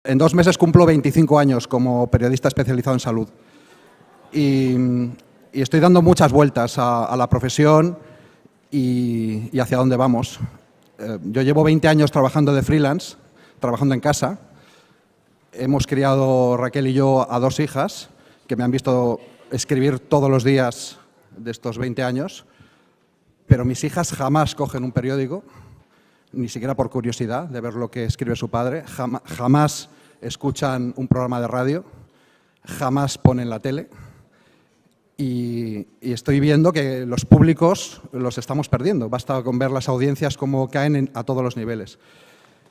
En 2 meses cumplo 25 años como periodista especializado en salud. Y estoy dando muchas vueltas a la profesión y hacia dónde vamos. Yo llevo 20 años trabajando de freelance, trabajando en casa. Hemos criado, Raquel y yo, a 2 hijas que me han visto escribir todos los días de estos 20 años, pero mis hijas jamás cogen un periódico, ni siquiera por curiosidad de ver lo que escribe su padre, jamás escuchan un programa de radio, jamás ponen la tele y estoy viendo que los públicos los estamos perdiendo. Basta con ver las audiencias cómo caen a todos los niveles.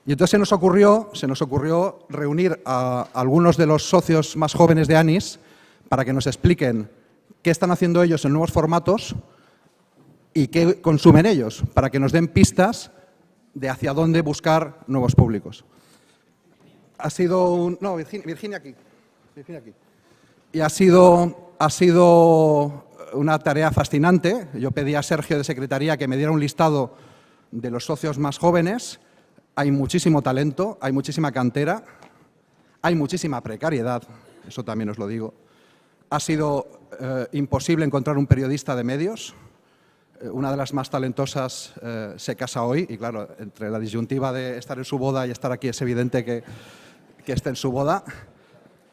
Y entonces se nos ocurrió reunir a algunos de los socios más jóvenes de Anis para que nos expliquen qué están haciendo ellos en nuevos formatos y qué consumen ellos, para que nos den pistas de hacia dónde buscar nuevos públicos. Ha sido un... No, Virginia aquí. Y ha sido una tarea fascinante. Yo pedí a Sergio de Secretaría que me diera un listado de los socios más jóvenes. Hay muchísimo talento, hay muchísima cantera, hay muchísima precariedad, eso también os lo digo. Ha sido imposible encontrar un periodista de medios. Una de las más talentosas se casa hoy y, claro, entre la disyuntiva de estar en su boda y estar aquí es evidente que esté en su boda.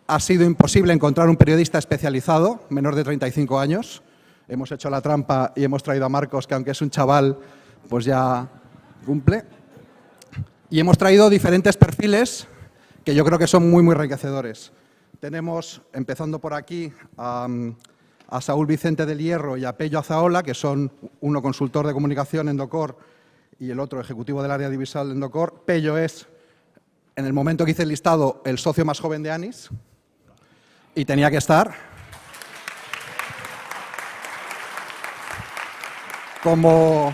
Ha sido imposible encontrar un periodista especializado, menor de 35 años. Hemos hecho la trampa y hemos traído a Marcos, que aunque es un chaval, pues ya cumple. Y hemos traído diferentes perfiles que yo creo que son muy, muy enriquecedores. Tenemos, empezando por aquí, a Saúl Vicente del Hierro y a Pello Azaola, que son uno consultor de comunicación en Docor y el otro ejecutivo del área divisal en Docor. Pello es, en el momento que hice el listado, el socio más joven de Anis y tenía que estar. Como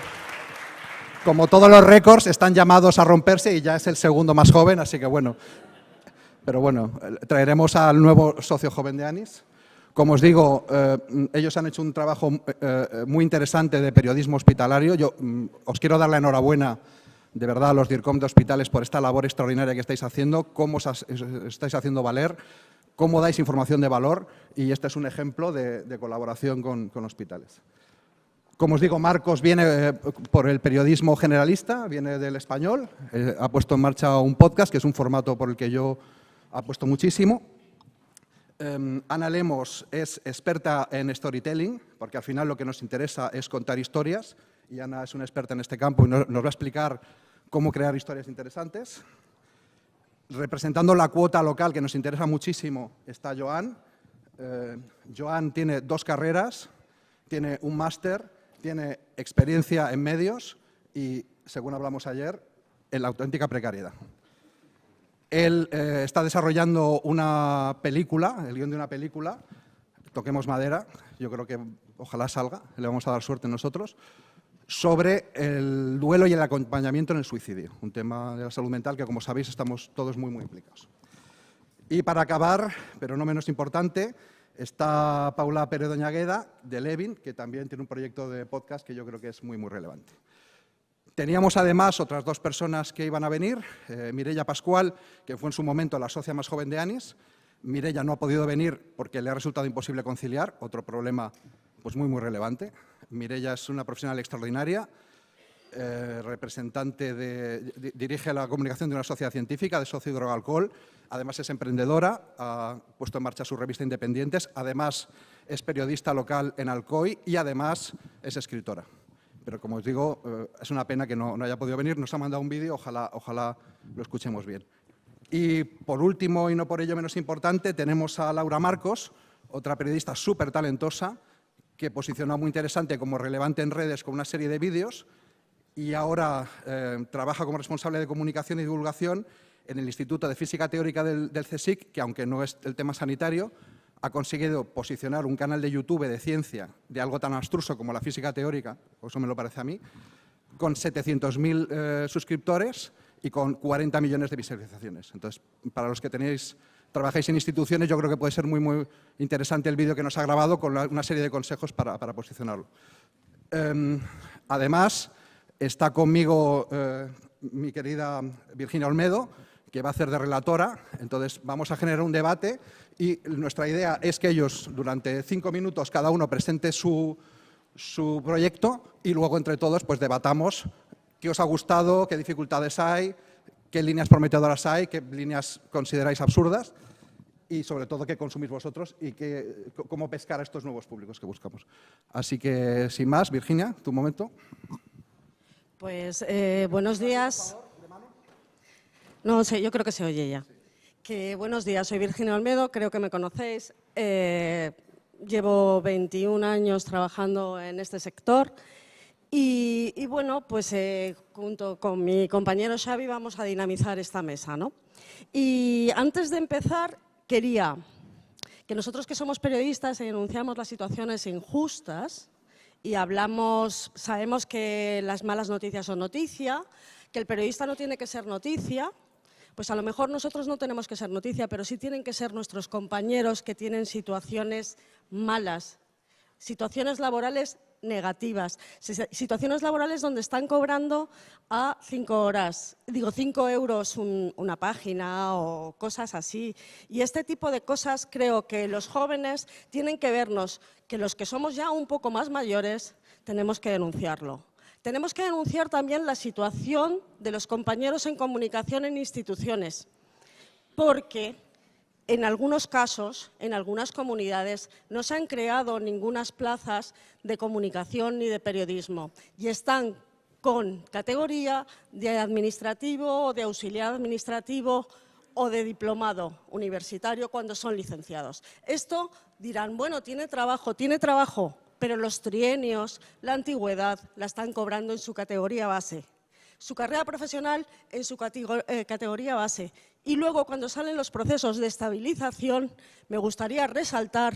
todos los récords están llamados a romperse y ya es el segundo más joven, así que bueno. Pero bueno, traeremos al nuevo socio joven de Anis. Como os digo, ellos han hecho un trabajo muy interesante de periodismo hospitalario. Yo os quiero dar la enhorabuena, de verdad, a los DIRCOM de hospitales por esta labor extraordinaria que estáis haciendo, cómo os estáis haciendo valer, cómo dais información de valor, y este es un ejemplo de colaboración con hospitales. Como os digo, Marcos viene por el periodismo generalista, viene del español, ha puesto en marcha un podcast, que es un formato por el que yo apuesto muchísimo. Ana Lemos es experta en storytelling, porque al final lo que nos interesa es contar historias, y Ana es una experta en este campo y nos va a explicar cómo crear historias interesantes. Representando la cuota local, que nos interesa muchísimo, está Joan. Joan tiene 2 carreras, tiene un máster, tiene experiencia en medios y, según hablamos ayer, en la auténtica precariedad. Él está desarrollando una película, el guión de una película, toquemos madera, yo creo que ojalá salga, le vamos a dar suerte nosotros, sobre el duelo y el acompañamiento en el suicidio, un tema de la salud mental que, como sabéis, estamos todos muy, muy implicados. Y para acabar, pero no menos importante, está Paula Pérez Doñagueda, de Levin, que también tiene un proyecto de podcast que yo creo que es muy, muy relevante. Teníamos además otras 2 personas que iban a venir, Mireia Pascual, que fue en su momento la socia más joven de Anis. Mireia no ha podido venir porque le ha resultado imposible conciliar, otro problema pues muy, muy relevante. Mireia es una profesional extraordinaria, dirige la comunicación de una sociedad científica de socio y droga alcohol, además es emprendedora, ha puesto en marcha su revista Independientes, además es periodista local en Alcoy y además es escritora. Pero como os digo, es una pena que no haya podido venir, nos ha mandado un vídeo, ojalá lo escuchemos bien. Y por último, y no por ello menos importante, tenemos a Laura Marcos, otra periodista súper talentosa, que posicionó muy interesante como relevante en redes con una serie de vídeos y ahora trabaja como responsable de comunicación y divulgación en el Instituto de Física Teórica del CSIC, que aunque no es el tema sanitario, ha conseguido posicionar un canal de YouTube de ciencia de algo tan abstruso como la física teórica, o eso me lo parece a mí, con 700.000 suscriptores y con 40 millones de visualizaciones. Entonces, para los que trabajáis en instituciones, yo creo que puede ser muy, muy interesante el vídeo que nos ha grabado con una serie de consejos para posicionarlo. Además, está conmigo mi querida Virginia Olmedo, que va a hacer de relatora. Entonces, vamos a generar un debate y nuestra idea es que ellos, durante 5 minutos, cada uno presente su proyecto y luego, entre todos, pues debatamos qué os ha gustado, qué dificultades hay, qué líneas prometedoras hay, qué líneas consideráis absurdas y, sobre todo, qué consumís vosotros y cómo pescar a estos nuevos públicos que buscamos. Así que, sin más, Virginia, tu momento. Pues buenos días. No sé, yo creo que se oye ya. Que buenos días, soy Virginia Olmedo, creo que me conocéis. Llevo 21 años trabajando en este sector y bueno, pues junto con mi compañero Xavi vamos a dinamizar esta mesa, ¿no? Y antes de empezar, quería que nosotros que somos periodistas y denunciamos las situaciones injustas y sabemos que las malas noticias son noticia, que el periodista no tiene que ser noticia, pues a lo mejor nosotros no tenemos que ser noticia, pero sí tienen que ser nuestros compañeros que tienen situaciones malas, situaciones laborales negativas, situaciones laborales donde están cobrando a 5 euros una página o cosas así. Y este tipo de cosas creo que los jóvenes tienen que vernos, que los que somos ya un poco más mayores tenemos que denunciarlo. Tenemos que denunciar también la situación de los compañeros en comunicación en instituciones, porque en algunos casos, en algunas comunidades, no se han creado ningunas plazas de comunicación ni de periodismo y están con categoría de administrativo o de auxiliar administrativo o de diplomado universitario cuando son licenciados. Esto dirán, bueno, tiene trabajo, pero los trienios, la antigüedad, la están cobrando en su categoría base. Su carrera profesional en su categoría base. Y luego, cuando salen los procesos de estabilización, me gustaría resaltar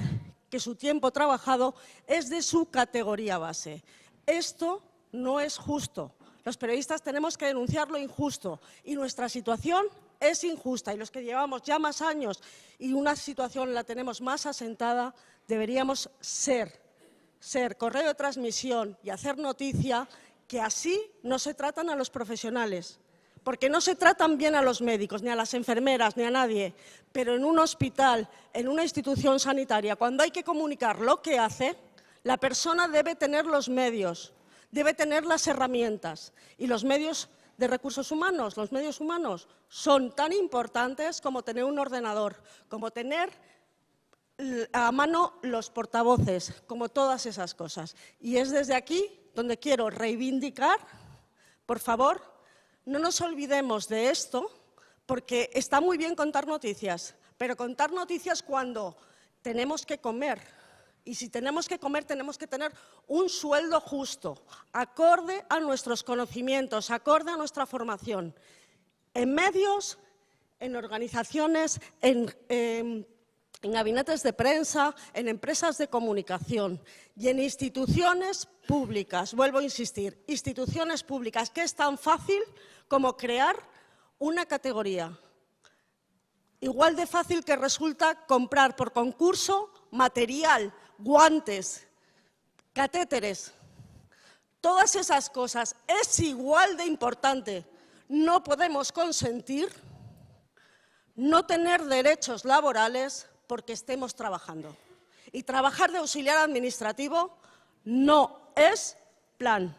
que su tiempo trabajado es de su categoría base. Esto no es justo. Los periodistas tenemos que denunciar lo injusto y nuestra situación es injusta. Y los que llevamos ya más años y una situación la tenemos más asentada, deberíamos ser correo de transmisión y hacer noticia, que así no se tratan a los profesionales, porque no se tratan bien a los médicos, ni a las enfermeras, ni a nadie, pero en un hospital, en una institución sanitaria, cuando hay que comunicar lo que hace, la persona debe tener los medios, debe tener las herramientas y los medios de recursos humanos, los medios humanos son tan importantes como tener un ordenador, como tener a mano los portavoces, como todas esas cosas. Y es desde aquí donde quiero reivindicar, por favor, no nos olvidemos de esto, porque está muy bien contar noticias, pero contar noticias cuando tenemos que comer. Y si tenemos que comer, tenemos que tener un sueldo justo, acorde a nuestros conocimientos, acorde a nuestra formación. En medios, en organizaciones, en gabinetes de prensa, en empresas de comunicación y en instituciones públicas. Vuelvo a insistir, instituciones públicas, que es tan fácil como crear una categoría. Igual de fácil que resulta comprar por concurso material, guantes, catéteres. Todas esas cosas es igual de importante. No podemos consentir no tener derechos laborales porque estemos trabajando. Y trabajar de auxiliar administrativo no es plan.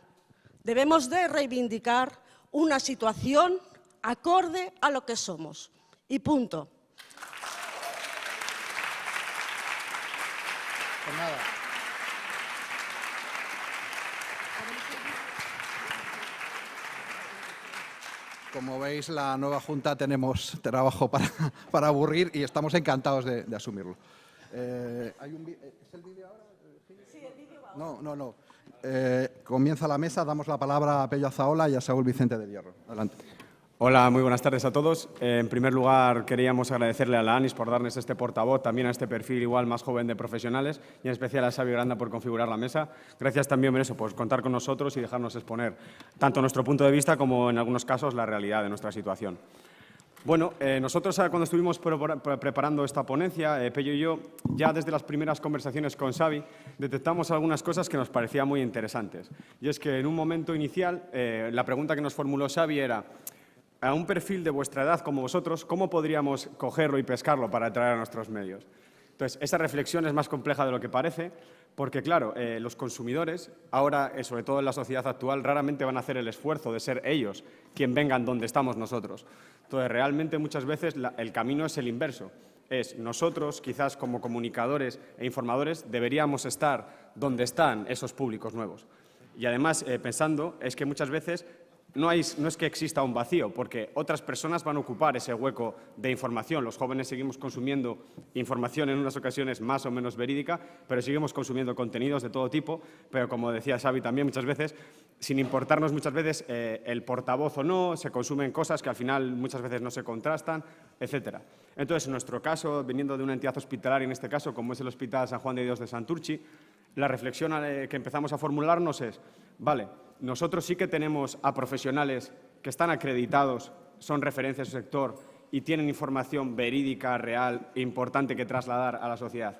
Debemos de reivindicar una situación acorde a lo que somos. Y punto. Pues nada. Como veis, la nueva Junta tenemos trabajo para aburrir y estamos encantados de asumirlo. ¿Es el vídeo ahora? Sí, el vídeo va ahora. No. Comienza la mesa, damos la palabra a Pello Azaola y a Saúl Vicente del Hierro. Adelante. Hola, muy buenas tardes a todos. En primer lugar, queríamos agradecerle a la ANIS por darnos este portavoz, también a este perfil igual más joven de profesionales y en especial a Xavi Granda por configurar la mesa. Gracias también por contar con nosotros y dejarnos exponer tanto nuestro punto de vista como, en algunos casos, la realidad de nuestra situación. Bueno, nosotros cuando estuvimos preparando esta ponencia, Pello y yo, ya desde las primeras conversaciones con Xavi, detectamos algunas cosas que nos parecían muy interesantes. Y es que en un momento inicial, la pregunta que nos formuló Xavi era: a un perfil de vuestra edad como vosotros, ¿cómo podríamos cogerlo y pescarlo para atraer a nuestros medios? Entonces, esa reflexión es más compleja de lo que parece, porque, claro, los consumidores, ahora, sobre todo en la sociedad actual, raramente van a hacer el esfuerzo de ser ellos quien vengan donde estamos nosotros. Entonces, realmente, muchas veces, el camino es el inverso. Es nosotros, quizás como comunicadores e informadores, deberíamos estar donde están esos públicos nuevos. Y, además, pensando, es que muchas veces no es que exista un vacío, porque otras personas van a ocupar ese hueco de información. Los jóvenes seguimos consumiendo información en unas ocasiones más o menos verídica, pero seguimos consumiendo contenidos de todo tipo, pero como decía Xavi también muchas veces, sin importarnos muchas veces el portavoz o no, se consumen cosas que al final muchas veces no se contrastan, etcétera. Entonces, en nuestro caso, viniendo de una entidad hospitalaria, en este caso, como es el Hospital San Juan de Dios de Santurtzi, la reflexión que empezamos a formularnos es, vale, nosotros sí que tenemos a profesionales que están acreditados, son referencia en su sector y tienen información verídica, real e importante que trasladar a la sociedad.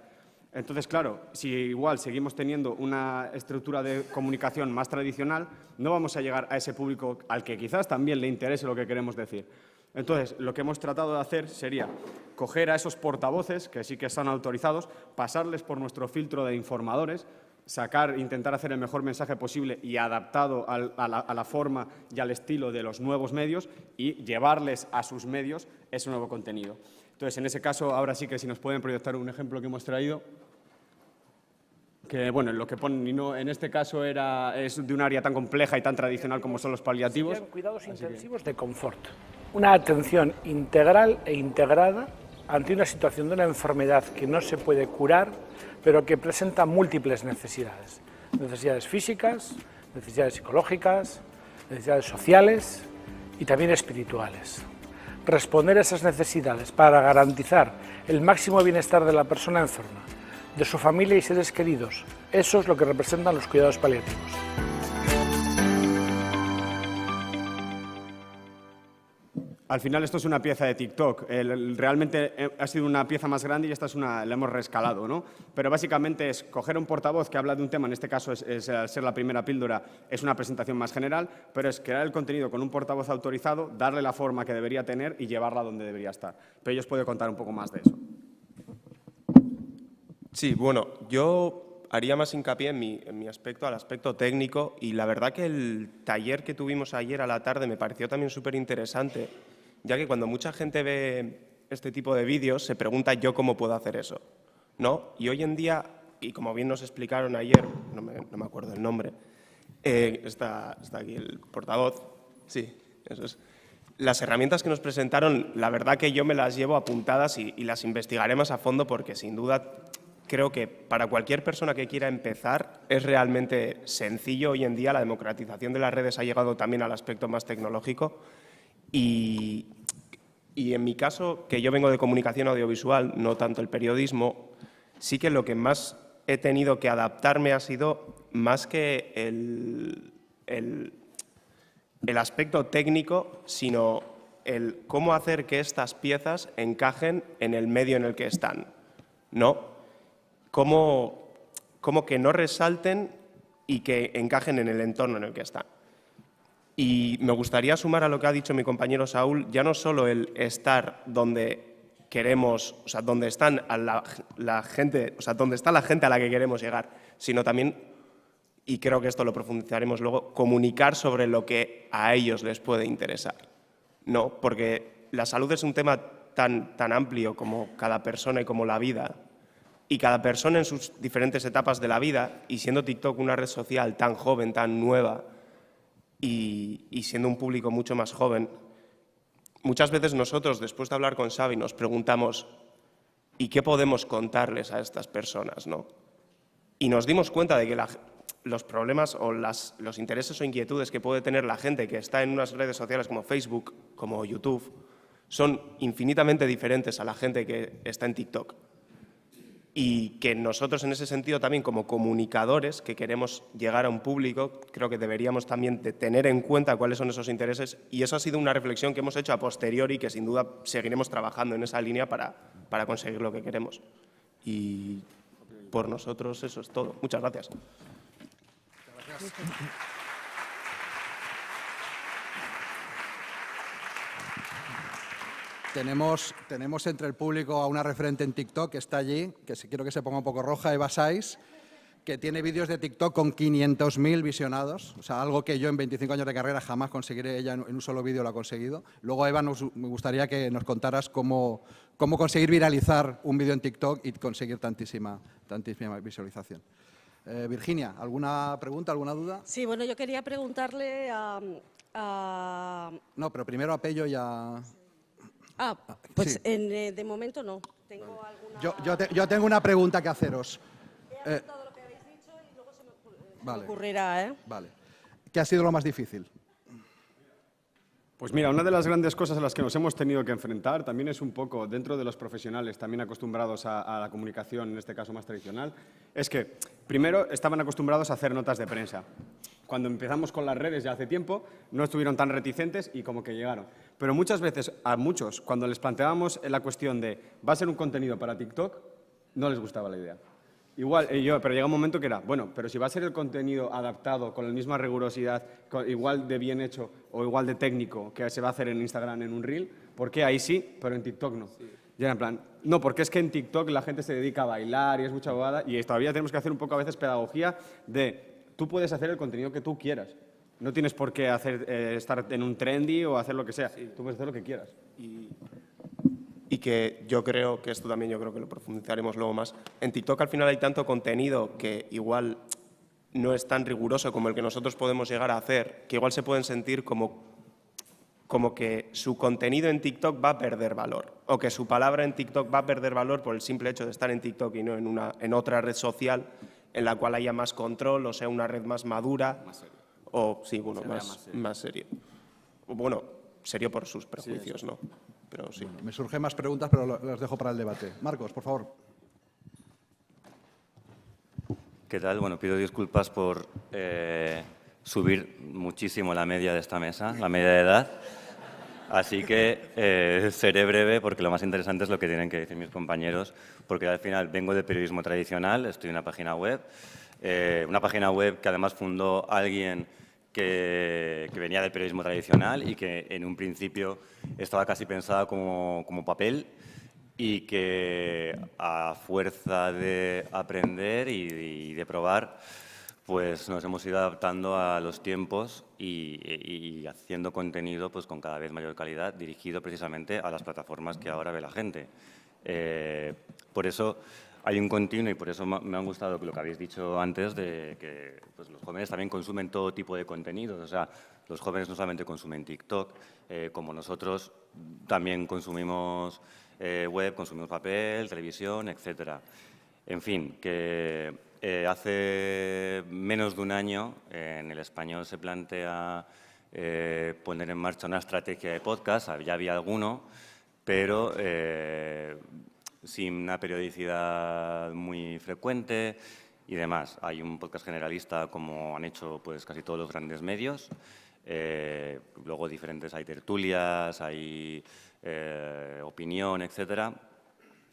Entonces, claro, si igual seguimos teniendo una estructura de comunicación más tradicional, no vamos a llegar a ese público al que quizás también le interese lo que queremos decir. Entonces, lo que hemos tratado de hacer sería coger a esos portavoces, que sí que están autorizados, pasarles por nuestro filtro de informadores, intentar hacer el mejor mensaje posible y adaptado a la forma y al estilo de los nuevos medios y llevarles a sus medios ese nuevo contenido. Entonces, en ese caso, ahora sí que si nos pueden proyectar un ejemplo que hemos traído, que, bueno, lo que ponen, y no, en este caso es de un área tan compleja y tan tradicional como son los paliativos. Cuidados intensivos de confort. Una atención integral e integrada ante una situación de una enfermedad que no se puede curar, pero que presenta múltiples necesidades. Necesidades físicas, necesidades psicológicas, necesidades sociales y también espirituales. Responder a esas necesidades para garantizar el máximo bienestar de la persona enferma, de su familia y seres queridos, eso es lo que representan los cuidados paliativos. Al final esto es una pieza de TikTok. Realmente ha sido una pieza más grande y esta la hemos rescalado, ¿no? Pero básicamente es coger un portavoz que habla de un tema, en este caso al ser la primera píldora, es una presentación más general, pero es crear el contenido con un portavoz autorizado, darle la forma que debería tener y llevarla donde debería estar. Pero ellos pueden contar un poco más de eso. Sí, bueno, yo haría más hincapié en mi aspecto, al aspecto técnico, y la verdad que el taller que tuvimos ayer a la tarde me pareció también súper interesante, ya que cuando mucha gente ve este tipo de vídeos se pregunta yo cómo puedo hacer eso, ¿no? Y hoy en día, y como bien nos explicaron ayer, no me acuerdo el nombre, está aquí el portavoz, sí, eso es. Las herramientas que nos presentaron, la verdad que yo me las llevo apuntadas y las investigaré más a fondo porque sin duda creo que para cualquier persona que quiera empezar es realmente sencillo. Hoy en día la democratización de las redes ha llegado también al aspecto más tecnológico y en mi caso, que yo vengo de comunicación audiovisual, no tanto el periodismo, sí que lo que más he tenido que adaptarme ha sido más que el aspecto técnico, sino el cómo hacer que estas piezas encajen en el medio en el que están, ¿no? Cómo que no resalten y que encajen en el entorno en el que están. Y me gustaría sumar a lo que ha dicho mi compañero Saúl, ya no solo el estar donde queremos, o sea, donde están la gente, o sea, donde está la gente a la que queremos llegar, sino también, y creo que esto lo profundizaremos luego, comunicar sobre lo que a ellos les puede interesar. No, porque la salud es un tema tan amplio como cada persona y como la vida, y cada persona en sus diferentes etapas de la vida, y siendo TikTok una red social tan joven, tan nueva, y siendo un público mucho más joven, muchas veces nosotros, después de hablar con Xavi, nos preguntamos ¿y qué podemos contarles a estas personas, ¿no? Y nos dimos cuenta de que los problemas o los intereses o inquietudes que puede tener la gente que está en unas redes sociales como Facebook, como YouTube, son infinitamente diferentes a la gente que está en TikTok. Y que nosotros en ese sentido también como comunicadores que queremos llegar a un público, creo que deberíamos también de tener en cuenta cuáles son esos intereses y eso ha sido una reflexión que hemos hecho a posteriori y que sin duda seguiremos trabajando en esa línea para conseguir lo que queremos. Y por nosotros eso es todo. Muchas gracias. Tenemos entre el público a una referente en TikTok que está allí, que quiero que se ponga un poco roja, Eva Saiz, que tiene vídeos de TikTok con 500.000 visionados, o sea, algo que yo en 25 años de carrera jamás conseguiré, ella en un solo vídeo lo ha conseguido. Luego, Eva, me gustaría que nos contaras cómo conseguir viralizar un vídeo en TikTok y conseguir tantísima visualización. Virginia, ¿alguna pregunta, alguna duda? Sí, bueno, yo quería preguntarle a... No, pero primero a Pello y a... pues sí. De momento no. Tengo alguna... Yo tengo una pregunta que haceros. He apuntado lo que habéis dicho y luego se me Vale. ocurrirá, ¿eh? Vale. ¿Qué ha sido lo más difícil? Pues mira, una de las grandes cosas a las que nos hemos tenido que enfrentar también es un poco, dentro de los profesionales también acostumbrados a la comunicación, en este caso más tradicional, es que primero estaban acostumbrados a hacer notas de prensa. Cuando empezamos con las redes ya hace tiempo, no estuvieron tan reticentes y como que llegaron. Pero muchas veces, a muchos, cuando les planteábamos la cuestión de ¿va a ser un contenido para TikTok?, no les gustaba la idea. Igual, pero llega un momento que era, bueno, pero si va a ser el contenido adaptado con la misma rigurosidad, igual de bien hecho o igual de técnico que se va a hacer en Instagram en un Reel, ¿por qué ahí sí, pero en TikTok no? Sí. Y era en plan, no, porque es que en TikTok la gente se dedica a bailar y es mucha bobada y todavía tenemos que hacer un poco a veces pedagogía de tú puedes hacer el contenido que tú quieras. No tienes por qué estar en un trendy o hacer lo que sea. Sí. Tú puedes hacer lo que quieras. Y que yo creo que esto también yo creo que lo profundizaremos luego más. En TikTok al final hay tanto contenido que igual no es tan riguroso como el que nosotros podemos llegar a hacer, que igual se pueden sentir como que su contenido en TikTok va a perder valor o que su palabra en TikTok va a perder valor por el simple hecho de estar en TikTok y no en otra red social en la cual haya más control o sea una red más madura. Más serio. O sí, bueno, más serio. Bueno, serio por sus prejuicios, sí, ¿no? Pero sí. Me surgen más preguntas, pero las dejo para el debate. Marcos, por favor. ¿Qué tal? Bueno, pido disculpas por subir muchísimo la media de esta mesa, la media de edad. Así que seré breve porque lo más interesante es lo que tienen que decir mis compañeros, porque al final vengo de periodismo tradicional, estoy en una página web que además fundó alguien que venía del periodismo tradicional y que en un principio estaba casi pensada como papel y que a fuerza de aprender y de probar, pues nos hemos ido adaptando a los tiempos y haciendo contenido pues con cada vez mayor calidad, dirigido precisamente a las plataformas que ahora ve la gente. Por eso hay un continuo y por eso me ha gustado lo que habéis dicho antes de que pues, los jóvenes también consumen todo tipo de contenidos. O sea, los jóvenes no solamente consumen TikTok, como nosotros también consumimos web, consumimos papel, televisión, etcétera. En fin, que hace menos de un año en El Español se plantea poner en marcha una estrategia de podcast. Ya había alguno, pero sin una periodicidad muy frecuente y demás. Hay un podcast generalista como han hecho pues, casi todos los grandes medios. Luego hay tertulias, hay opinión, etcétera.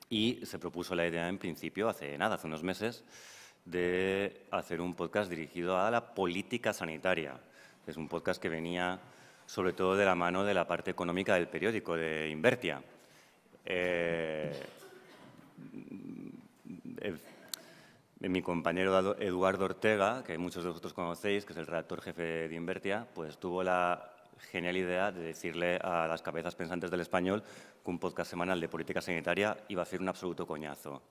Y se propuso la idea en principio, hace unos meses, de hacer un podcast dirigido a la política sanitaria. Es un podcast que venía sobre todo de la mano de la parte económica del periódico, de Invertia. Mi compañero Eduardo Ortega, que muchos de vosotros conocéis, que es el redactor jefe de Invertia, pues tuvo la genial idea de decirle a las cabezas pensantes del Español que un podcast semanal de política sanitaria iba a ser un absoluto coñazo.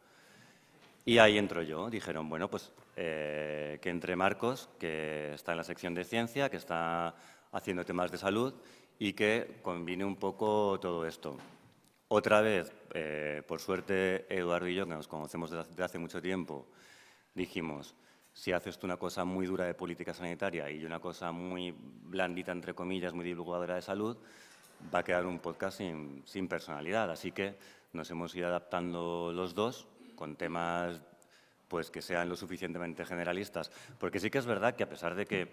Y ahí entro yo. Dijeron, bueno, pues que entre Marcos, que está en la sección de ciencia, que está haciendo temas de salud y que combine un poco todo esto. Otra vez, por suerte, Eduardo y yo, que nos conocemos desde hace mucho tiempo, dijimos, si haces tú una cosa muy dura de política sanitaria y una cosa muy blandita, entre comillas, muy divulgadora de salud, va a quedar un podcast sin personalidad. Así que nos hemos ido adaptando los dos con temas pues, que sean lo suficientemente generalistas. Porque sí que es verdad que a pesar de que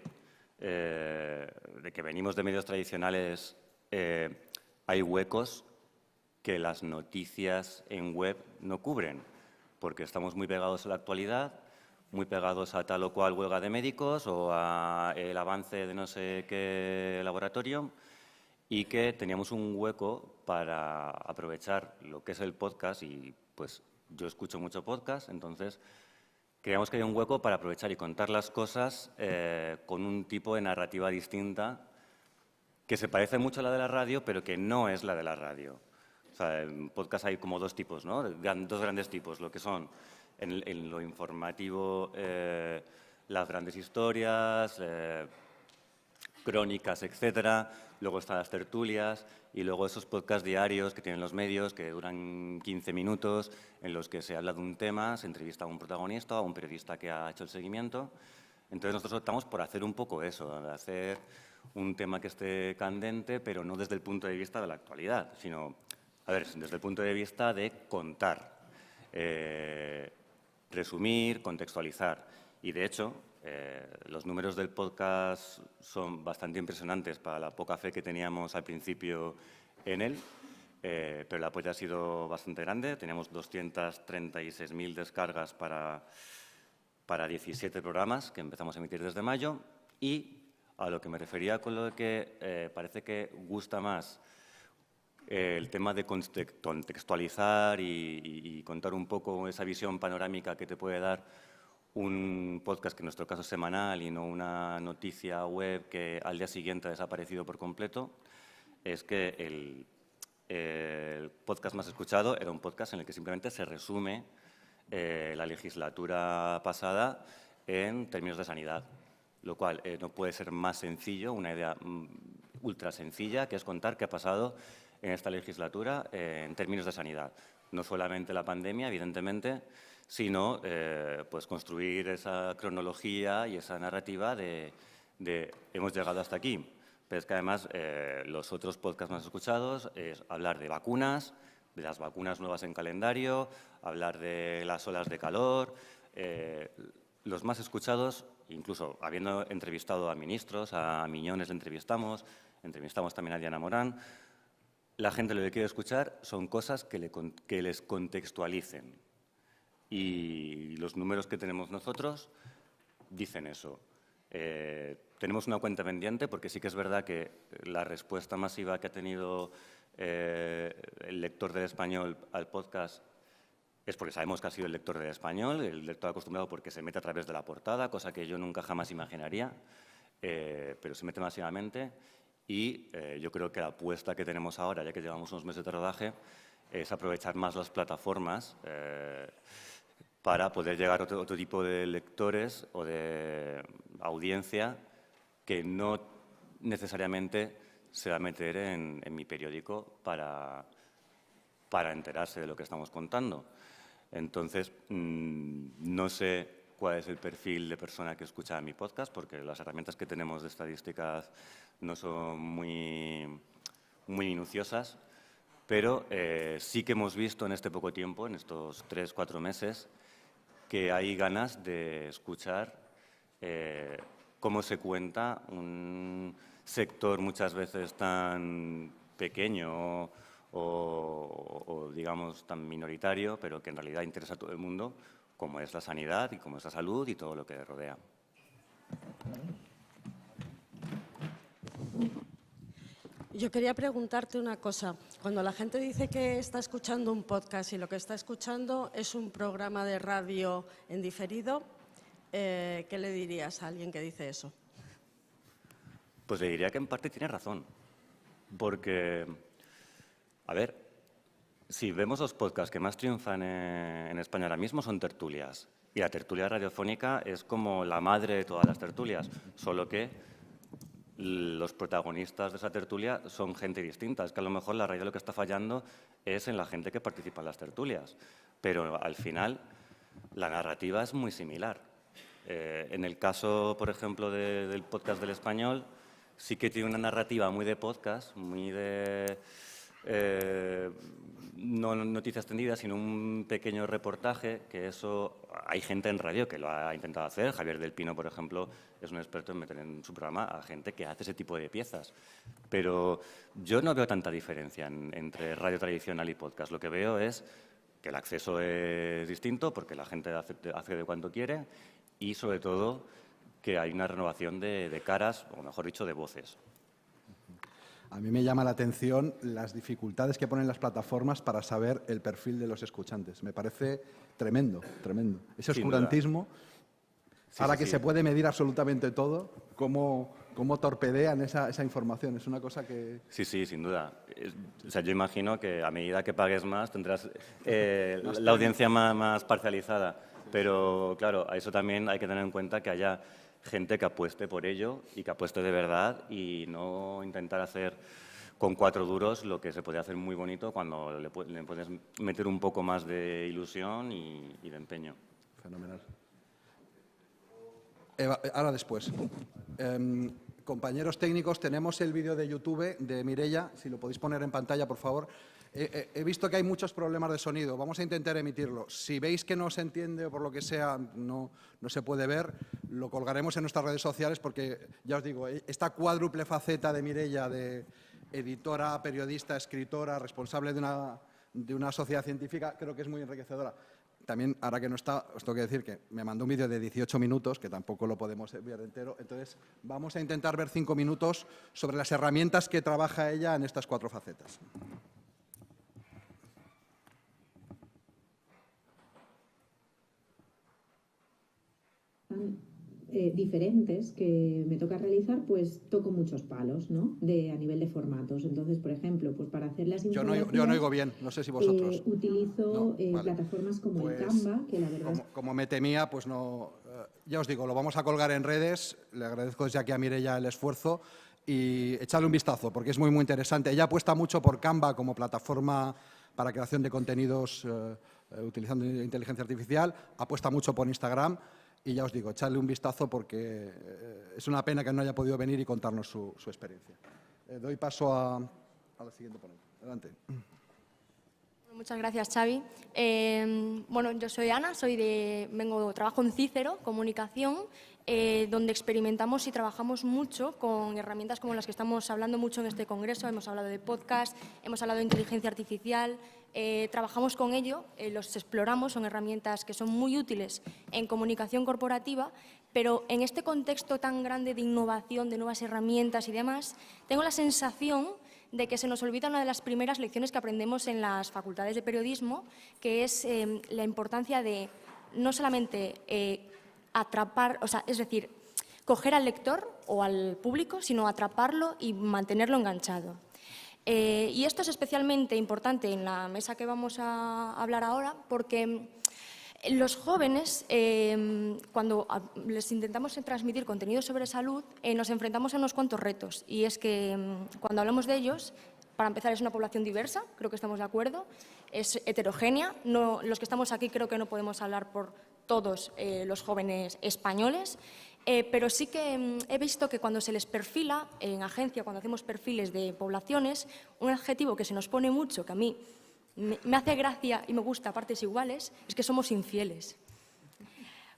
venimos de medios tradicionales, hay huecos que las noticias en web no cubren, porque estamos muy pegados a la actualidad, muy pegados a tal o cual huelga de médicos o a el avance de no sé qué laboratorio y que teníamos un hueco para aprovechar lo que es el podcast y pues yo escucho mucho podcast, entonces creíamos que había un hueco para aprovechar y contar las cosas con un tipo de narrativa distinta que se parece mucho a la de la radio, pero que no es la de la radio. O sea, en podcast hay como dos tipos, ¿no? Dos grandes tipos, lo que son en lo informativo, las grandes historias, crónicas, etcétera. Luego están las tertulias y luego esos podcasts diarios que tienen los medios que duran 15 minutos en los que se habla de un tema, se entrevista a un protagonista o a un periodista que ha hecho el seguimiento. Entonces nosotros optamos por hacer un poco eso, hacer un tema que esté candente, pero no desde el punto de vista de la actualidad, sino, a ver, desde el punto de vista de contar, resumir, contextualizar. Y de hecho, los números del podcast son bastante impresionantes para la poca fe que teníamos al principio en él, pero el apoyo ha sido bastante grande. Teníamos 236.000 descargas para 17 programas que empezamos a emitir desde mayo. Y a lo que me refería con lo de que parece que gusta más el tema de contextualizar y contar un poco esa visión panorámica que te puede dar un podcast que en nuestro caso es semanal y no una noticia web que al día siguiente ha desaparecido por completo, es que el podcast más escuchado era un podcast en el que simplemente se resume la legislatura pasada en términos de sanidad, lo cual no puede ser más sencillo, una idea ultra sencilla, que es contar qué ha pasado en esta legislatura en términos de sanidad. No solamente la pandemia, evidentemente, sino pues construir esa cronología y esa narrativa de hemos llegado hasta aquí. Pero es que además los otros podcasts más escuchados es hablar de vacunas, de las vacunas nuevas en calendario, hablar de las olas de calor. Los más escuchados, incluso habiendo entrevistado a ministros, a Miñones le entrevistamos también a Diana Morán, la gente lo que quiere escuchar son cosas que les contextualicen. Y los números que tenemos nosotros dicen eso. Tenemos una cuenta pendiente porque sí que es verdad que la respuesta masiva que ha tenido el lector del Español al podcast es porque sabemos que ha sido el lector del Español, el lector acostumbrado porque se mete a través de la portada, cosa que yo nunca jamás imaginaría, pero se mete masivamente. Y yo creo que la apuesta que tenemos ahora, ya que llevamos unos meses de rodaje, es aprovechar más las plataformas para poder llegar a otro tipo de lectores o de audiencia que no necesariamente se va a meter en mi periódico para enterarse de lo que estamos contando. Entonces, no sé cuál es el perfil de persona que escucha mi podcast, porque las herramientas que tenemos de estadísticas no son muy minuciosas, pero sí que hemos visto en este poco tiempo, en estos 3-4 meses, que hay ganas de escuchar cómo se cuenta un sector muchas veces tan pequeño o digamos, tan minoritario, pero que en realidad interesa a todo el mundo, como es la sanidad y como es la salud y todo lo que le rodea. Yo quería preguntarte una cosa. Cuando la gente dice que está escuchando un podcast y lo que está escuchando es un programa de radio en diferido, ¿qué le dirías a alguien que dice eso? Pues le diría que en parte tiene razón, porque, a ver, si vemos los podcasts que más triunfan en España ahora mismo son tertulias, y la tertulia radiofónica es como la madre de todas las tertulias, solo que los protagonistas de esa tertulia son gente distinta. Es que a lo mejor la radio lo que está fallando es en la gente que participa en las tertulias, pero al final la narrativa es muy similar. En el caso, por ejemplo, del podcast del Español, sí que tiene una narrativa muy de podcast, muy de no noticias extendidas, sino un pequeño reportaje, que eso hay gente en radio que lo ha intentado hacer. Javier del Pino, por ejemplo, es un experto en meter en su programa a gente que hace ese tipo de piezas. Pero yo no veo tanta diferencia entre radio tradicional y podcast. Lo que veo es que el acceso es distinto porque la gente hace de cuanto quiere y, sobre todo, que hay una renovación de caras, o mejor dicho, de voces. A mí me llama la atención las dificultades que ponen las plataformas para saber el perfil de los escuchantes. Me parece tremendo, tremendo. Ese oscurantismo, ahora que se puede medir absolutamente todo, cómo torpedean esa información. Es una cosa que... Sí, sin duda. O sea, yo imagino que a medida que pagues más tendrás la audiencia más parcializada. Pero, claro, a eso también hay que tener en cuenta que haya gente que apueste por ello y que apueste de verdad y no intentar hacer con 4 duros lo que se puede hacer muy bonito cuando le puedes meter un poco más de ilusión y de empeño. Fenomenal. Ahora después. Compañeros técnicos, tenemos el vídeo de YouTube de Mireia, si lo podéis poner en pantalla, por favor. He visto que hay muchos problemas de sonido, vamos a intentar emitirlo. Si veis que no se entiende o por lo que sea no se puede ver, lo colgaremos en nuestras redes sociales porque, ya os digo, esta cuádruple faceta de Mireia, de editora, periodista, escritora, responsable de una sociedad científica, creo que es muy enriquecedora. También, ahora que no está, os tengo que decir que me mandó un vídeo de 18 minutos, que tampoco lo podemos ver entero. Entonces, vamos a intentar ver 5 minutos sobre las herramientas que trabaja ella en estas 4 facetas. Diferentes que me toca realizar, pues toco muchos palos, ¿no? A nivel de formatos. Entonces, por ejemplo, pues para hacer las infografías... Yo no oigo bien, no sé si vosotros. Utilizo plataformas como el Canva, que la verdad como me temía, pues no... ya os digo, lo vamos a colgar en redes. Le agradezco desde aquí a Mireia el esfuerzo y echarle un vistazo, porque es muy, muy interesante. Ella apuesta mucho por Canva como plataforma para creación de contenidos utilizando inteligencia artificial. Apuesta mucho por Instagram. Y ya os digo, echarle un vistazo porque es una pena que no haya podido venir y contarnos su experiencia. Doy paso a la siguiente ponente. Adelante. Muchas gracias, Xavi. Bueno, yo soy Ana, trabajo en Cícero, Comunicación, donde experimentamos y trabajamos mucho con herramientas como las que estamos hablando mucho en este congreso. Hemos hablado de podcast, hemos hablado de inteligencia artificial. Trabajamos con ello, los exploramos, son herramientas que son muy útiles en comunicación corporativa, pero en este contexto tan grande de innovación, de nuevas herramientas y demás, tengo la sensación de que se nos olvida una de las primeras lecciones que aprendemos en las facultades de periodismo, que es la importancia de no solamente atrapar, es decir, coger al lector o al público, sino atraparlo y mantenerlo enganchado. Y esto es especialmente importante en la mesa que vamos a hablar ahora, porque los jóvenes, cuando les intentamos transmitir contenido sobre salud, nos enfrentamos a unos cuantos retos. Y es que cuando hablamos de ellos, para empezar, es una población diversa, creo que estamos de acuerdo, es heterogénea. Los que estamos aquí creo que no podemos hablar por todos los jóvenes españoles. Pero sí que he visto que cuando se les perfila en agencia, cuando hacemos perfiles de poblaciones, un adjetivo que se nos pone mucho, que a mí me hace gracia y me gusta a partes iguales, es que somos infieles.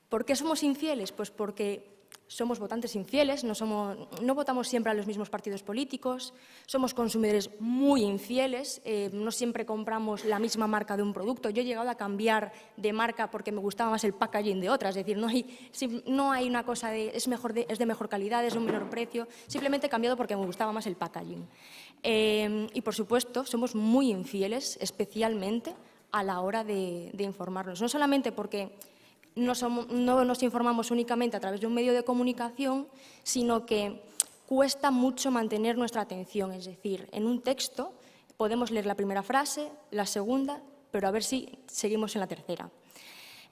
¿Por qué somos infieles? Pues porque somos votantes infieles, no votamos siempre a los mismos partidos políticos, somos consumidores muy infieles, no siempre compramos la misma marca de un producto. Yo he llegado a cambiar de marca porque me gustaba más el packaging de otra, es decir, no hay una cosa de es de mejor calidad, es de un menor precio, simplemente he cambiado porque me gustaba más el packaging. Y, por supuesto, somos muy infieles, especialmente a la hora de informarnos, no solamente porque no nos informamos únicamente a través de un medio de comunicación, sino que cuesta mucho mantener nuestra atención. Es decir, en un texto podemos leer la primera frase, la segunda, pero a ver si seguimos en la tercera.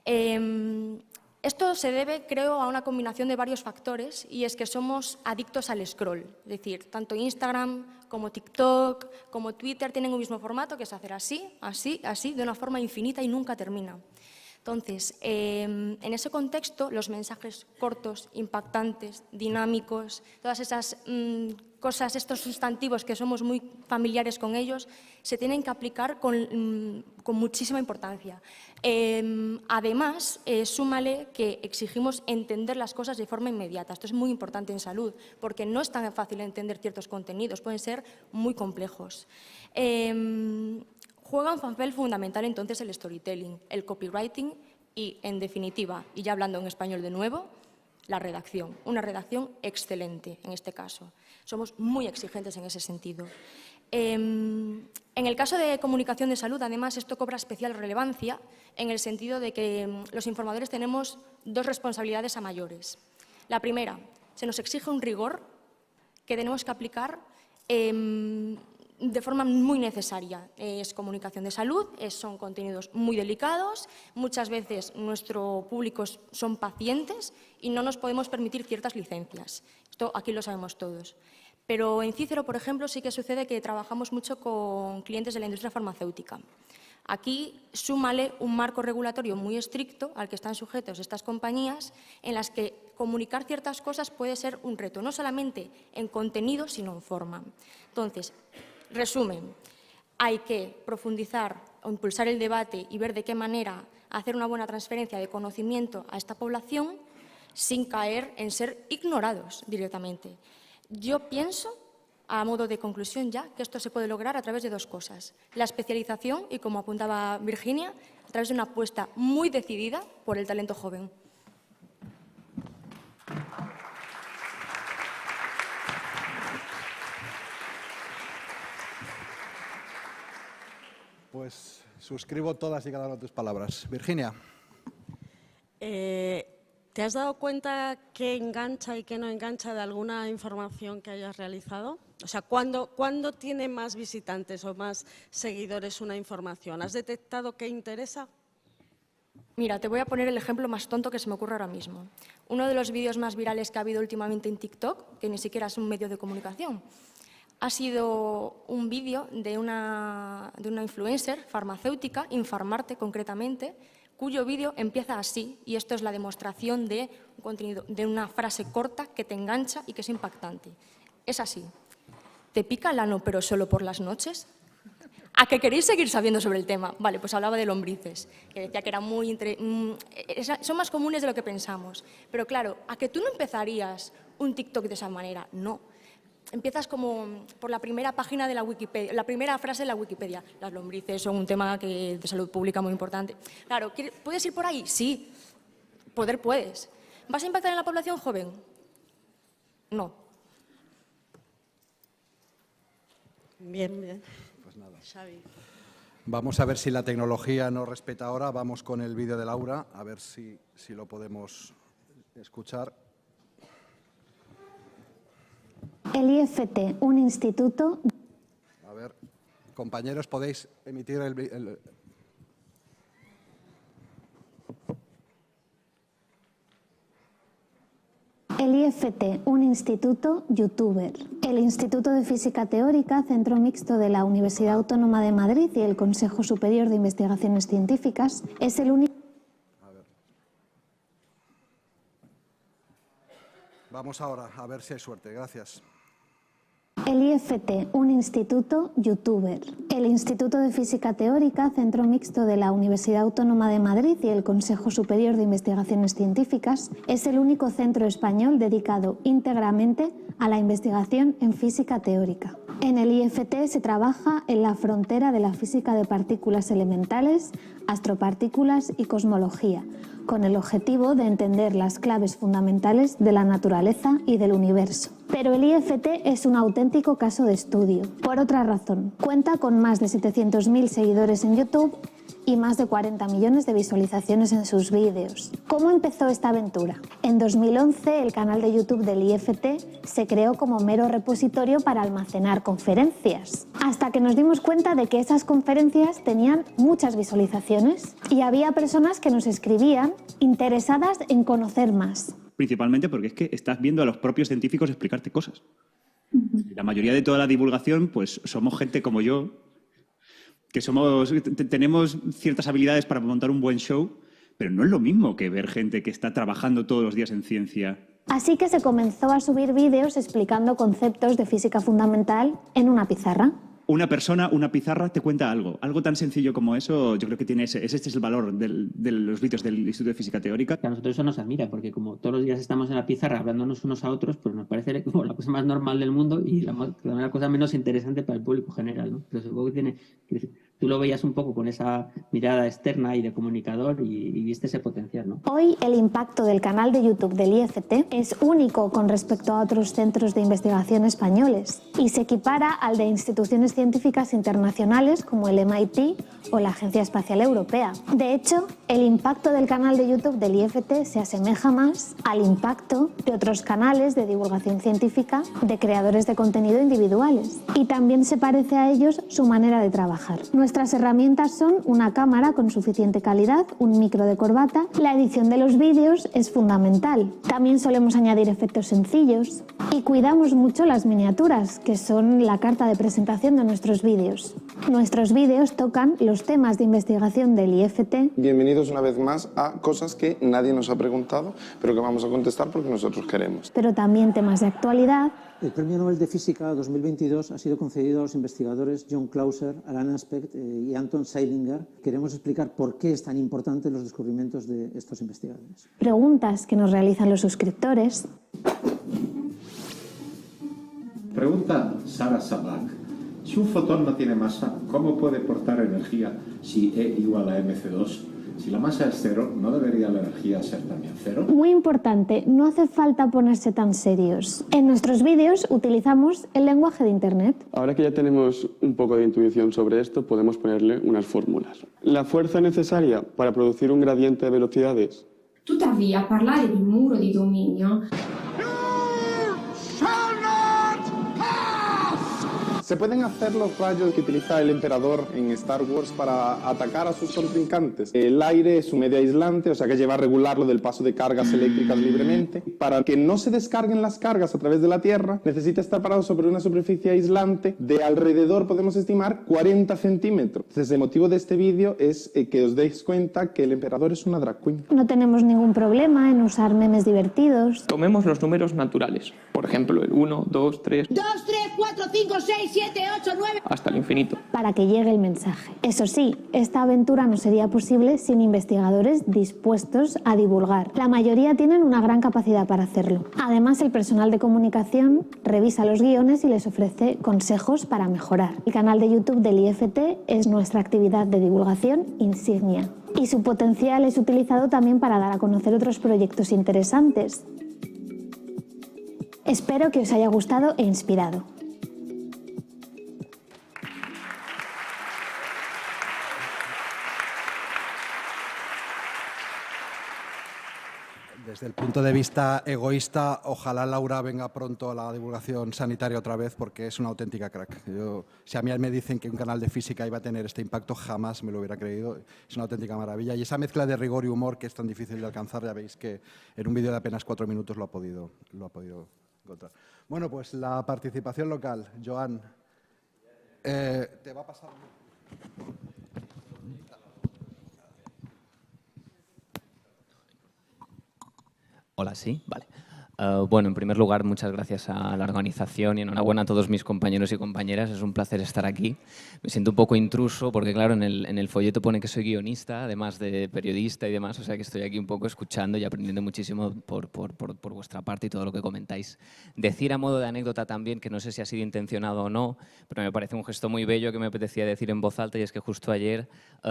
Esto se debe, creo, a una combinación de varios factores, y es que somos adictos al scroll. Es decir, tanto Instagram como TikTok como Twitter tienen un mismo formato, que es hacer así, así, así, de una forma infinita y nunca termina. Entonces, en ese contexto, los mensajes cortos, impactantes, dinámicos, todas esas cosas, estos sustantivos que somos muy familiares con ellos, se tienen que aplicar con muchísima importancia. Además, súmale que exigimos entender las cosas de forma inmediata. Esto es muy importante en salud, porque no es tan fácil entender ciertos contenidos, pueden ser muy complejos. Juega un papel fundamental entonces el storytelling, el copywriting y, en definitiva, y ya hablando en español de nuevo, la redacción, una redacción excelente en este caso. Somos muy exigentes en ese sentido. En el caso de comunicación de salud, además, esto cobra especial relevancia en el sentido de que los informadores tenemos dos responsabilidades a mayores. La primera, se nos exige un rigor que tenemos que aplicar de forma muy necesaria. Es comunicación de salud, son contenidos muy delicados, muchas veces nuestro público son pacientes y no nos podemos permitir ciertas licencias. Esto aquí lo sabemos todos. Pero en Cícero, por ejemplo, sí que sucede que trabajamos mucho con clientes de la industria farmacéutica. Aquí súmale un marco regulatorio muy estricto al que están sujetos estas compañías, en las que comunicar ciertas cosas puede ser un reto, no solamente en contenido, sino en forma. Entonces, resumen, hay que profundizar o impulsar el debate y ver de qué manera hacer una buena transferencia de conocimiento a esta población sin caer en ser ignorados directamente. Yo pienso, a modo de conclusión ya, que esto se puede lograr a través de dos cosas. La especialización y, como apuntaba Virginia, a través de una apuesta muy decidida por el talento joven. Pues suscribo todas y cada una de tus palabras. Virginia. ¿Te has dado cuenta qué engancha y qué no engancha de alguna información que hayas realizado? O sea, ¿cuándo tiene más visitantes o más seguidores una información? ¿Has detectado qué interesa? Mira, te voy a poner el ejemplo más tonto que se me ocurre ahora mismo. Uno de los vídeos más virales que ha habido últimamente en TikTok, que ni siquiera es un medio de comunicación, ha sido un vídeo de una influencer farmacéutica, Infarmarte concretamente, cuyo vídeo empieza así, y esto es la demostración de un contenido, de una frase corta que te engancha y que es impactante. Es así. ¿Te pica el ano pero solo por las noches? ¿A qué queréis seguir sabiendo sobre el tema? Vale, pues hablaba de lombrices, que decía que era son más comunes de lo que pensamos. Pero claro, ¿a que tú no empezarías un TikTok de esa manera? No. Empiezas como por la primera página de la Wikipedia, la primera frase de la Wikipedia. Las lombrices son un tema de salud pública muy importante. Claro, ¿puedes ir por ahí? Sí, puedes. ¿Vas a impactar en la población joven? No. Bien. Pues nada. Xavi. Vamos a ver si la tecnología nos respeta ahora. Vamos con el vídeo de Laura, a ver si lo podemos escuchar. El IFT, un instituto... A ver, compañeros, ¿podéis emitir el... El IFT, un instituto youtuber. El Instituto de Física Teórica, centro mixto de la Universidad Autónoma de Madrid y el Consejo Superior de Investigaciones Científicas, es el único... A ver. Vamos ahora, a ver si hay suerte. Gracias. El IFT, un instituto youtuber. El Instituto de Física Teórica, centro mixto de la Universidad Autónoma de Madrid y el Consejo Superior de Investigaciones Científicas, es el único centro español dedicado íntegramente a la investigación en física teórica. En el IFT se trabaja en la frontera de la física de partículas elementales, astropartículas y cosmología, con el objetivo de entender las claves fundamentales de la naturaleza y del universo. Pero el IFT es un auténtico caso de estudio. Por otra razón, cuenta con más de 700.000 seguidores en YouTube y más de 40 millones de visualizaciones en sus vídeos. ¿Cómo empezó esta aventura? En 2011, el canal de YouTube del IFT se creó como mero repositorio para almacenar conferencias, hasta que nos dimos cuenta de que esas conferencias tenían muchas visualizaciones y había personas que nos escribían interesadas en conocer más. Principalmente porque es que estás viendo a los propios científicos explicarte cosas. La mayoría de toda la divulgación, pues somos gente como yo, que tenemos ciertas habilidades para montar un buen show, pero no es lo mismo que ver gente que está trabajando todos los días en ciencia. Así que se comenzó a subir vídeos explicando conceptos de física fundamental en una pizarra. Una persona, una pizarra, te cuenta algo. Algo tan sencillo como eso, yo creo que tiene este es el valor de los vídeos del Instituto de Física Teórica. A nosotros eso nos admira, porque como todos los días estamos en la pizarra hablándonos unos a otros, pues nos parece como la cosa más normal del mundo y la cosa menos interesante para el público general, ¿no? Pero supongo que Tú lo veías un poco con esa mirada externa y de comunicador y viste ese potencial, ¿no? Hoy el impacto del canal de YouTube del IFT es único con respecto a otros centros de investigación españoles y se equipara al de instituciones científicas internacionales como el MIT o la Agencia Espacial Europea. De hecho, el impacto del canal de YouTube del IFT se asemeja más al impacto de otros canales de divulgación científica de creadores de contenido individuales. Y también se parece a ellos su manera de trabajar. Nuestras herramientas son una cámara con suficiente calidad, un micro de corbata. La edición de los vídeos es fundamental. También solemos añadir efectos sencillos y cuidamos mucho las miniaturas, que son la carta de presentación de nuestros vídeos. Nuestros vídeos tocan los temas de investigación del IFT. Bienvenidos una vez más a cosas que nadie nos ha preguntado, pero que vamos a contestar porque nosotros queremos. Pero también temas de actualidad. El Premio Nobel de Física 2022 ha sido concedido a los investigadores John Clauser, Alan Aspect y Anton Zeilinger. Queremos explicar por qué es tan importante los descubrimientos de estos investigadores. Preguntas que nos realizan los suscriptores. Pregunta Sara Sabak. Si un fotón no tiene masa, ¿cómo puede portar energía si E igual a mc2? Si la masa es cero, ¿no debería la energía ser también cero? Muy importante, no hace falta ponerse tan serios. En nuestros vídeos utilizamos el lenguaje de Internet. Ahora que ya tenemos un poco de intuición sobre esto, podemos ponerle unas fórmulas. La fuerza necesaria para producir un gradiente de velocidades. Tuttavia, parlare di muro di dominio... ¿Se pueden hacer los rayos que utiliza el emperador en Star Wars para atacar a sus contrincantes? El aire es su medio aislante, o sea que lleva a regularlo del paso de cargas eléctricas libremente. Para que no se descarguen las cargas a través de la Tierra, necesita estar parado sobre una superficie aislante de alrededor, podemos estimar, 40 centímetros. Entonces, el motivo de este vídeo es que os deis cuenta que el emperador es una drag queen. No tenemos ningún problema en usar memes divertidos. Tomemos los números naturales. Por ejemplo, el 1, 2, 3... 2, 3, 4, 5, 6, 7, 8, 9... hasta el infinito. Para que llegue el mensaje. Eso sí, esta aventura no sería posible sin investigadores dispuestos a divulgar. La mayoría tienen una gran capacidad para hacerlo. Además, el personal de comunicación revisa los guiones y les ofrece consejos para mejorar. El canal de YouTube del IFT es nuestra actividad de divulgación insignia. Y su potencial es utilizado también para dar a conocer otros proyectos interesantes. Espero que os haya gustado e inspirado. Desde el punto de vista egoísta, ojalá Laura venga pronto a la divulgación sanitaria otra vez porque es una auténtica crack. Si a mí me dicen que un canal de física iba a tener este impacto, jamás me lo hubiera creído. Es una auténtica maravilla. Y esa mezcla de rigor y humor que es tan difícil de alcanzar, ya veis que en un vídeo de apenas 4 minutos lo ha podido encontrar. Bueno, pues la participación local. Joan, te va a pasar... Hola, sí, vale. Bueno, en primer lugar, muchas gracias a la organización y enhorabuena a todos mis compañeros y compañeras. Es un placer estar aquí. Me siento un poco intruso porque, claro, en el folleto pone que soy guionista, además de periodista y demás, o sea que estoy aquí un poco escuchando y aprendiendo muchísimo por vuestra parte y todo lo que comentáis. Decir a modo de anécdota también, que no sé si ha sido intencionado o no, pero me parece un gesto muy bello que me apetecía decir en voz alta, y es que justo ayer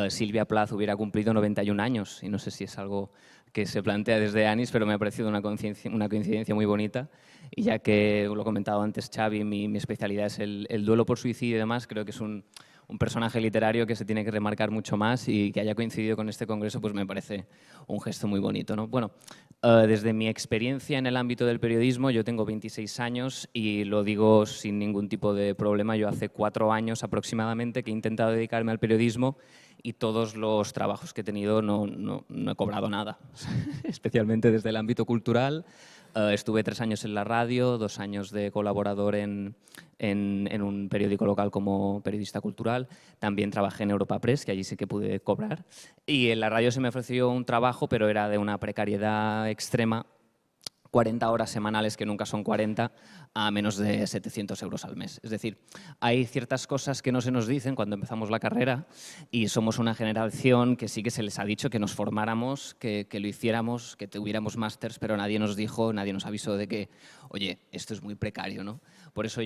Silvia Plath hubiera cumplido 91 años y no sé si es algo que se plantea desde ANIS, pero me ha parecido una coincidencia muy bonita. Y ya que lo he comentado antes, Xavi, mi especialidad es el duelo por suicidio y demás, creo que es un personaje literario que se tiene que remarcar mucho más, y que haya coincidido con este congreso pues me parece un gesto muy bonito, ¿no? Bueno, desde mi experiencia en el ámbito del periodismo, yo tengo 26 años y lo digo sin ningún tipo de problema. Yo hace 4 años aproximadamente que he intentado dedicarme al periodismo y todos los trabajos que he tenido no he cobrado nada, especialmente desde el ámbito cultural. Estuve 3 años en la radio, 2 años de colaborador en un periódico local como periodista cultural. También trabajé en Europa Press, que allí sí que pude cobrar. Y en la radio se me ofreció un trabajo, pero era de una precariedad extrema. 40 horas semanales, que nunca son 40, a menos de 700 euros al mes. Es decir, hay ciertas cosas que no se nos dicen cuando empezamos la carrera, y somos una generación que sí que se les ha dicho que nos formáramos, que lo hiciéramos, que tuviéramos másters, pero nadie nos dijo, nadie nos avisó de que, oye, esto es muy precario, ¿no? Por eso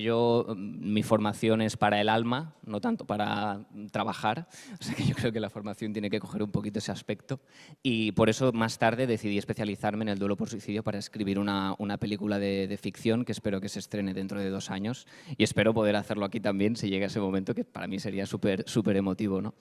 mi formación es para el alma, no tanto para trabajar. O sea que yo creo que la formación tiene que coger un poquito ese aspecto. Y por eso más tarde decidí especializarme en el duelo por suicidio para escribir una película de ficción que espero que se estrene dentro de 2 años. Y espero poder hacerlo aquí también si llega ese momento, que para mí sería súper emotivo, ¿no?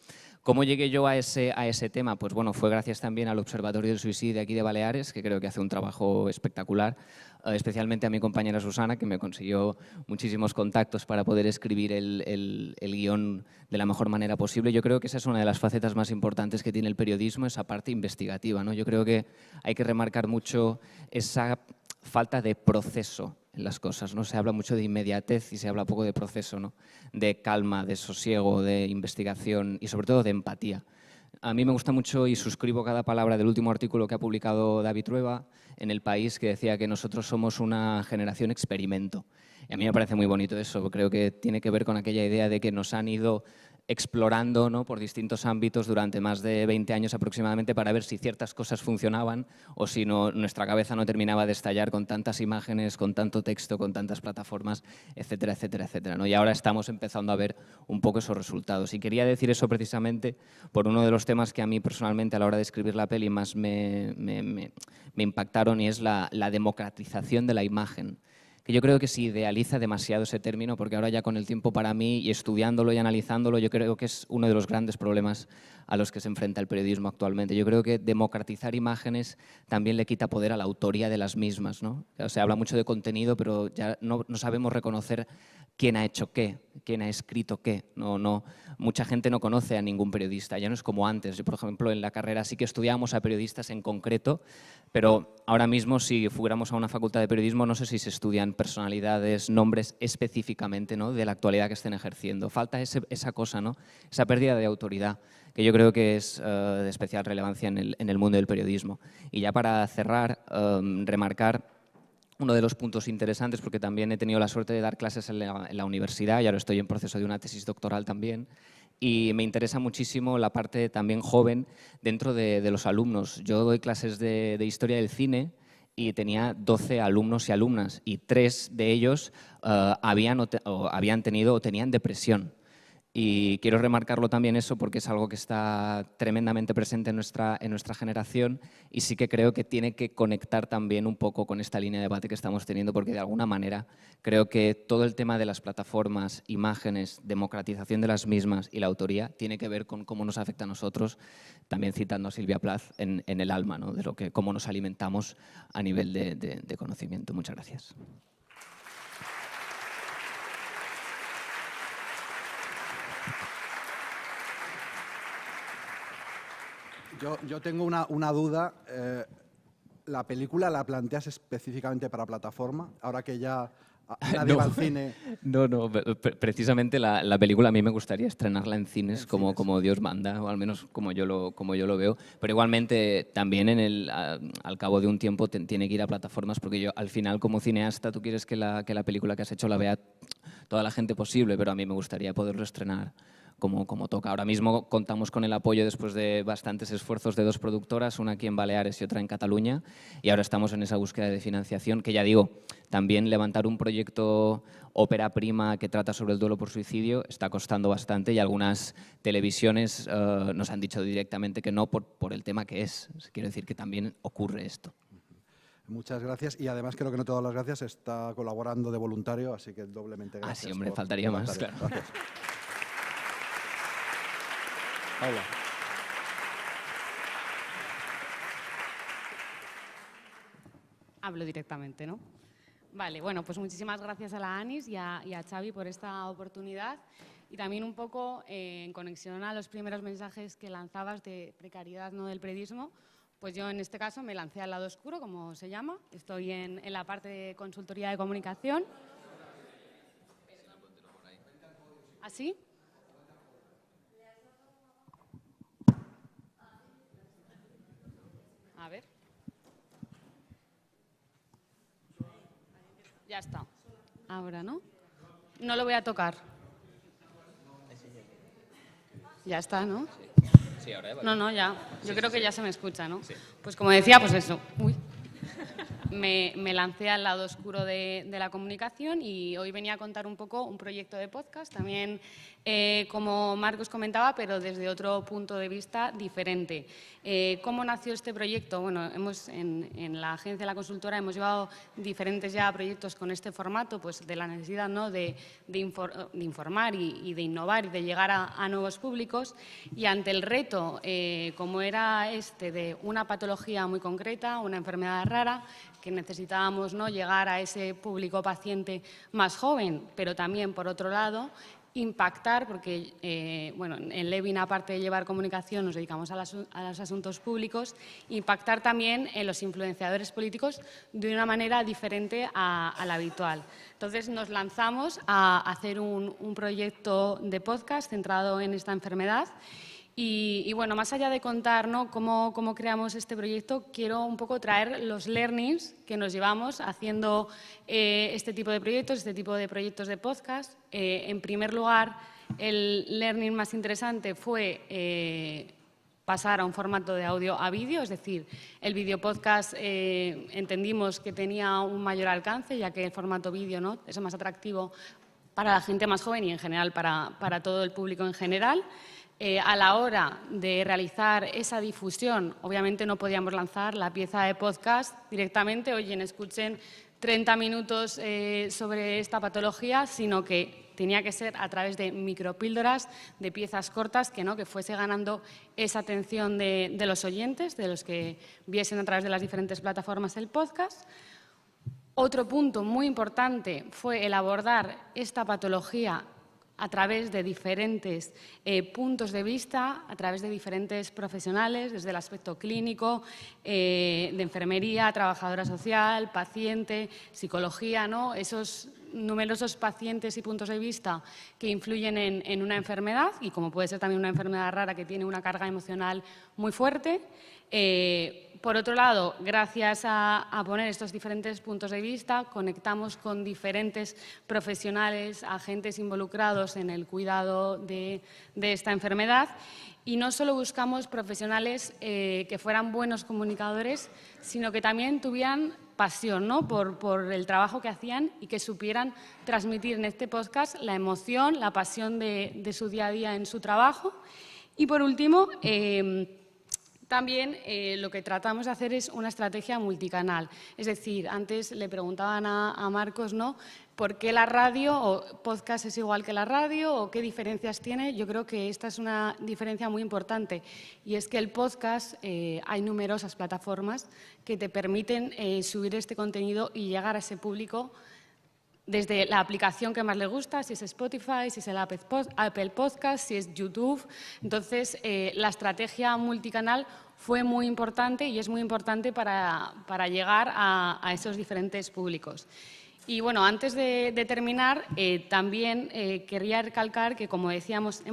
¿Cómo llegué yo a ese tema? Pues bueno, fue gracias también al Observatorio del Suicidio de aquí de Baleares, que creo que hace un trabajo espectacular, especialmente a mi compañera Susana, que me consiguió muchísimos contactos para poder escribir el guión de la mejor manera posible. Yo creo que esa es una de las facetas más importantes que tiene el periodismo, esa parte investigativa, ¿no? Yo creo que hay que remarcar mucho esa falta de proceso en las cosas, ¿no? Se habla mucho de inmediatez y se habla poco de proceso, ¿no? De calma, de sosiego, de investigación y sobre todo de empatía. A mí me gusta mucho y suscribo cada palabra del último artículo que ha publicado David Trueba en El País, que decía que nosotros somos una generación experimento. Y a mí me parece muy bonito eso, creo que tiene que ver con aquella idea de que nos han ido explorando, ¿no?, por distintos ámbitos durante más de 20 años aproximadamente para ver si ciertas cosas funcionaban o si nuestra cabeza no terminaba de estallar con tantas imágenes, con tanto texto, con tantas plataformas, etcétera, etcétera, etcétera, ¿no? Y ahora estamos empezando a ver un poco esos resultados. Y quería decir eso precisamente por uno de los temas que a mí personalmente a la hora de escribir la peli más me impactaron, y es la democratización de la imagen. Que yo creo que se idealiza demasiado ese término, porque ahora ya con el tiempo para mí y estudiándolo y analizándolo, yo creo que es uno de los grandes problemas a los que se enfrenta el periodismo actualmente. Yo creo que democratizar imágenes también le quita poder a la autoría de las mismas, ¿no? Se habla mucho de contenido, pero ya no sabemos reconocer quién ha hecho qué, quién ha escrito qué. Mucha gente no conoce a ningún periodista, ya no es como antes. Yo, por ejemplo, en la carrera sí que estudiábamos a periodistas en concreto, pero ahora mismo si fuéramos a una facultad de periodismo no sé si se estudian personalidades, nombres específicamente, ¿no?, de la actualidad que estén ejerciendo. Falta esa cosa, ¿no?, esa pérdida de autoridad, que yo creo que es de especial relevancia en el mundo del periodismo. Y ya para cerrar, remarcar uno de los puntos interesantes, porque también he tenido la suerte de dar clases en la universidad y ahora estoy en proceso de una tesis doctoral también, y me interesa muchísimo la parte también joven dentro de los alumnos. Yo doy clases de historia del cine y tenía 12 alumnos y alumnas, y 3 de ellos habían tenido o tenían depresión. Y quiero remarcarlo también eso porque es algo que está tremendamente presente en nuestra generación, y sí que creo que tiene que conectar también un poco con esta línea de debate que estamos teniendo, porque de alguna manera creo que todo el tema de las plataformas, imágenes, democratización de las mismas y la autoría tiene que ver con cómo nos afecta a nosotros, también citando a Silvia Plath, en el alma, ¿no?, de cómo nos alimentamos a nivel de conocimiento. Muchas gracias. Yo tengo una duda. ¿La película la planteas específicamente para plataforma? Ahora que ya nadie va al cine. No, precisamente la película a mí me gustaría estrenarla en cines, como Dios manda, o al menos como yo lo veo. Pero igualmente también al cabo de un tiempo tiene que ir a plataformas, porque yo al final como cineasta tú quieres que la película que has hecho la vea toda la gente posible, pero a mí me gustaría poderlo estrenar como toca. Ahora mismo contamos con el apoyo, después de bastantes esfuerzos, de 2 productoras, una aquí en Baleares y otra en Cataluña, y ahora estamos en esa búsqueda de financiación, que ya digo, también levantar un proyecto ópera prima que trata sobre el duelo por suicidio está costando bastante, y algunas televisiones nos han dicho directamente que no por el tema que es. Quiero decir que también ocurre esto. Muchas gracias, y además creo que no te doy las gracias, está colaborando de voluntario, así que doblemente gracias. Sí, hombre, faltaría más, claro. Gracias. Paula. Hablo directamente, ¿no? Vale, bueno, pues muchísimas gracias a la ANIS y a Xavi por esta oportunidad, y también un poco en conexión a los primeros mensajes que lanzabas de precariedad, ¿no?, del periodismo. Pues yo en este caso me lancé al lado oscuro, como se llama. Estoy en la parte de consultoría de comunicación. ¿Así? A ver. Ya está. Ahora, ¿no? No lo voy a tocar. Ya está, ¿no? Sí, ahora No, ya. Yo creo que ya se me escucha, ¿no? Sí. Pues como decía, pues eso. Uy. me lancé al lado oscuro de la comunicación y hoy venía a contar un poco un proyecto de podcast, también como Marcos comentaba, pero desde otro punto de vista diferente. ¿Cómo nació este proyecto? Bueno, en la agencia, la consultora, hemos llevado diferentes ya proyectos con este formato, pues de la necesidad, ¿no?, de informar y de innovar y de llegar a nuevos públicos. Y ante el reto, como era de una patología muy concreta, una enfermedad rara, que necesitábamos, ¿no?, llegar a ese público paciente más joven, pero también, por otro lado, impactar, porque bueno, en Levin, aparte de llevar comunicación, nos dedicamos a los asuntos públicos, impactar también en los influenciadores políticos de una manera diferente a la habitual. Entonces nos lanzamos a hacer un proyecto de podcast centrado en esta enfermedad. Y bueno, más allá de contar, ¿no?, cómo creamos este proyecto, quiero un poco traer los learnings que nos llevamos haciendo este tipo de proyectos de podcast. En primer lugar, el learning más interesante fue pasar a un formato de audio a vídeo, es decir, el vídeo podcast entendimos que tenía un mayor alcance, ya que el formato vídeo, ¿no?, es más atractivo para la gente más joven y en general para todo el público en general. A la hora de realizar esa difusión, obviamente no podíamos lanzar la pieza de podcast directamente, oye, escuchen 30 minutos sobre esta patología, sino que tenía que ser a través de micropíldoras, de piezas cortas, que fuese ganando esa atención de los oyentes, de los que viesen a través de las diferentes plataformas el podcast. Otro punto muy importante fue el abordar esta patología a través de diferentes puntos de vista, a través de diferentes profesionales, desde el aspecto clínico, de enfermería, trabajadora social, paciente, psicología, ¿no?, esos numerosos pacientes y puntos de vista que influyen en una enfermedad y como puede ser también una enfermedad rara que tiene una carga emocional muy fuerte. Por otro lado, gracias a poner estos diferentes puntos de vista, conectamos con diferentes profesionales, agentes involucrados en el cuidado de esta enfermedad y no solo buscamos profesionales que fueran buenos comunicadores, sino que también tuvieran pasión, ¿no?, por el trabajo que hacían y que supieran transmitir en este podcast la emoción, la pasión de su día a día en su trabajo. Y por último, también lo que tratamos de hacer es una estrategia multicanal. Es decir, antes le preguntaban a Marcos, ¿no?, ¿por qué la radio o podcast es igual que la radio o qué diferencias tiene? Yo creo que esta es una diferencia muy importante y es que el podcast, hay numerosas plataformas que te permiten subir este contenido y llegar a ese público desde la aplicación que más le gusta, si es Spotify, si es el Apple Podcast, si es YouTube. Entonces, la estrategia multicanal fue muy importante y es muy importante para llegar a esos diferentes públicos. Y bueno, antes de terminar, también quería recalcar que, como decíamos,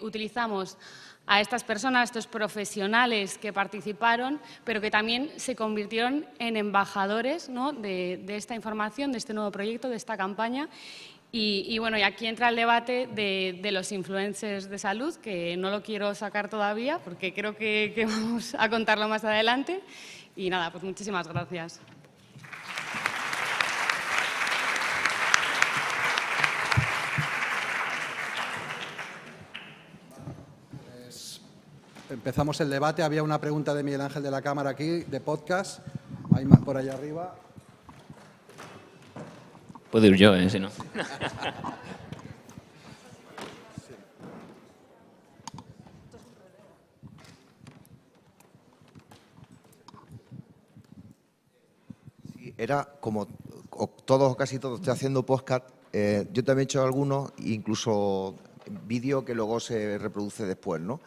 utilizamos a estas personas, a estos profesionales que participaron, pero que también se convirtieron en embajadores, ¿no?, de esta información, de este nuevo proyecto, de esta campaña. Y bueno, y aquí entra el debate de los influencers de salud, que no lo quiero sacar todavía, porque creo que vamos a contarlo más adelante. Y nada, pues muchísimas gracias. Empezamos el debate. Había una pregunta de Miguel Ángel de la Cámara aquí, de podcast. Hay más por allá arriba. Puedo ir yo, si no. Sí, era como todos o casi todos estoy haciendo podcast. Yo también he hecho algunos, incluso vídeo que luego se reproduce después, ¿no?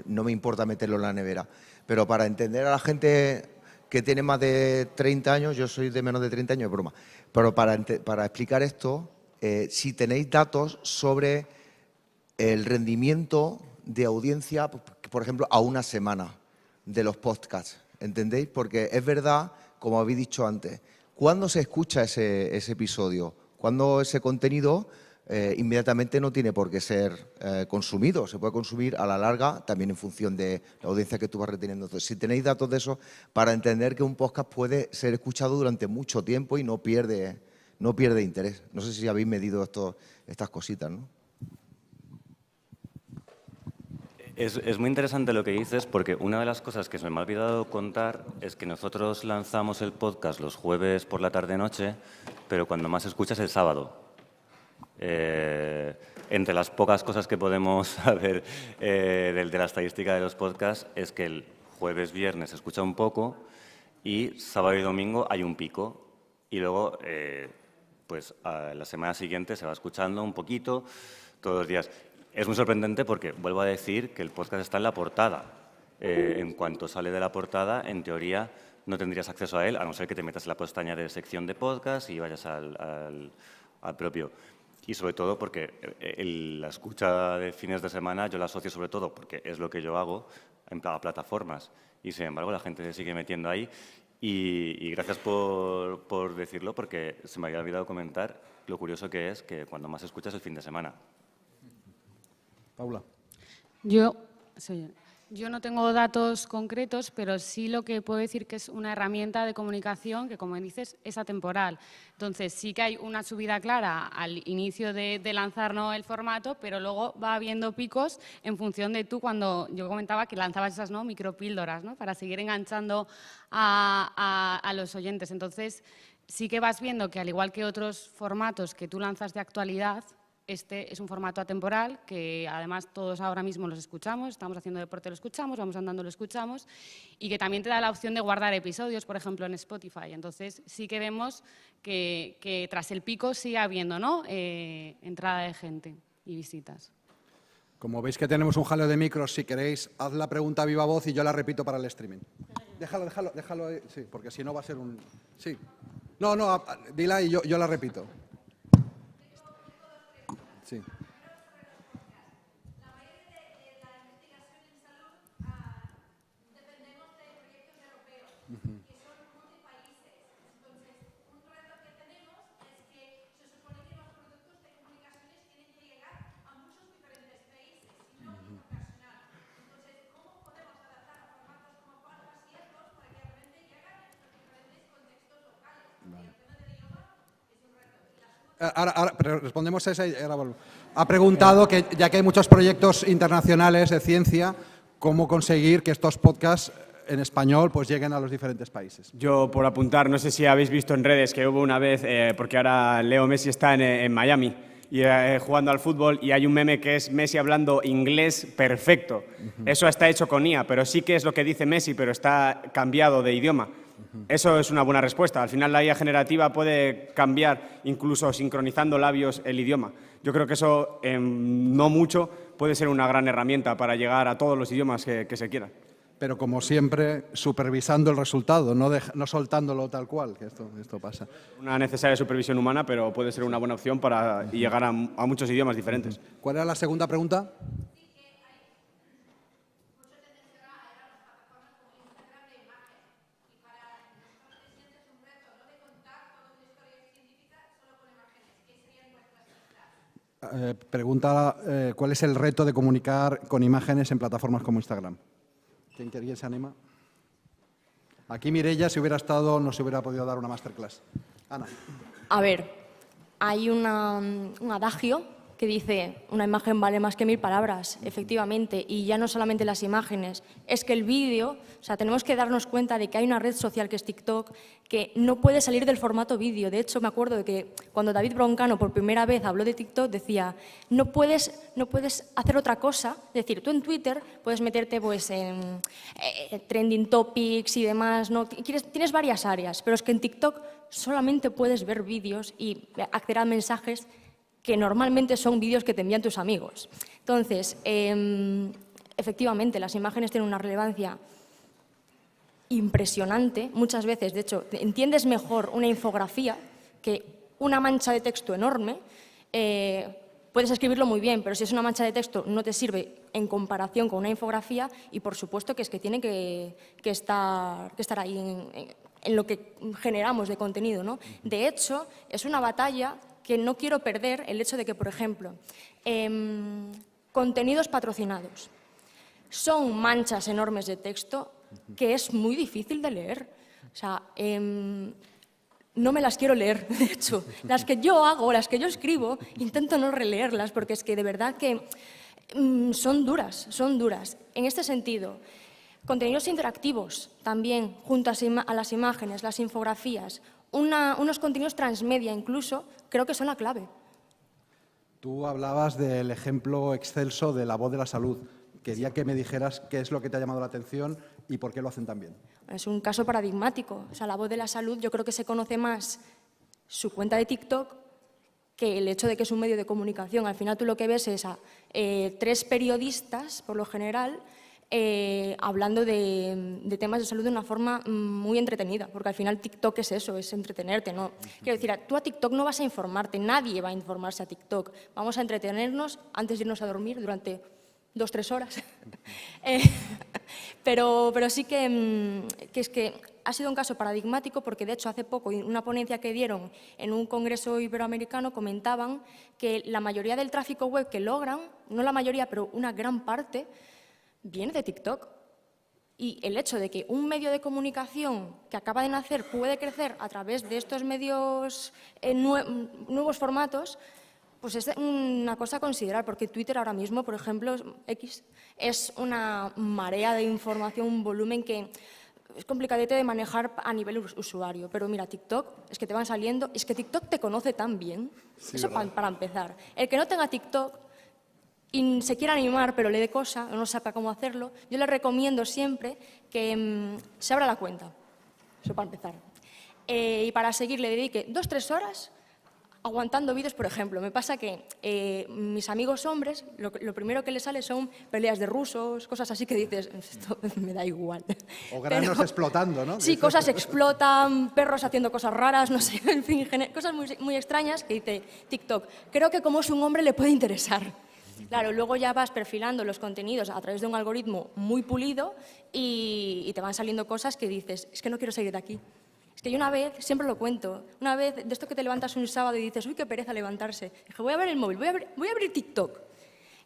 No me importa meterlo en la nevera. Pero para entender a la gente que tiene más de 30 años, yo soy de menos de 30 años, es broma, pero para explicar esto, si tenéis datos sobre el rendimiento de audiencia, por ejemplo, a una semana de los podcasts, ¿entendéis? Porque es verdad, como habéis dicho antes, ¿cuándo se escucha ese episodio? ¿Cuándo ese contenido inmediatamente no tiene por qué ser consumido. Se puede consumir a la larga también en función de la audiencia que tú vas reteniendo. Entonces, si tenéis datos de eso, para entender que un podcast puede ser escuchado durante mucho tiempo y no pierde interés. No sé si habéis medido estas cositas, ¿no? Es muy interesante lo que dices, porque una de las cosas que se me ha olvidado contar es que nosotros lanzamos el podcast los jueves por la tarde-noche, pero cuando más se escucha es el sábado. Entre las pocas cosas que podemos saber de la estadística de los podcasts es que el jueves-viernes se escucha un poco y sábado y domingo hay un pico. Y luego, pues a la semana siguiente se va escuchando un poquito todos los días. Es muy sorprendente porque, vuelvo a decir, que el podcast está en la portada. En cuanto sale de la portada, en teoría, no tendrías acceso a él, a no ser que te metas en la pestaña de sección de podcast y vayas al propio. Y sobre todo porque la escucha de fines de semana yo la asocio sobre todo porque es lo que yo hago en plataformas. Y sin embargo, la gente se sigue metiendo ahí. Y gracias por decirlo, porque se me había olvidado comentar lo curioso que es que cuando más escuchas es el fin de semana. Paula. Yo no tengo datos concretos, pero sí lo que puedo decir que es una herramienta de comunicación que, como dices, es atemporal. Entonces, sí que hay una subida clara al inicio de lanzar, ¿no?, el formato, pero luego va habiendo picos en función de tú, cuando yo comentaba que lanzabas esas, ¿no?, micropíldoras, ¿no?, para seguir enganchando a los oyentes. Entonces, sí que vas viendo que, al igual que otros formatos que tú lanzas de actualidad, este es un formato atemporal que además todos ahora mismo los escuchamos, estamos haciendo deporte, lo escuchamos, vamos andando, lo escuchamos, y que también te da la opción de guardar episodios, por ejemplo, en Spotify. Entonces sí que vemos que tras el pico sigue habiendo, ¿no?, entrada de gente y visitas. Como veis que tenemos un jaleo de micros, si queréis, haz la pregunta a viva voz y yo la repito para el streaming. Déjalo ahí, sí, porque si no va a ser un... Sí. No, dila y yo la repito. Sí. Ahora respondemos a esa y ahora volvemos. Ha preguntado que, ya que hay muchos proyectos internacionales de ciencia, ¿cómo conseguir que estos podcasts en español pues lleguen a los diferentes países? Yo, por apuntar, no sé si habéis visto en redes que hubo una vez, porque ahora Leo Messi está en Miami y jugando al fútbol, y hay un meme que es Messi hablando inglés perfecto. Eso está hecho con IA, pero sí que es lo que dice Messi, pero está cambiado de idioma. Eso es una buena respuesta. Al final la IA generativa puede cambiar, incluso sincronizando labios, el idioma. Yo creo que eso, no mucho, puede ser una gran herramienta para llegar a todos los idiomas que se quieran. Pero como siempre, supervisando el resultado, no soltándolo tal cual, que esto pasa. Una necesaria supervisión humana, pero puede ser una buena opción para llegar a muchos idiomas diferentes. ¿Cuál era la segunda pregunta? Pregunta cuál es el reto de comunicar con imágenes en plataformas como Instagram. ¿Quién se anima? Aquí Mireia, si hubiera estado, no se hubiera podido dar una masterclass. Ana. A ver, hay un adagio que dice una imagen vale más que 1000 palabras, efectivamente, y ya no solamente las imágenes, es que el vídeo, o sea, tenemos que darnos cuenta de que hay una red social que es TikTok que no puede salir del formato vídeo. De hecho, me acuerdo de que cuando David Broncano por primera vez habló de TikTok, decía, no puedes hacer otra cosa, es decir, tú en Twitter puedes meterte pues, en trending topics y demás, ¿no? Tienes varias áreas, pero es que en TikTok solamente puedes ver vídeos y acceder a mensajes que normalmente son vídeos que te envían tus amigos. Entonces, efectivamente, las imágenes tienen una relevancia impresionante. Muchas veces, de hecho, entiendes mejor una infografía que una mancha de texto enorme. Puedes escribirlo muy bien, pero si es una mancha de texto no te sirve en comparación con una infografía, y por supuesto que es que tiene que estar ahí en lo que generamos de contenido, ¿no? De hecho, es una batalla que no quiero perder el hecho de que, por ejemplo, contenidos patrocinados son manchas enormes de texto que es muy difícil de leer. O sea, no me las quiero leer, de hecho. Las que yo hago, las que yo escribo, intento no releerlas porque es que de verdad que son duras, son duras. En este sentido, contenidos interactivos también, junto a las imágenes, las infografías, unos contenidos transmedia incluso, creo que son la clave. Tú hablabas del ejemplo excelso de La Voz de la Salud. Quería que me dijeras qué es lo que te ha llamado la atención y por qué lo hacen tan bien. Es un caso paradigmático. O sea, La Voz de la Salud, yo creo que se conoce más su cuenta de TikTok que el hecho de que es un medio de comunicación. Al final tú lo que ves es a 3 periodistas, por lo general, hablando de temas de salud de una forma muy entretenida, porque al final TikTok es eso, es entretenerte, ¿no? Quiero decir, tú a TikTok no vas a informarte, nadie va a informarse a TikTok. Vamos a entretenernos antes de irnos a dormir durante 2-3 horas. Pero sí que es que ha sido un caso paradigmático porque, de hecho, hace poco, en una ponencia que dieron en un congreso iberoamericano, comentaban que la mayoría del tráfico web que logran, no la mayoría, pero una gran parte, viene de TikTok. Y el hecho de que un medio de comunicación que acaba de nacer puede crecer a través de estos medios, nuevos formatos, pues es una cosa a considerar, porque Twitter ahora mismo, por ejemplo, X, es una marea de información, un volumen que es complicadete de manejar a nivel usuario. Pero mira, TikTok, es que te van saliendo, es que TikTok te conoce tan bien, sí, eso para empezar. El que no tenga TikTok y se quiera animar, pero le dé cosa, o no sepa cómo hacerlo, yo le recomiendo siempre que se abra la cuenta, eso para empezar. Y para seguir le dedique 2-3 horas aguantando vídeos, por ejemplo. Me pasa que mis amigos hombres, lo primero que les sale son peleas de rusos, cosas así que dices, esto me da igual. O granos explotando, ¿no? Sí, cosas explotan, perros haciendo cosas raras, no sé, en fin, cosas muy extrañas que dice TikTok. Creo que como es un hombre le puede interesar. Claro, luego ya vas perfilando los contenidos a través de un algoritmo muy pulido y te van saliendo cosas que dices, es que no quiero salir de aquí. Es que yo una vez, siempre lo cuento, una vez de esto que te levantas un sábado y dices, uy, qué pereza levantarse. Dije, voy a ver el móvil, voy a abrir TikTok.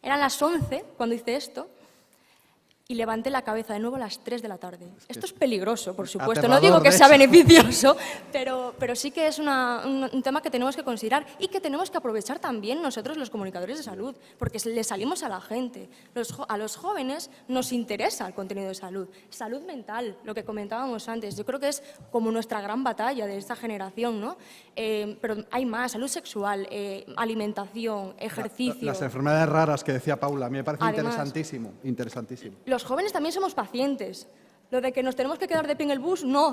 Eran las 11 cuando hice esto y levanté la cabeza de nuevo a las 3 de la tarde. Esto es peligroso, por supuesto. No digo que sea beneficioso, pero sí que es un tema que tenemos que considerar y que tenemos que aprovechar también nosotros los comunicadores de salud, porque le salimos a la gente. A los jóvenes nos interesa el contenido de salud. Salud mental, lo que comentábamos antes. Yo creo que es como nuestra gran batalla de esta generación, ¿no? Pero hay más, salud sexual, alimentación, ejercicio. Las enfermedades raras que decía Paula, a mí me parece Además, interesantísimo. Los jóvenes también somos pacientes. Lo de que nos tenemos que quedar de pie en el bus, no.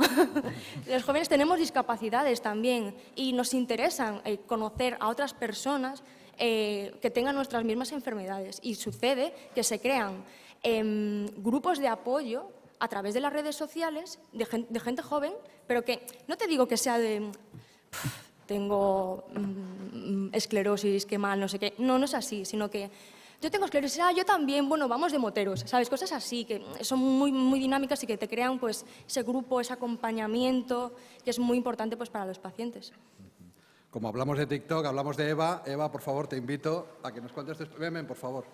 Los jóvenes tenemos discapacidades también y nos interesan conocer a otras personas que tengan nuestras mismas enfermedades. Y sucede que se crean grupos de apoyo a través de las redes sociales de gente joven, pero que no te digo que sea de tengo esclerosis, qué mal, no sé qué. No, no es así, sino que yo tengo esclerosis, yo también, bueno, vamos de moteros, ¿sabes? Cosas así, que son muy dinámicas y que te crean pues, ese grupo, ese acompañamiento, que es muy importante pues, para los pacientes. Como hablamos de TikTok, hablamos de Eva. Eva, por favor, te invito a que nos cuentes... Ven, por favor.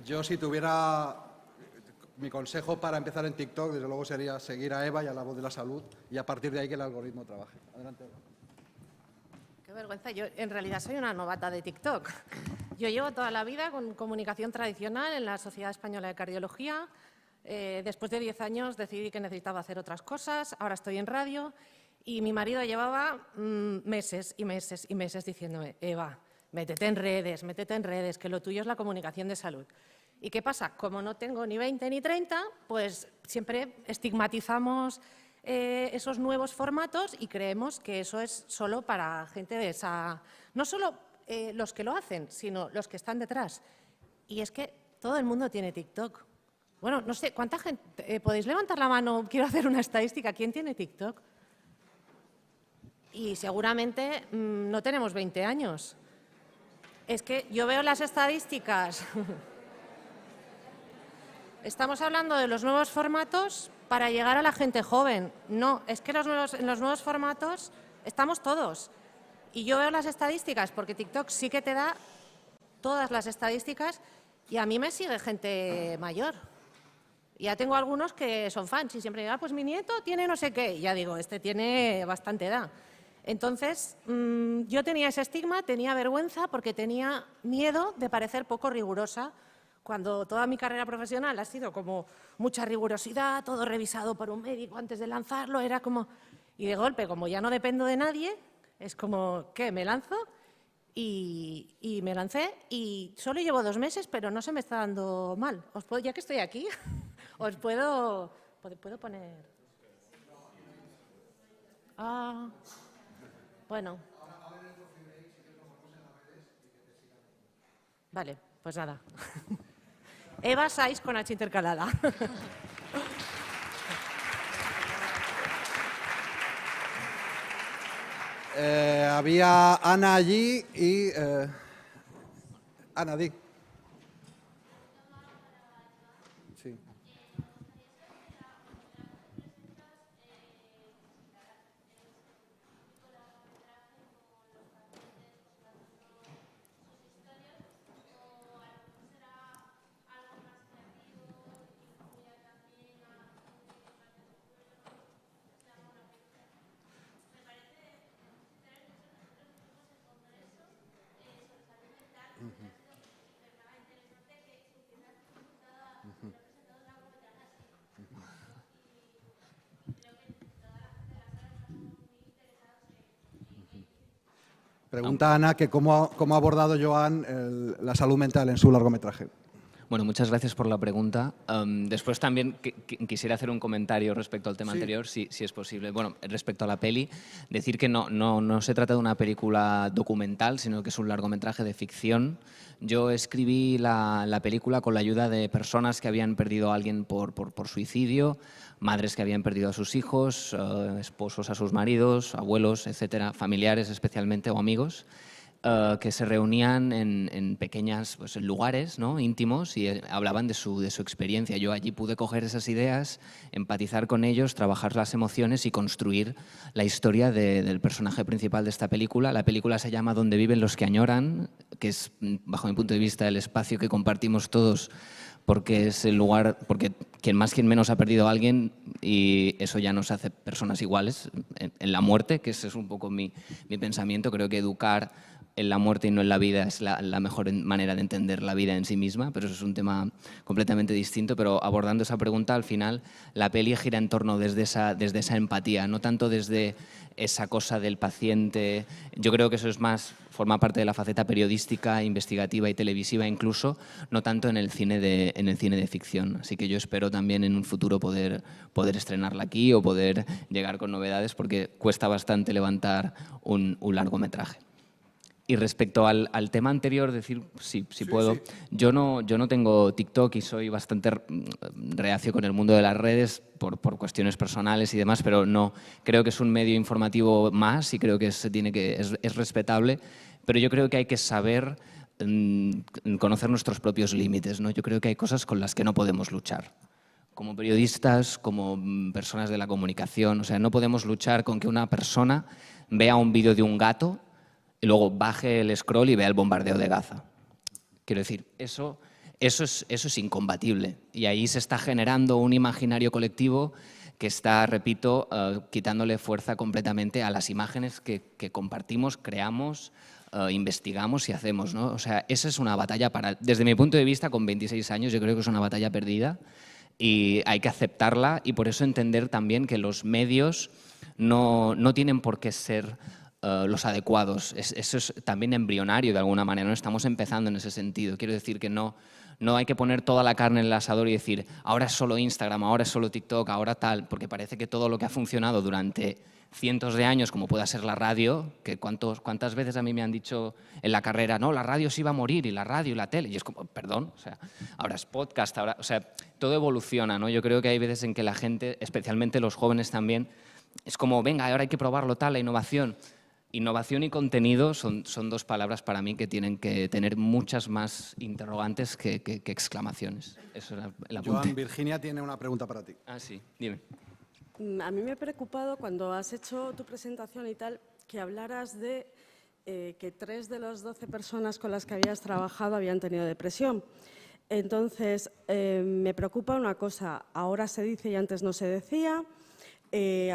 Yo, si tuviera... Mi consejo para empezar en TikTok, desde luego, sería seguir a Eva y a La Voz de la Salud y a partir de ahí que el algoritmo trabaje. Adelante, Eva. Qué vergüenza. Yo, en realidad, soy una novata de TikTok. Yo llevo toda la vida con comunicación tradicional en la Sociedad Española de Cardiología. Después de 10 años decidí que necesitaba hacer otras cosas. Ahora estoy en radio y mi marido llevaba meses y meses y meses diciéndome, Eva, métete en redes, que lo tuyo es la comunicación de salud. ¿Y qué pasa? Como no tengo ni 20 ni 30, pues siempre estigmatizamos esos nuevos formatos y creemos que eso es solo para gente de esa... No solo los que lo hacen, sino los que están detrás. Y es que todo el mundo tiene TikTok. Bueno, no sé, ¿cuánta gente? ¿Podéis levantar la mano? Quiero hacer una estadística. ¿Quién tiene TikTok? Y seguramente no tenemos 20 años. Es que yo veo las estadísticas. Estamos hablando de los nuevos formatos para llegar a la gente joven. No, es que en los nuevos formatos estamos todos. Y yo veo las estadísticas, porque TikTok sí que te da todas las estadísticas y a mí me sigue gente mayor. Ya tengo algunos que son fans y siempre digo, pues mi nieto tiene no sé qué. Y ya digo, este tiene bastante edad. Entonces, yo tenía ese estigma, tenía vergüenza porque tenía miedo de parecer poco rigurosa, cuando toda mi carrera profesional ha sido como mucha rigurosidad, todo revisado por un médico antes de lanzarlo, era como... Y de golpe, como ya no dependo de nadie, es como, ¿qué? ¿Me lanzo? Y me lancé y solo llevo 2 meses, pero no se me está dando mal. Ya que estoy aquí, os puedo poner... Ah, bueno. Vale, pues nada. Eva Saiz con H intercalada. Había Ana allí y... Ana, di. Sí. Pregunta Ana que cómo ha abordado Joan la salud mental en su largometraje. Bueno, muchas gracias por la pregunta. Después también quisiera hacer un comentario respecto al tema anterior, si es posible. Bueno, respecto a la peli, decir que no se trata de una película documental, sino que es un largometraje de ficción. Yo escribí la película con la ayuda de personas que habían perdido a alguien por suicidio, madres que habían perdido a sus hijos, esposos a sus maridos, abuelos, etcétera, familiares especialmente o amigos, que se reunían en pequeños lugares, ¿no?, íntimos y hablaban de su experiencia. Yo allí pude coger esas ideas, empatizar con ellos, trabajar las emociones y construir la historia del personaje principal de esta película. La película se llama Donde viven los que añoran, que es, bajo mi punto de vista, el espacio que compartimos todos, porque es el lugar, porque quien más, quien menos ha perdido a alguien y eso ya nos hace personas iguales en la muerte, que ese es un poco mi pensamiento. Creo que educar en la muerte y no en la vida es la mejor manera de entender la vida en sí misma, pero eso es un tema completamente distinto. Pero abordando esa pregunta, al final la peli gira en torno desde esa empatía, no tanto desde esa cosa del paciente. Yo creo que eso es más, forma parte de la faceta periodística, investigativa y televisiva incluso, no tanto en el cine de ficción. Así que yo espero también en un futuro poder estrenarla aquí o poder llegar con novedades, porque cuesta bastante levantar un largometraje. Y respecto al tema anterior, decir, si puedo, sí. Yo no tengo TikTok y soy bastante reacio con el mundo de las redes por cuestiones personales y demás, pero no, creo que es un medio informativo más y creo que es respetable, pero yo creo que hay que saber conocer nuestros propios límites, ¿no? Yo creo que hay cosas con las que no podemos luchar. Como periodistas, como personas de la comunicación, o sea, no podemos luchar con que una persona vea un vídeo de un gato y luego baje el scroll y vea el bombardeo de Gaza. Quiero decir, eso es incompatible. Y ahí se está generando un imaginario colectivo que está, repito, quitándole fuerza completamente a las imágenes que compartimos, creamos, investigamos y hacemos, ¿no? O sea, esa es una batalla desde mi punto de vista, con 26 años, yo creo que es una batalla perdida y hay que aceptarla, y por eso entender también que los medios no tienen por qué ser los adecuados. Eso es también embrionario de alguna manera, no estamos empezando en ese sentido. Quiero decir que no hay que poner toda la carne en el asador y decir ahora es solo Instagram, ahora es solo TikTok, ahora tal, porque parece que todo lo que ha funcionado durante cientos de años, como pueda ser la radio, que cuántas veces a mí me han dicho en la carrera, no, la radio se iba a morir, y la radio y la tele, y es como, perdón, o sea, ahora es podcast, ahora, o sea, todo evoluciona, ¿no? Yo creo que hay veces en que la gente, especialmente los jóvenes también, es como, venga, ahora hay que probarlo tal, la innovación. Innovación y contenido son dos palabras para mí que tienen que tener muchas más interrogantes que exclamaciones. Eso era el apunte. Joan, Virginia tiene una pregunta para ti. Ah, sí, dime. A mí me ha preocupado cuando has hecho tu presentación y tal, que hablaras de que 3 de las 12 personas con las que habías trabajado habían tenido depresión. Entonces, me preocupa una cosa, ahora se dice y antes no se decía,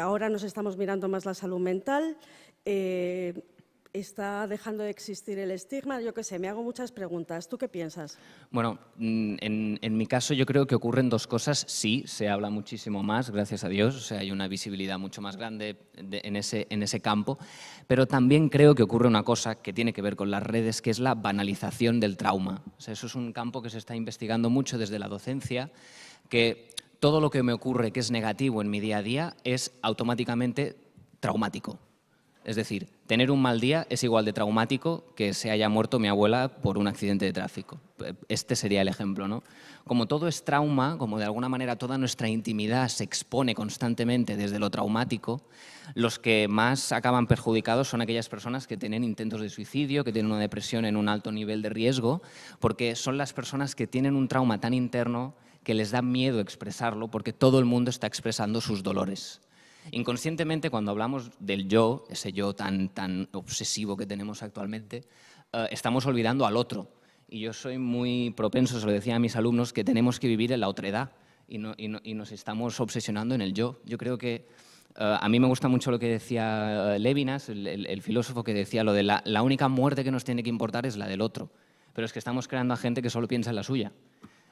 ahora nos estamos mirando más la salud mental, está dejando de existir el estigma, yo qué sé, me hago muchas preguntas. ¿Tú qué piensas? Bueno, en mi caso yo creo que ocurren dos cosas. Sí, se habla muchísimo más, gracias a Dios, o sea, hay una visibilidad mucho más grande en ese campo, pero también creo que ocurre una cosa que tiene que ver con las redes, que es la banalización del trauma. O sea, eso es un campo que se está investigando mucho desde la docencia, que todo lo que me ocurre que es negativo en mi día a día es automáticamente traumático. Es decir, tener un mal día es igual de traumático que se haya muerto mi abuela por un accidente de tráfico. Este sería el ejemplo, ¿no? Como todo es trauma, como de alguna manera toda nuestra intimidad se expone constantemente desde lo traumático, los que más acaban perjudicados son aquellas personas que tienen intentos de suicidio, que tienen una depresión en un alto nivel de riesgo, porque son las personas que tienen un trauma tan interno que les da miedo expresarlo, porque todo el mundo está expresando sus dolores. Inconscientemente, cuando hablamos del yo, ese yo tan obsesivo que tenemos actualmente, estamos olvidando al otro. Y yo soy muy propenso, se lo decía a mis alumnos, que tenemos que vivir en la otredad y nos estamos obsesionando en el yo. Yo creo que a mí me gusta mucho lo que decía Levinas, el filósofo, que decía lo de la única muerte que nos tiene que importar es la del otro. Pero es que estamos creando a gente que solo piensa en la suya.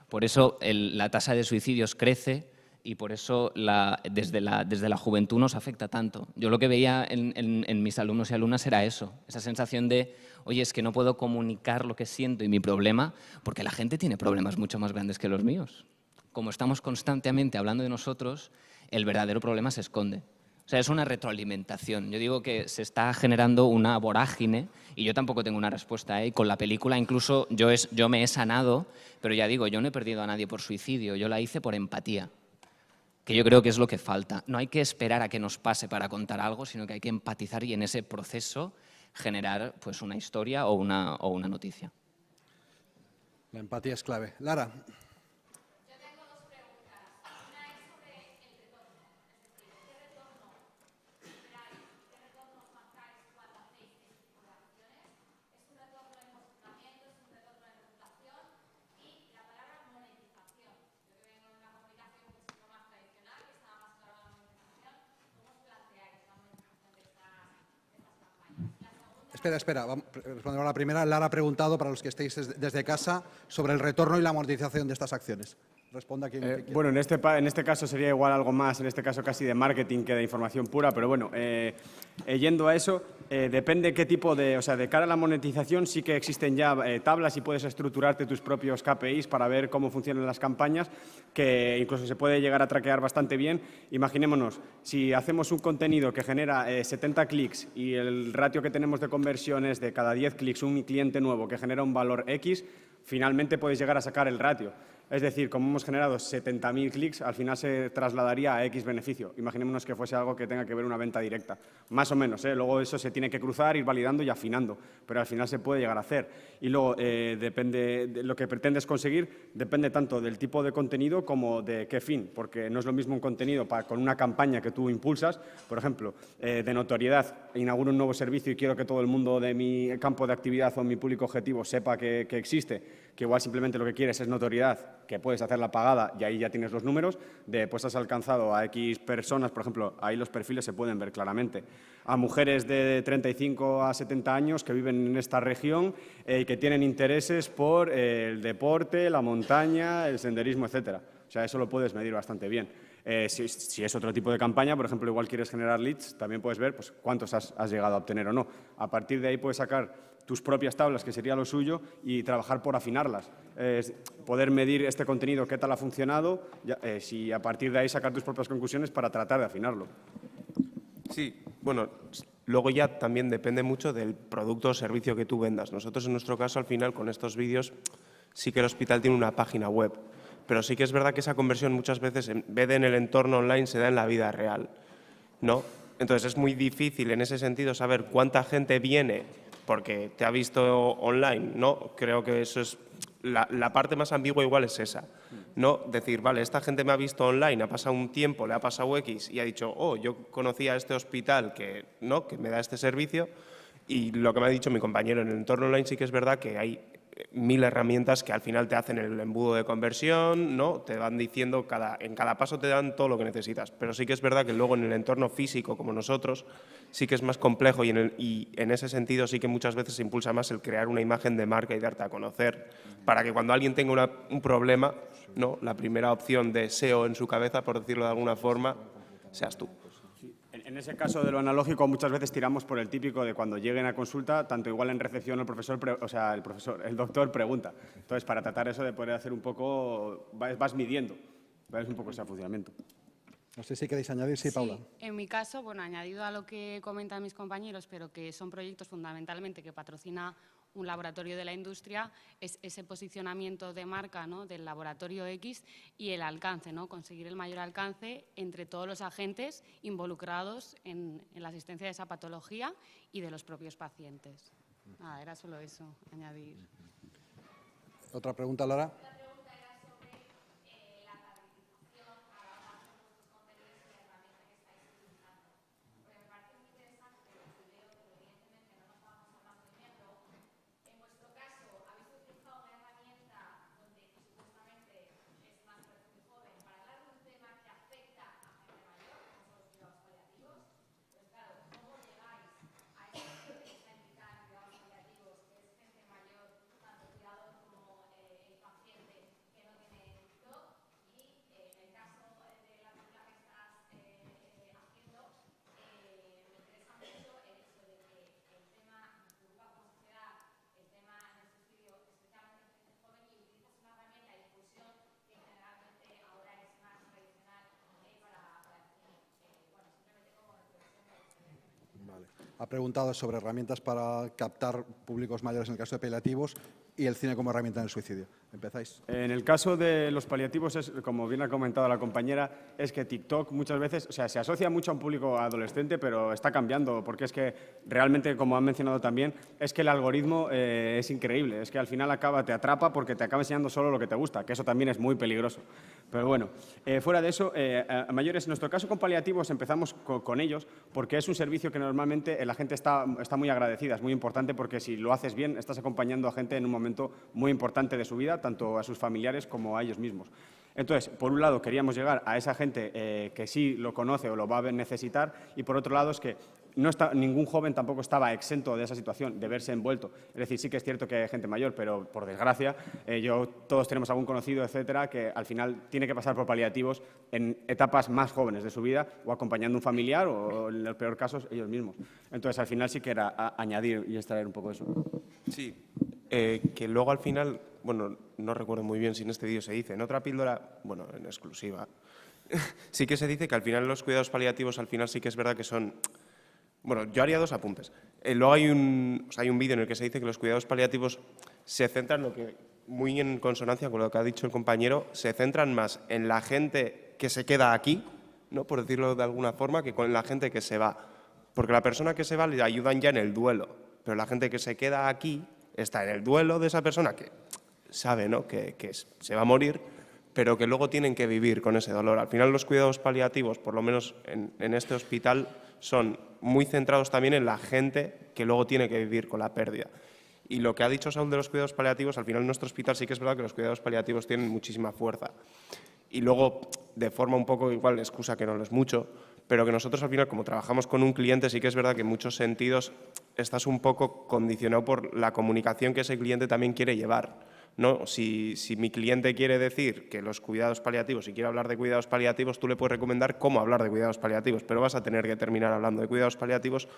Por eso la tasa de suicidios crece, y por eso desde la juventud nos afecta tanto. Yo lo que veía en mis alumnos y alumnas era eso, esa sensación de, oye, es que no puedo comunicar lo que siento y mi problema, porque la gente tiene problemas mucho más grandes que los míos. Como estamos constantemente hablando de nosotros, el verdadero problema se esconde. O sea, es una retroalimentación. Yo digo que se está generando una vorágine y yo tampoco tengo una respuesta, ¿eh? Con la película incluso yo me he sanado, pero ya digo, yo no he perdido a nadie por suicidio, yo la hice por empatía, que yo creo que es lo que falta. No hay que esperar a que nos pase para contar algo, sino que hay que empatizar y en ese proceso generar pues, una historia o una noticia. La empatía es clave. Lara. Espera, respondemos a la primera. Lara ha preguntado, para los que estéis desde casa, sobre el retorno y la amortización de estas acciones. Responda quien quiera. Bueno, en este caso sería igual algo más, en este caso casi de marketing que de información pura, pero bueno, yendo a eso, depende qué tipo de... O sea, de cara a la monetización sí que existen ya tablas y puedes estructurarte tus propios KPIs para ver cómo funcionan las campañas, que incluso se puede llegar a traquear bastante bien. Imaginémonos, si hacemos un contenido que genera 70 clics y el ratio que tenemos de conversión es de cada 10 clics un cliente nuevo que genera un valor X, finalmente puedes llegar a sacar el ratio. Es decir, como hemos generado 70.000 clics, al final se trasladaría a X beneficio. Imaginémonos que fuese algo que tenga que ver una venta directa. Más o menos, ¿eh? Luego eso se tiene que cruzar, ir validando y afinando, pero al final se puede llegar a hacer. Y luego, depende de lo que pretendes conseguir, depende tanto del tipo de contenido como de qué fin, porque no es lo mismo un contenido con una campaña que tú impulsas, por ejemplo, de notoriedad, inauguro un nuevo servicio y quiero que todo el mundo de mi campo de actividad o mi público objetivo sepa que existe, que igual simplemente lo que quieres es notoriedad, que puedes hacerla pagada y ahí ya tienes los números, pues has alcanzado a X personas, por ejemplo, ahí los perfiles se pueden ver claramente. A mujeres de 35 a 70 años que viven en esta región y que tienen intereses por el deporte, la montaña, el senderismo, etcétera. O sea, eso lo puedes medir bastante bien. Si es otro tipo de campaña, por ejemplo, igual quieres generar leads, también puedes ver pues, cuántos has llegado a obtener o no. A partir de ahí puedes sacar tus propias tablas, que sería lo suyo, y trabajar por afinarlas. Poder medir este contenido, qué tal ha funcionado, y a partir de ahí sacar tus propias conclusiones para tratar de afinarlo. Sí, bueno, luego ya también depende mucho del producto o servicio que tú vendas. Nosotros, en nuestro caso, al final, con estos vídeos, sí que el hospital tiene una página web, pero sí que es verdad que esa conversión muchas veces, en vez de en el entorno online, se da en la vida real, ¿no? Entonces, es muy difícil en ese sentido saber cuánta gente viene porque te ha visto online, ¿no? Creo que eso es la parte más ambigua, igual es esa, ¿no? Decir, vale, esta gente me ha visto online, ha pasado un tiempo, le ha pasado X y ha dicho, oh, yo conocía este hospital que me da este servicio Y lo que me ha dicho mi compañero, en el entorno online sí que es verdad que hay 1000 herramientas que al final te hacen el embudo de conversión, ¿no? Te van diciendo, en cada paso te dan todo lo que necesitas. Pero sí que es verdad que luego en el entorno físico, como nosotros, sí que es más complejo y en ese sentido sí que muchas veces se impulsa más el crear una imagen de marca y darte a conocer, para que cuando alguien tenga un problema, ¿no? La primera opción de SEO en su cabeza, por decirlo de alguna forma, seas tú. En ese caso de lo analógico muchas veces tiramos por el típico de cuando lleguen a consulta, tanto igual en recepción el doctor pregunta. Entonces, para tratar eso de poder hacer un poco, vas midiendo, ¿ves? Un poco ese funcionamiento. No sé si queréis añadir, sí, Paula. En mi caso, bueno, añadido a lo que comentan mis compañeros, pero que son proyectos fundamentalmente que patrocina un laboratorio de la industria, es ese posicionamiento de marca, ¿no? Del laboratorio X y el alcance, ¿no? Conseguir el mayor alcance entre todos los agentes involucrados en la asistencia de esa patología y de los propios pacientes. Nada, era solo eso, añadir. ¿Otra pregunta, Lara? Ha preguntado sobre herramientas para captar públicos mayores en el caso de paliativos y el cine como herramienta en el suicidio. ¿Empezáis? En el caso de los paliativos, como bien ha comentado la compañera, es que TikTok muchas veces, se asocia mucho a un público adolescente, pero está cambiando, porque es que realmente, como han mencionado también, es que el algoritmo es increíble, es que al final te atrapa porque te acaba enseñando solo lo que te gusta, que eso también es muy peligroso. Pero bueno, fuera de eso, a mayores, en nuestro caso con paliativos empezamos con ellos, porque es un servicio que normalmente la gente está muy agradecida, es muy importante porque si lo haces bien, estás acompañando a gente en un momento muy importante de su vida, tanto a sus familiares como a ellos mismos. Entonces, por un lado, queríamos llegar a esa gente que sí lo conoce o lo va a necesitar, y por otro lado es que ningún joven tampoco estaba exento de esa situación, de verse envuelto. Es decir, sí que es cierto que hay gente mayor, pero por desgracia, todos tenemos algún conocido, etcétera, que al final tiene que pasar por paliativos en etapas más jóvenes de su vida o acompañando a un familiar o, en los peores casos, ellos mismos. Entonces, al final sí que era añadir y extraer un poco eso. Sí, que luego al final, bueno, no recuerdo muy bien si en este vídeo se dice, en otra píldora, bueno, en exclusiva, sí que se dice que al final los cuidados paliativos al final sí que es verdad que son... Bueno, yo haría dos apuntes. Luego hay un vídeo en el que se dice que los cuidados paliativos se centran, muy en consonancia con lo que ha dicho el compañero, se centran más en la gente que se queda aquí, ¿no? Por decirlo de alguna forma, que con la gente que se va. Porque la persona que se va le ayudan ya en el duelo, pero la gente que se queda aquí está en el duelo de esa persona que sabe, ¿no? que se va a morir, pero que luego tienen que vivir con ese dolor. Al final los cuidados paliativos, por lo menos en este hospital, son muy centrados también en la gente que luego tiene que vivir con la pérdida. Y lo que ha dicho Saúl de los cuidados paliativos, al final en nuestro hospital sí que es verdad que los cuidados paliativos tienen muchísima fuerza. Y luego, de forma un poco igual, excusa que no lo es mucho, pero que nosotros al final, como trabajamos con un cliente, sí que es verdad que en muchos sentidos estás un poco condicionado por la comunicación que ese cliente también quiere llevar, ¿no? Si mi cliente quiere decir que los cuidados paliativos, si quiere hablar de cuidados paliativos, tú le puedes recomendar cómo hablar de cuidados paliativos, pero vas a tener que terminar hablando de cuidados paliativos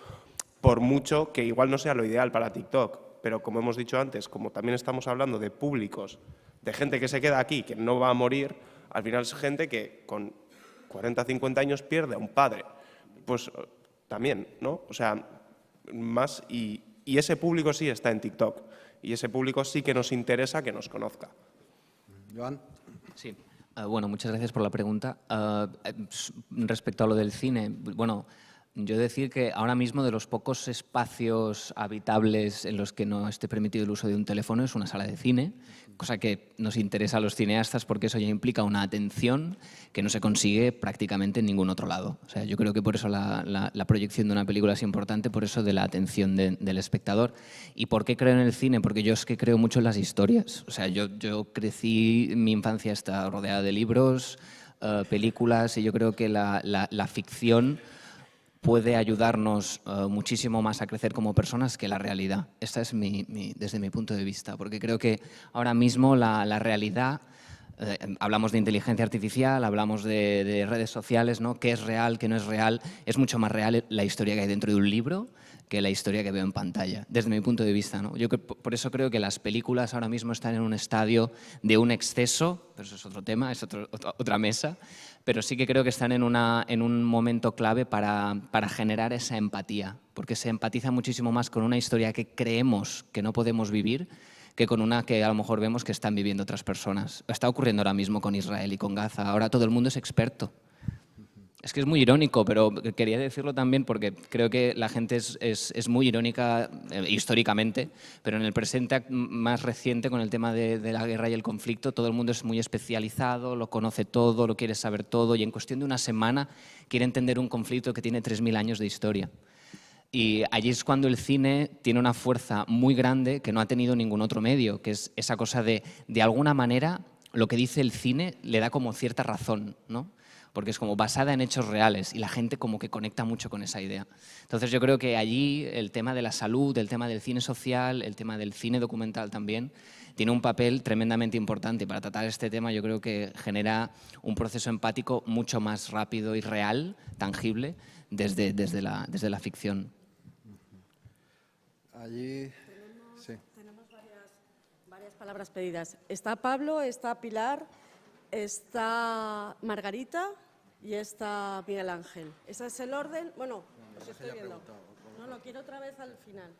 por mucho que igual no sea lo ideal para TikTok. Pero como hemos dicho antes, como también estamos hablando de públicos, de gente que se queda aquí, que no va a morir, al final es gente que con 40, 50 años pierde a un padre. Pues también, ¿no? O sea, más y ese público sí está en TikTok. Y ese público sí que nos interesa que nos conozca. Joan. Sí. Bueno, muchas gracias por la pregunta. Respecto a lo del cine, bueno, Yo decir que ahora mismo de los pocos espacios habitables en los que no esté permitido el uso de un teléfono es una sala de cine, cosa que nos interesa a los cineastas porque eso ya implica una atención que no se consigue prácticamente en ningún otro lado. O sea, yo creo que por eso la proyección de una película es importante, por eso de la atención del espectador. ¿Y por qué creo en el cine? Porque yo es que creo mucho en las historias. O sea, yo crecí, mi infancia está rodeada de libros, películas, y yo creo que la ficción puede ayudarnos muchísimo más a crecer como personas que la realidad. Esta es desde mi punto de vista, porque creo que ahora mismo la realidad, hablamos de inteligencia artificial, hablamos de redes sociales, ¿no? ¿Qué es real, qué no es real? Es mucho más real la historia que hay dentro de un libro que la historia que veo en pantalla, desde mi punto de vista, ¿no? Yo por eso creo que las películas ahora mismo están en un estadio de un exceso, pero eso es otro tema, es otra mesa, pero sí que creo que están en un momento clave para generar esa empatía, porque se empatiza muchísimo más con una historia que creemos que no podemos vivir que con una que a lo mejor vemos que están viviendo otras personas. Está ocurriendo ahora mismo con Israel y con Gaza, ahora todo el mundo es experto. Es que es muy irónico, pero quería decirlo también porque creo que la gente es muy irónica históricamente, pero en el presente más reciente, con el tema de la guerra y el conflicto, todo el mundo es muy especializado, lo conoce todo, lo quiere saber todo, y en cuestión de una semana quiere entender un conflicto que tiene 3000 años de historia. Y allí es cuando el cine tiene una fuerza muy grande que no ha tenido ningún otro medio, que es esa cosa de alguna manera, lo que dice el cine le da como cierta razón, ¿no? Porque es como basada en hechos reales y la gente como que conecta mucho con esa idea. Entonces yo creo que allí el tema de la salud, el tema del cine social, el tema del cine documental también, tiene un papel tremendamente importante. Y para tratar este tema yo creo que genera un proceso empático mucho más rápido y real, tangible, desde la ficción. Allí, sí. Tenemos varias palabras pedidas. Está Pablo, está Pilar, está Margarita y está Miguel Ángel. ¿Ese es el orden? Bueno, os estoy viendo. No, lo quiero otra vez al final.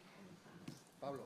Pablo.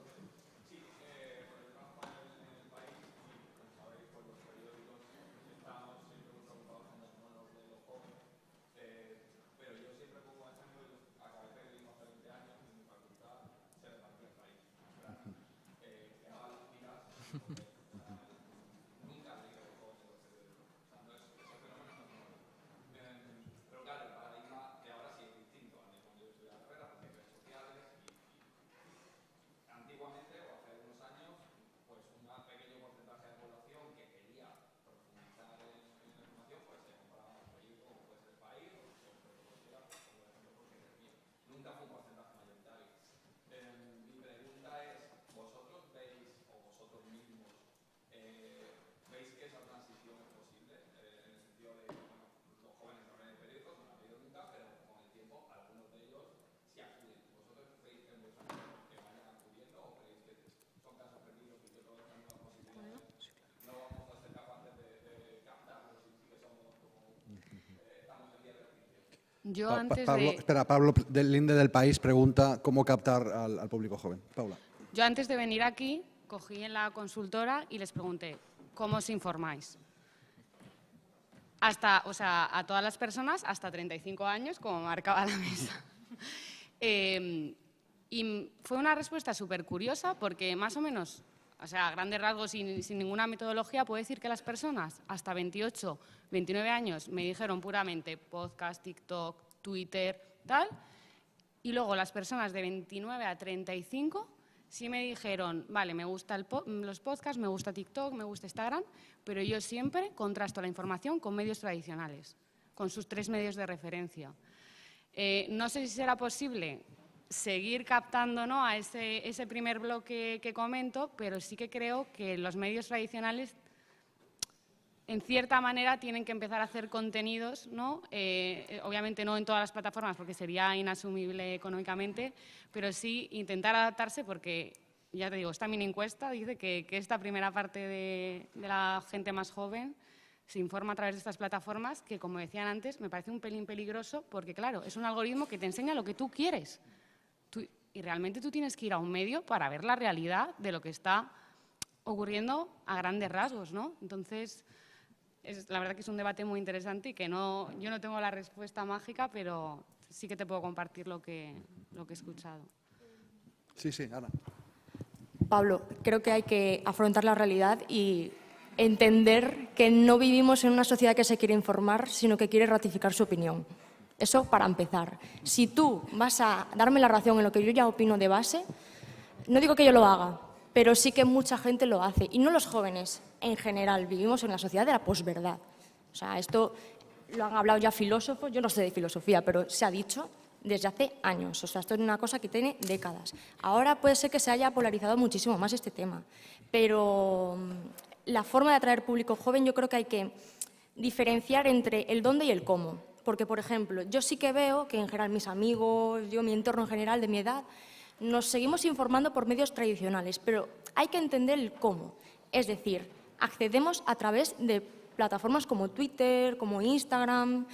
Yo antes Pablo, espera, Pablo del Linde del País pregunta cómo captar al público joven. Paula. Yo antes de venir aquí cogí en la consultora y les pregunté, ¿cómo os informáis? A todas las personas hasta 35 años, como marcaba la mesa. Y fue una respuesta súper curiosa porque más o menos, a grandes rasgos, sin ninguna metodología, puedo decir que las personas hasta 28, 29 años me dijeron puramente podcast, TikTok, Twitter, tal. Y luego las personas de 29 a 35 sí me dijeron, vale, me gustan los podcasts, me gusta TikTok, me gusta Instagram, pero yo siempre contrasto la información con medios tradicionales, con sus 3 medios de referencia. No sé si será posible seguir captando, ¿no?, a ese primer bloque que comento, pero sí que creo que los medios tradicionales, en cierta manera, tienen que empezar a hacer contenidos, ¿no? Obviamente no en todas las plataformas porque sería inasumible económicamente, pero sí intentar adaptarse porque, ya te digo, esta mini encuesta dice que esta primera parte de la gente más joven se informa a través de estas plataformas que, como decían antes, me parece un pelín peligroso porque, claro, es un algoritmo que te enseña lo que tú quieres. Y realmente tú tienes que ir a un medio para ver la realidad de lo que está ocurriendo a grandes rasgos, ¿no? Entonces, la verdad que es un debate muy interesante y que yo no tengo la respuesta mágica, pero sí que te puedo compartir lo que he escuchado. Sí, Ana. Pablo, creo que hay que afrontar la realidad y entender que no vivimos en una sociedad que se quiere informar, sino que quiere ratificar su opinión. Eso para empezar. Si tú vas a darme la razón en lo que yo ya opino de base, no digo que yo lo haga, pero sí que mucha gente lo hace. Y no los jóvenes, en general. Vivimos en la sociedad de la posverdad. O sea, esto lo han hablado ya filósofos, yo no sé de filosofía, pero se ha dicho desde hace años. O sea, esto es una cosa que tiene décadas. Ahora puede ser que se haya polarizado muchísimo más este tema, pero la forma de atraer público joven yo creo que hay que diferenciar entre el dónde y el cómo. Porque, por ejemplo, yo sí que veo que en general mis amigos, mi entorno en general de mi edad, nos seguimos informando por medios tradicionales, pero hay que entender el cómo. Es decir, accedemos a través de plataformas como Twitter, como Instagram,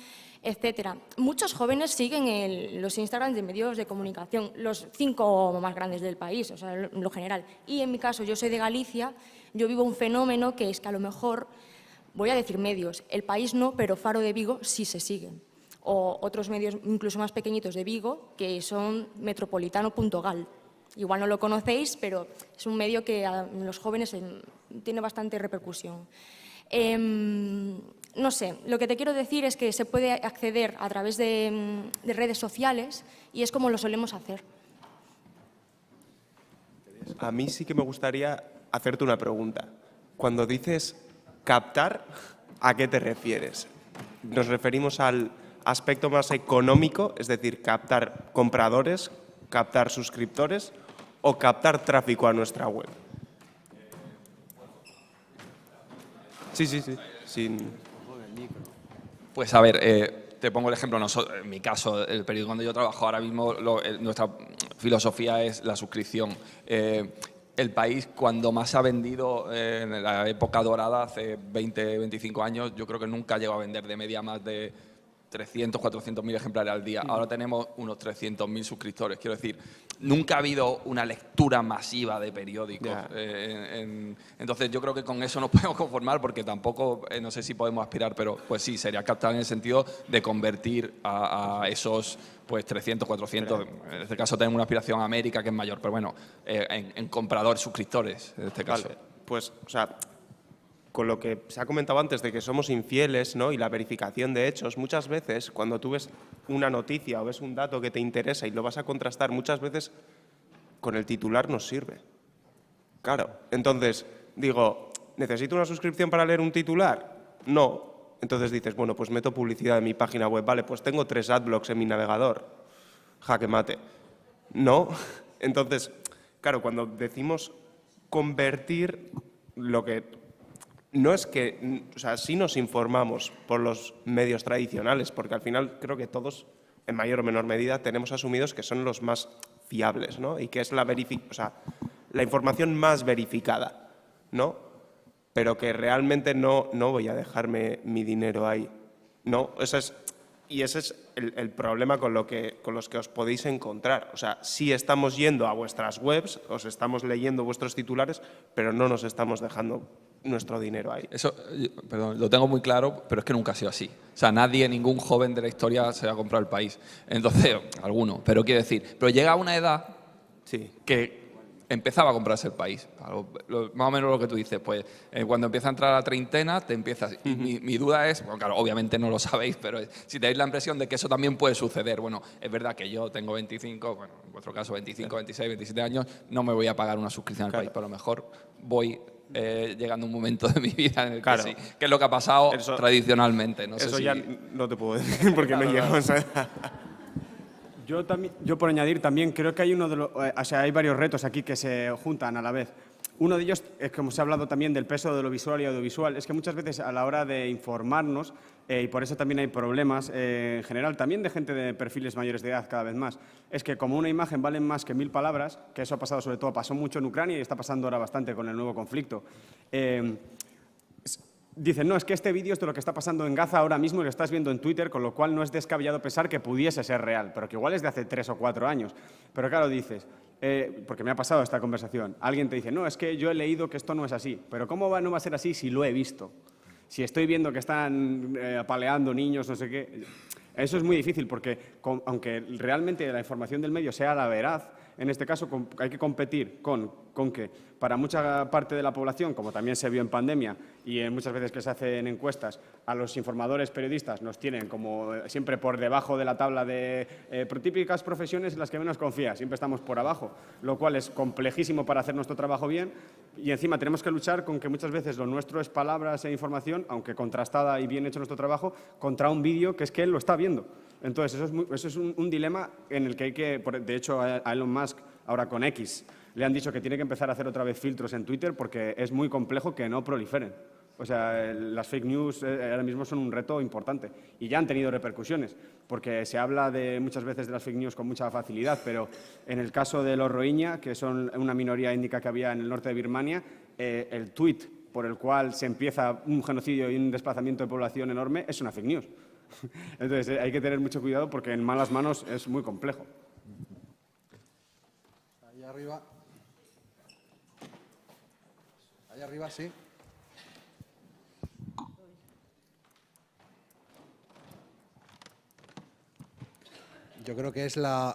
etcétera. Muchos jóvenes siguen los Instagrams de medios de comunicación, los 5 más grandes del país, o sea, en lo general. Y en mi caso, yo soy de Galicia, yo vivo un fenómeno que es que a lo mejor, voy a decir medios, El País no, pero Faro de Vigo sí se siguen. O otros medios incluso más pequeñitos de Vigo, que son metropolitano.gal. Igual no lo conocéis, pero es un medio que a los jóvenes tiene bastante repercusión. No sé, lo que te quiero decir es que se puede acceder a través de redes sociales y es como lo solemos hacer. A mí sí que me gustaría hacerte una pregunta. Cuando dices captar, ¿a qué te refieres? ¿Nos referimos al aspecto más económico, es decir, captar compradores, captar suscriptores o captar tráfico a nuestra web? Sí. Pues a ver, te pongo el ejemplo. En mi caso, el periódico donde yo trabajo ahora mismo, nuestra filosofía es la suscripción. El País, cuando más ha vendido en la época dorada, hace 20, 25 años, yo creo que nunca llegó a vender de media más de 300, 400.000 ejemplares al día. Ahora tenemos unos 300.000 suscriptores. Quiero decir, nunca ha habido una lectura masiva de periódicos. Entonces, yo creo que con eso nos podemos conformar porque tampoco, no sé si podemos aspirar, pero pues sí, sería captar en el sentido de convertir a esos pues 300, 400, en este caso tenemos una aspiración a América que es mayor, pero bueno, en compradores, suscriptores, en este caso. Vale, pues, o sea, con lo que se ha comentado antes de que somos infieles, ¿no? Y la verificación de hechos, muchas veces cuando tú ves una noticia o ves un dato que te interesa y lo vas a contrastar, muchas veces con el titular nos sirve. Claro, entonces digo, ¿necesito una suscripción para leer un titular? No. Entonces dices, bueno, pues meto publicidad en mi página web. Vale, pues tengo 3 adblocks en mi navegador. Jaque mate. No. Entonces, claro, cuando decimos convertir, lo que no es que, o sea, sí nos informamos por los medios tradicionales, porque al final creo que todos, en mayor o menor medida, tenemos asumidos que son los más fiables, ¿no? Y que es la información más verificada, ¿no? Pero que realmente no voy a dejarme mi dinero ahí. No, ese es el problema con los que os podéis encontrar. O sea, sí estamos yendo a vuestras webs, os estamos leyendo vuestros titulares, pero no nos estamos dejando nuestro dinero ahí. Eso, perdón, lo tengo muy claro, pero es que nunca ha sido así. O sea, ningún joven de la historia se ha comprado el País. Entonces, alguno, pero quiero decir, pero llega a una edad que empezaba a comprarse el País. Más o menos lo que tú dices, pues cuando empieza a entrar a la treintena, te empiezas. Y mi duda es, bueno, claro, obviamente no lo sabéis, pero si tenéis la impresión de que eso también puede suceder, bueno, es verdad que yo tengo 25, bueno, en vuestro caso 25, 26, 27 años, no me voy a pagar una suscripción al País, pero a lo mejor voy llegando a un momento de mi vida en el que sí, que es lo que ha pasado tradicionalmente. No sé eso si... ya no te puedo decir porque no llegamos a... Yo por añadir también creo que hay hay varios retos aquí que se juntan a la vez. Uno de ellos es, como se ha hablado también del peso de lo visual y audiovisual, es que muchas veces a la hora de informarnos, y por eso también hay problemas en general, también de gente de perfiles mayores de edad cada vez más, es que como una imagen valen más que 1000 palabras, que eso ha pasado sobre todo, pasó mucho en Ucrania y está pasando ahora bastante con el nuevo conflicto. Dicen, no, es que este vídeo es de lo que está pasando en Gaza ahora mismo y lo estás viendo en Twitter, con lo cual no es descabellado pensar que pudiese ser real, pero que igual es de hace 3 o 4 años. Pero claro, dices, porque me ha pasado esta conversación, alguien te dice, no, es que yo he leído que esto no es así, pero ¿cómo no va a ser así si lo he visto? Si estoy viendo que están apaleando niños, no sé qué. Eso es muy difícil porque, aunque realmente la información del medio sea la veraz, en este caso hay que competir con que para mucha parte de la población, como también se vio en pandemia y muchas veces que se hacen encuestas, a los informadores periodistas nos tienen como siempre por debajo de la tabla de típicas profesiones en las que menos confías, siempre estamos por abajo, lo cual es complejísimo para hacer nuestro trabajo bien y encima tenemos que luchar con que muchas veces lo nuestro es palabras e información, aunque contrastada y bien hecho nuestro trabajo, contra un vídeo que es que él lo está viendo. Entonces, eso es un dilema en el que hay que… De hecho, a Elon Musk, ahora con X, le han dicho que tiene que empezar a hacer otra vez filtros en Twitter porque es muy complejo que no proliferen. O sea, las fake news ahora mismo son un reto importante y ya han tenido repercusiones, porque se habla muchas veces de las fake news con mucha facilidad, pero en el caso de los Rohingya, que son una minoría étnica que había en el norte de Birmania, el tuit por el cual se empieza un genocidio y un desplazamiento de población enorme es una fake news. Entonces, hay que tener mucho cuidado porque en malas manos es muy complejo. Ahí arriba. Ahí arriba, sí. Yo creo que es la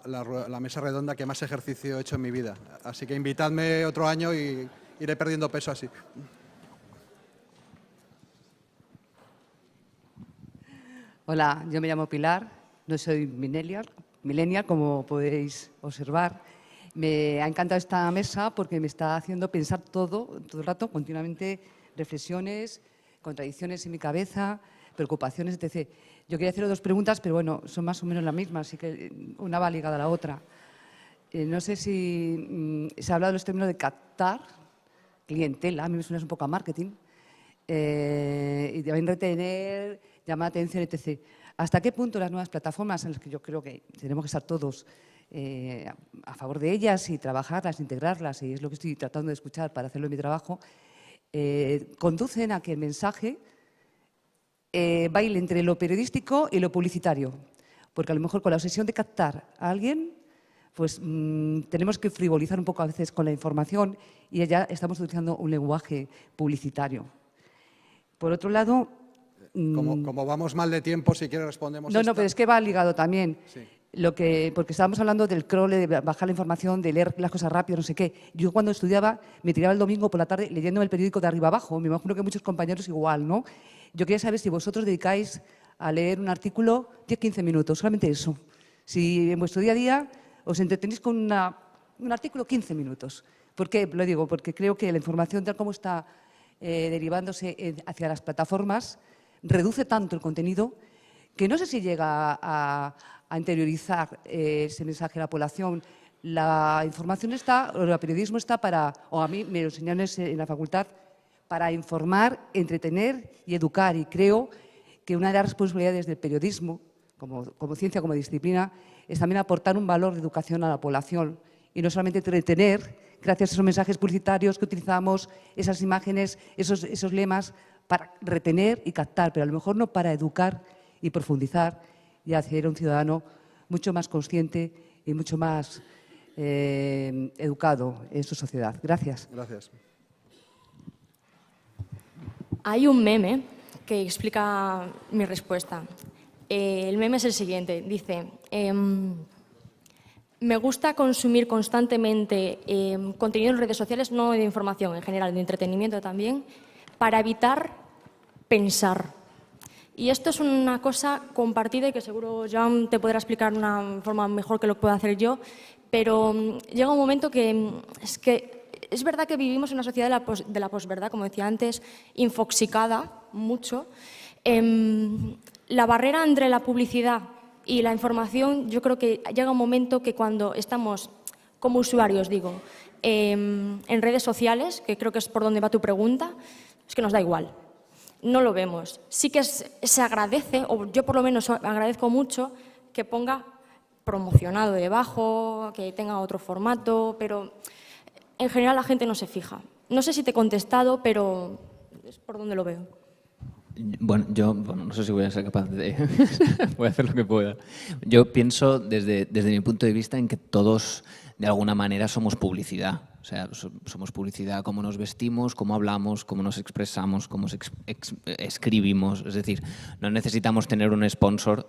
mesa redonda que más ejercicio he hecho en mi vida. Así que invitadme otro año y iré perdiendo peso así. Hola, yo me llamo Pilar, no soy millennial, como podéis observar. Me ha encantado esta mesa porque me está haciendo pensar todo el rato, continuamente, reflexiones, contradicciones en mi cabeza, preocupaciones, etc. Yo quería hacer dos preguntas, pero bueno, son más o menos las mismas, así que una va ligada a la otra. No sé si se ha hablado de los términos de captar clientela, a mí me suena un poco a marketing, y también retener, llamar la atención, etc. ¿Hasta qué punto las nuevas plataformas, en las que yo creo que tenemos que estar todos a favor de ellas y trabajarlas, integrarlas, y es lo que estoy tratando de escuchar para hacerlo en mi trabajo, conducen a que el mensaje baile entre lo periodístico y lo publicitario? Porque a lo mejor con la obsesión de captar a alguien, pues tenemos que frivolizar un poco a veces con la información y ya estamos utilizando un lenguaje publicitario. Por otro lado… Como vamos mal de tiempo, si quieres respondemos. No, pero es que va ligado también. Sí. Porque estábamos hablando del crawl, de bajar la información, de leer las cosas rápido, no sé qué. Yo cuando estudiaba me tiraba el domingo por la tarde leyendo el periódico de arriba abajo. Me imagino que muchos compañeros igual, ¿no? Yo quería saber si vosotros dedicáis a leer un artículo 10-15 minutos, solamente eso. Si en vuestro día a día os entretenéis con un artículo 15 minutos. ¿Por qué? Lo digo porque creo que la información tal como está derivándose hacia las plataformas reduce tanto el contenido que no sé si llega a interiorizar ese mensaje a la población. La información está, o el periodismo está para, o a mí me lo enseñaron en la facultad, para informar, entretener y educar. Y creo que una de las responsabilidades del periodismo, como ciencia, como disciplina, es también aportar un valor de educación a la población y no solamente entretener, gracias a esos mensajes publicitarios que utilizamos, esas imágenes, esos lemas, para retener y captar, pero a lo mejor no para educar y profundizar y hacer un ciudadano mucho más consciente y mucho más educado en su sociedad. Gracias. Gracias. Hay un meme que explica mi respuesta. El meme es el siguiente. Dice, me gusta consumir constantemente contenido en redes sociales, no de información en general, de entretenimiento también, para evitar pensar. Y esto es una cosa compartida y que seguro Joan te podrá explicar de una forma mejor que lo pueda hacer yo, pero llega un momento que es verdad que vivimos en una sociedad de la posverdad, como decía antes, infoxicada mucho. La barrera entre la publicidad y la información, yo creo que llega un momento que cuando estamos como usuarios, digo, en redes sociales, que creo que es por donde va tu pregunta, es que nos da igual, no lo vemos. Sí que se agradece, o yo por lo menos agradezco mucho, que ponga promocionado debajo, que tenga otro formato, pero en general la gente no se fija. No sé si te he contestado, pero es por donde lo veo. Bueno, yo no sé si voy a ser capaz de… voy a hacer lo que pueda. Yo pienso desde mi punto de vista en que todos de alguna manera somos publicidad. O sea, somos publicidad, cómo nos vestimos, cómo hablamos, cómo nos expresamos, cómo escribimos. Es decir, no necesitamos tener un sponsor.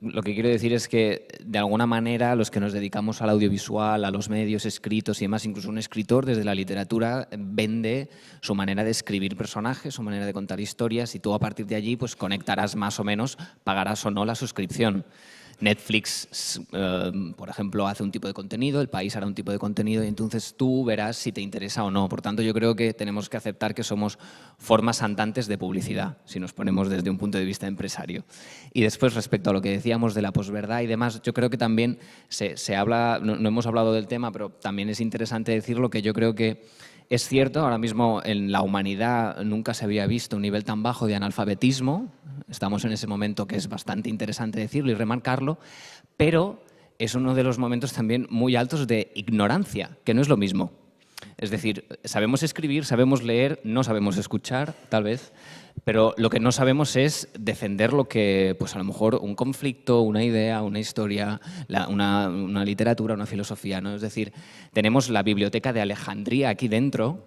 Lo que quiero decir es que, de alguna manera, los que nos dedicamos al audiovisual, a los medios escritos y demás, incluso un escritor desde la literatura vende su manera de escribir personajes, su manera de contar historias, y tú a partir de allí pues conectarás más o menos, pagarás o no la suscripción. Netflix, por ejemplo, hace un tipo de contenido, El País hará un tipo de contenido y entonces tú verás si te interesa o no. Por tanto, yo creo que tenemos que aceptar que somos formas andantes de publicidad, si nos ponemos desde un punto de vista empresario. Y después, respecto a lo que decíamos de la posverdad y demás, yo creo que también se habla, no hemos hablado del tema, pero también es interesante decirlo, que yo creo que es cierto, ahora mismo en la humanidad nunca se había visto un nivel tan bajo de analfabetismo. Estamos en ese momento que es bastante interesante decirlo y remarcarlo, pero es uno de los momentos también muy altos de ignorancia, que no es lo mismo. Es decir, sabemos escribir, sabemos leer, no sabemos escuchar, tal vez, pero lo que no sabemos es defender lo que, pues a lo mejor un conflicto, una idea, una historia, una literatura, una filosofía, ¿no? Es decir, tenemos la biblioteca de Alejandría aquí dentro,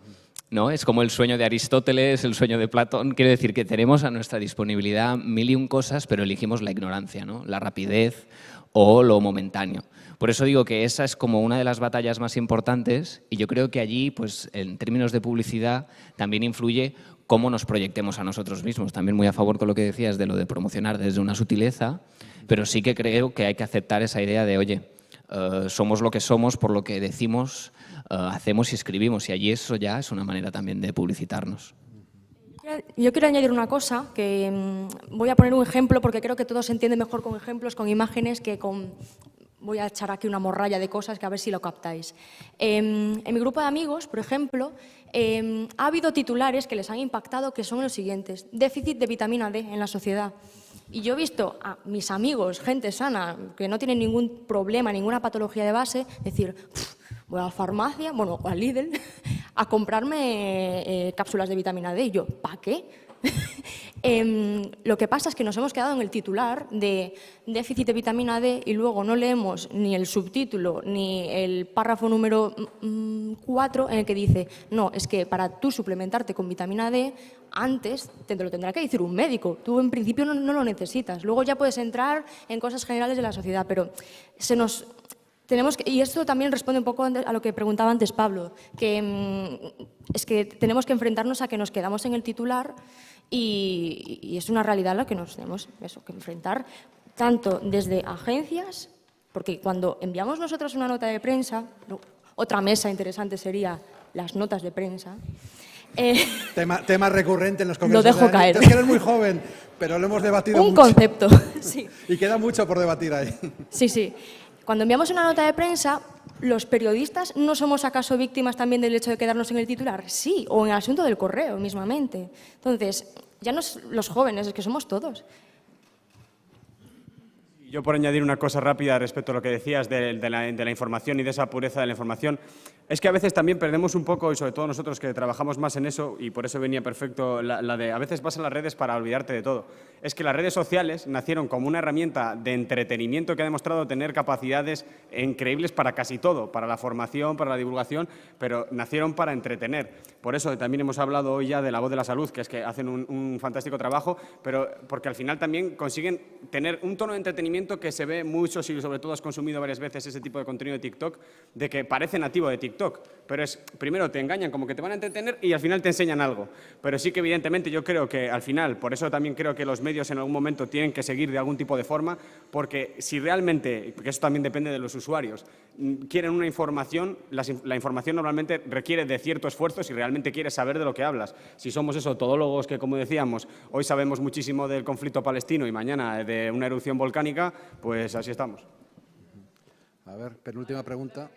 ¿no? Es como el sueño de Aristóteles, el sueño de Platón. Quiero decir que tenemos a nuestra disponibilidad mil y un cosas, pero elegimos la ignorancia, ¿no? La rapidez o lo momentáneo. Por eso digo que esa es como una de las batallas más importantes, y yo creo que allí, pues, en términos de publicidad, también influye cómo nos proyectemos a nosotros mismos. También muy a favor con lo que decías de lo de promocionar desde una sutileza, pero sí que creo que hay que aceptar esa idea de, oye, somos lo que somos por lo que decimos, hacemos y escribimos, y allí eso ya es una manera también de publicitarnos. Yo quiero añadir una cosa, que voy a poner un ejemplo porque creo que todo se entiende mejor con ejemplos, con imágenes, que con... Voy a echar aquí una morralla de cosas que a ver si lo captáis. En mi grupo de amigos, por ejemplo, ha habido titulares que les han impactado, que son los siguientes: déficit de vitamina D en la sociedad. Y yo he visto a mis amigos, gente sana, que no tienen ningún problema, ninguna patología de base, decir, voy a la farmacia, bueno, o al Lidl, a comprarme cápsulas de vitamina D. Y yo, ¿para qué? Lo que pasa es que nos hemos quedado en el titular de déficit de vitamina D y luego no leemos ni el subtítulo ni el párrafo número 4 en el que dice, no, es que para tú suplementarte con vitamina D, antes te lo tendrá que decir un médico. Tú en principio no lo necesitas. Luego ya puedes entrar en cosas generales de la sociedad, pero y esto también responde un poco a lo que preguntaba antes Pablo, que es que tenemos que enfrentarnos a que nos quedamos en el titular y es una realidad a la que nos tenemos que enfrentar, tanto desde agencias, porque cuando enviamos nosotros una nota de prensa, otra mesa interesante sería las notas de prensa. Tema recurrente en los congresos. Lo dejo caer. Es que eres muy joven, pero lo hemos debatido mucho. Un concepto, sí. Y queda mucho por debatir ahí. Sí, sí. Cuando enviamos una nota de prensa, ¿los periodistas no somos acaso víctimas también del hecho de quedarnos en el titular? Sí, o en el asunto del correo mismamente. Entonces, ya no es los jóvenes, es que somos todos. Yo, por añadir una cosa rápida respecto a lo que decías de la información y de esa pureza de la información, es que a veces también perdemos un poco, y sobre todo nosotros que trabajamos más en eso, y por eso venía perfecto la de a veces vas a las redes para olvidarte de todo. Es que las redes sociales nacieron como una herramienta de entretenimiento que ha demostrado tener capacidades increíbles para casi todo, para la formación, para la divulgación, pero nacieron para entretener. Por eso también hemos hablado hoy ya de La Voz de la Salud, que es que hacen un fantástico trabajo, pero porque al final también consiguen tener un tono de entretenimiento que se ve mucho, si sobre todo has consumido varias veces ese tipo de contenido de TikTok, de que parece nativo de TikTok, pero es, primero te engañan como que te van a entretener y al final te enseñan algo. Pero sí que evidentemente yo creo que al final, por eso también creo que los medios en algún momento tienen que seguir de algún tipo de forma, porque si realmente, porque eso también depende de los usuarios, quieren una información, la información normalmente requiere de cierto esfuerzo si realmente quieres saber de lo que hablas. Si somos eso, todólogos que, como decíamos, hoy sabemos muchísimo del conflicto palestino y mañana de una erupción volcánica, pues así estamos. A ver, penúltima pregunta.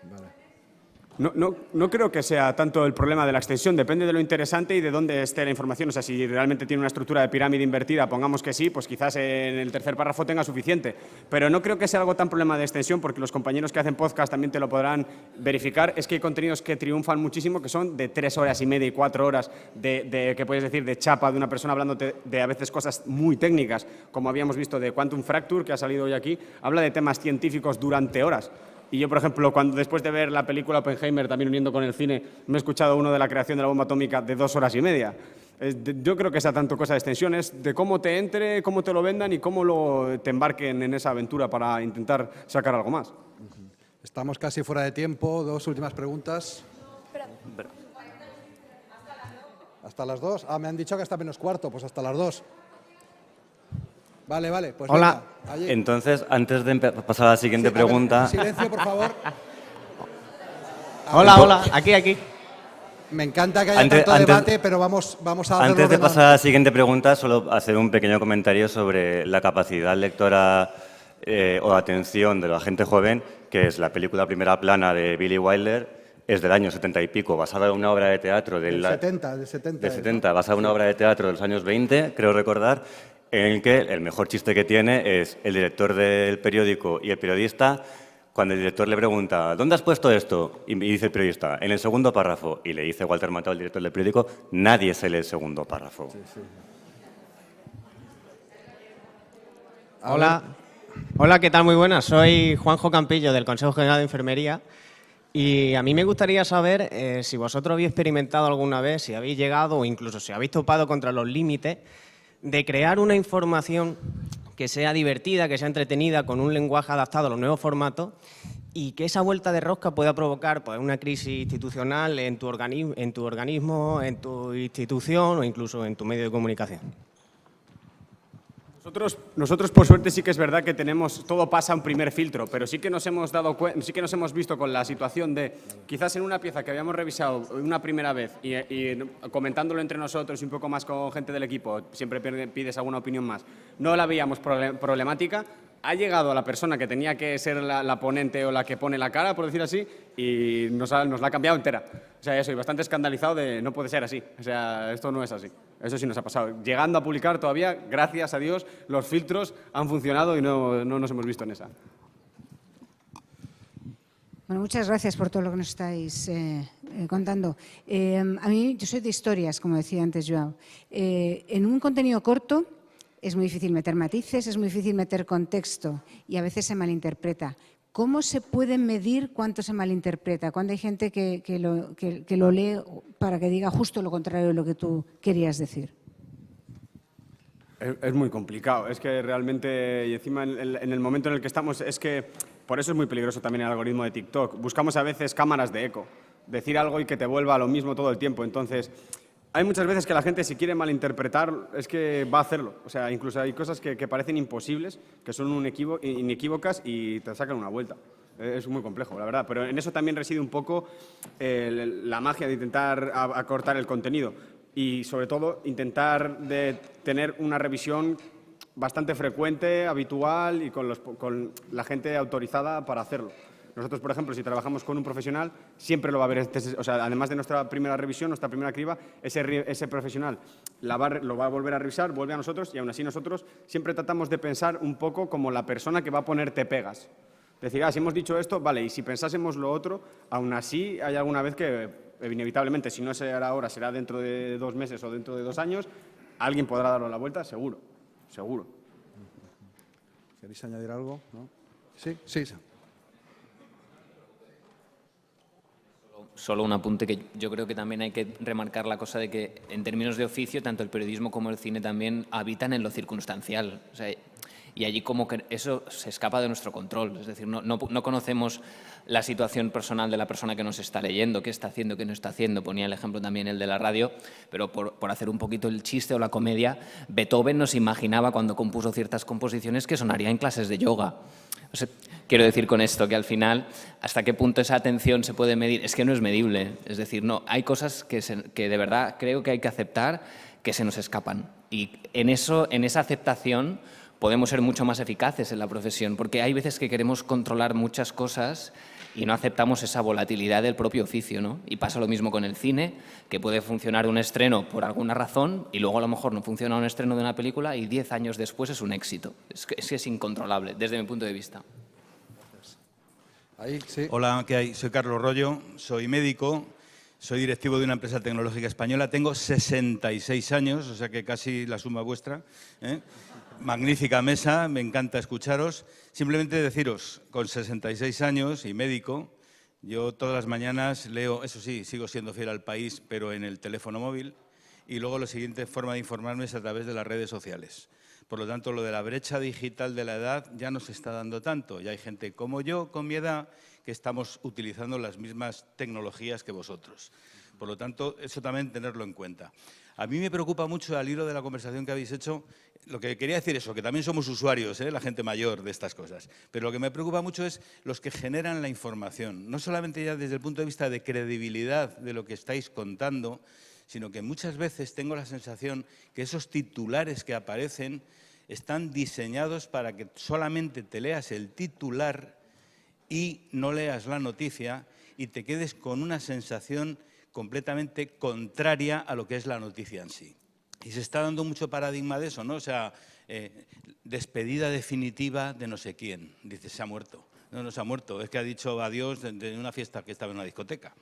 Vale. No creo que sea tanto el problema de la extensión, depende de lo interesante y de dónde esté la información. O sea, si realmente tiene una estructura de pirámide invertida, pongamos que sí, pues quizás en el tercer párrafo tenga suficiente. Pero no creo que sea algo tan problema de extensión, porque los compañeros que hacen podcast también te lo podrán verificar. Es que hay contenidos que triunfan muchísimo, que son de 3 horas y media y 4 horas que puedes decir, de chapa de una persona hablándote de a veces cosas muy técnicas, como habíamos visto de Quantum Fracture, que ha salido hoy aquí, habla de temas científicos durante horas. Y yo, por ejemplo, después de ver la película Oppenheimer, también uniendo con el cine, me he escuchado uno de la creación de la bomba atómica de 2 horas y media. Yo creo que esa tanto cosa de extensión es de cómo te entre, cómo te lo vendan y cómo te embarquen en esa aventura para intentar sacar algo más. Estamos casi fuera de tiempo. 2 últimas preguntas. ¿Hasta las 2? Ah, me han dicho que hasta menos cuarto, pues hasta las 2. Vale, pues hola. Venga, allí. Entonces, antes de pasar a la siguiente pregunta... Silencio, por favor. Hola, aquí. Me encanta que haya tanto debate, pero vamos a hacerlo. Antes de pasar a la siguiente pregunta, solo hacer un pequeño comentario sobre la capacidad lectora o atención de la gente joven, que es la película Primera Plana de Billy Wilder, es del año 70 y pico, basada en una obra de teatro del 70, basada en una obra de teatro de los años 20, creo recordar, en el que el mejor chiste que tiene es el director del periódico y el periodista. Cuando el director le pregunta, ¿dónde has puesto esto? Y dice el periodista, en el segundo párrafo. Y le dice Walter Matthau, el director del periódico, nadie se lee el segundo párrafo. Sí. Hola, ¿qué tal? Muy buenas. Soy Juanjo Campillo, del Consejo General de Enfermería. Y a mí me gustaría saber si vosotros habéis experimentado alguna vez, si habéis llegado o incluso si habéis topado contra los límites de crear una información que sea divertida, que sea entretenida, con un lenguaje adaptado a los nuevos formatos y que esa vuelta de rosca pueda provocar pues, una crisis institucional en tu organismo, en tu institución o incluso en tu medio de comunicación. Nosotros, por suerte, sí que es verdad que todo pasa a un primer filtro, pero sí que nos hemos visto con la situación de, quizás en una pieza que habíamos revisado una primera vez y comentándolo entre nosotros y un poco más con gente del equipo, siempre pides alguna opinión más, no la veíamos problemática, ha llegado a la persona que tenía que ser la ponente o la que pone la cara, por decir así, y nos la ha cambiado entera. O sea, yo soy bastante escandalizado de no puede ser así. O sea, esto no es así. Eso sí nos ha pasado. Llegando a publicar todavía, gracias a Dios, los filtros han funcionado y no nos hemos visto en esa. Bueno, muchas gracias por todo lo que nos estáis contando. A mí, yo soy de historias, como decía antes Joao. En un contenido corto es muy difícil meter matices, es muy difícil meter contexto y a veces se malinterpreta. ¿Cómo se puede medir cuánto se malinterpreta? Cuando hay gente que lo lee para que diga justo lo contrario de lo que tú querías decir. Es muy complicado. Es que realmente, y encima en el momento en el que estamos, es que por eso es muy peligroso también el algoritmo de TikTok. Buscamos a veces cámaras de eco, decir algo y que te vuelva lo mismo todo el tiempo. Entonces, hay muchas veces que la gente, si quiere malinterpretar, es que va a hacerlo. O sea, incluso hay cosas que parecen imposibles, que son inequívocas y te sacan una vuelta. Es muy complejo, la verdad. Pero en eso también reside un poco la magia de intentar acortar el contenido. Y, sobre todo, intentar de tener una revisión bastante frecuente, habitual y con la gente autorizada para hacerlo. Nosotros, por ejemplo, si trabajamos con un profesional, siempre lo va a ver. O sea, además de nuestra primera revisión, nuestra primera criba, ese profesional lo va a volver a revisar, vuelve a nosotros y aún así nosotros siempre tratamos de pensar un poco como la persona que va a ponerte pegas. Decir, si hemos dicho esto, vale, y si pensásemos lo otro, aún así hay alguna vez que, inevitablemente, si no será ahora, será dentro de 2 meses o dentro de 2 años, alguien podrá darlo la vuelta, seguro, seguro. ¿Queréis añadir algo? ¿No? Sí. Solo un apunte que yo creo que también hay que remarcar la cosa de que en términos de oficio tanto el periodismo como el cine también habitan en lo circunstancial. O sea, y allí como que eso se escapa de nuestro control. Es decir, no conocemos la situación personal de la persona que nos está leyendo, qué está haciendo, qué no está haciendo. Ponía el ejemplo también el de la radio, pero por hacer un poquito el chiste o la comedia, Beethoven nos imaginaba cuando compuso ciertas composiciones que sonaría en clases de yoga. O sea, quiero decir con esto que al final, hasta qué punto esa atención se puede medir, es que no es medible. Es decir, no, hay cosas que de verdad creo que hay que aceptar que se nos escapan. Y en esa aceptación podemos ser mucho más eficaces en la profesión, porque hay veces que queremos controlar muchas cosas y no aceptamos esa volatilidad del propio oficio, ¿no? Y pasa lo mismo con el cine, que puede funcionar un estreno por alguna razón y luego a lo mejor no funciona un estreno de una película y 10 años después es un éxito. Es que es incontrolable, desde mi punto de vista. Ahí, sí. Hola, ¿qué hay? Soy Carlos Rollo, soy médico, soy directivo de una empresa tecnológica española, tengo 66 años, o sea que casi la suma vuestra, ¿eh? Magnífica mesa, me encanta escucharos. Simplemente deciros, con 66 años y médico, yo todas las mañanas leo, eso sí, sigo siendo fiel al País, pero en el teléfono móvil, y luego la siguiente forma de informarme es a través de las redes sociales. Por lo tanto, lo de la brecha digital de la edad ya no se está dando tanto. Ya hay gente como yo, con mi edad, que estamos utilizando las mismas tecnologías que vosotros. Por lo tanto, eso también tenerlo en cuenta. A mí me preocupa mucho, al hilo de la conversación que habéis hecho, lo que quería decir eso, que también somos usuarios, la gente mayor de estas cosas. Pero lo que me preocupa mucho es los que generan la información. No solamente ya desde el punto de vista de credibilidad de lo que estáis contando, sino que muchas veces tengo la sensación que esos titulares que aparecen están diseñados para que solamente te leas el titular y no leas la noticia y te quedes con una sensación completamente contraria a lo que es la noticia en sí. Y se está dando mucho paradigma de eso, ¿no? O sea, despedida definitiva de no sé quién. Dice, se ha muerto. No, no se ha muerto, es que ha dicho adiós de una fiesta que estaba en una discoteca.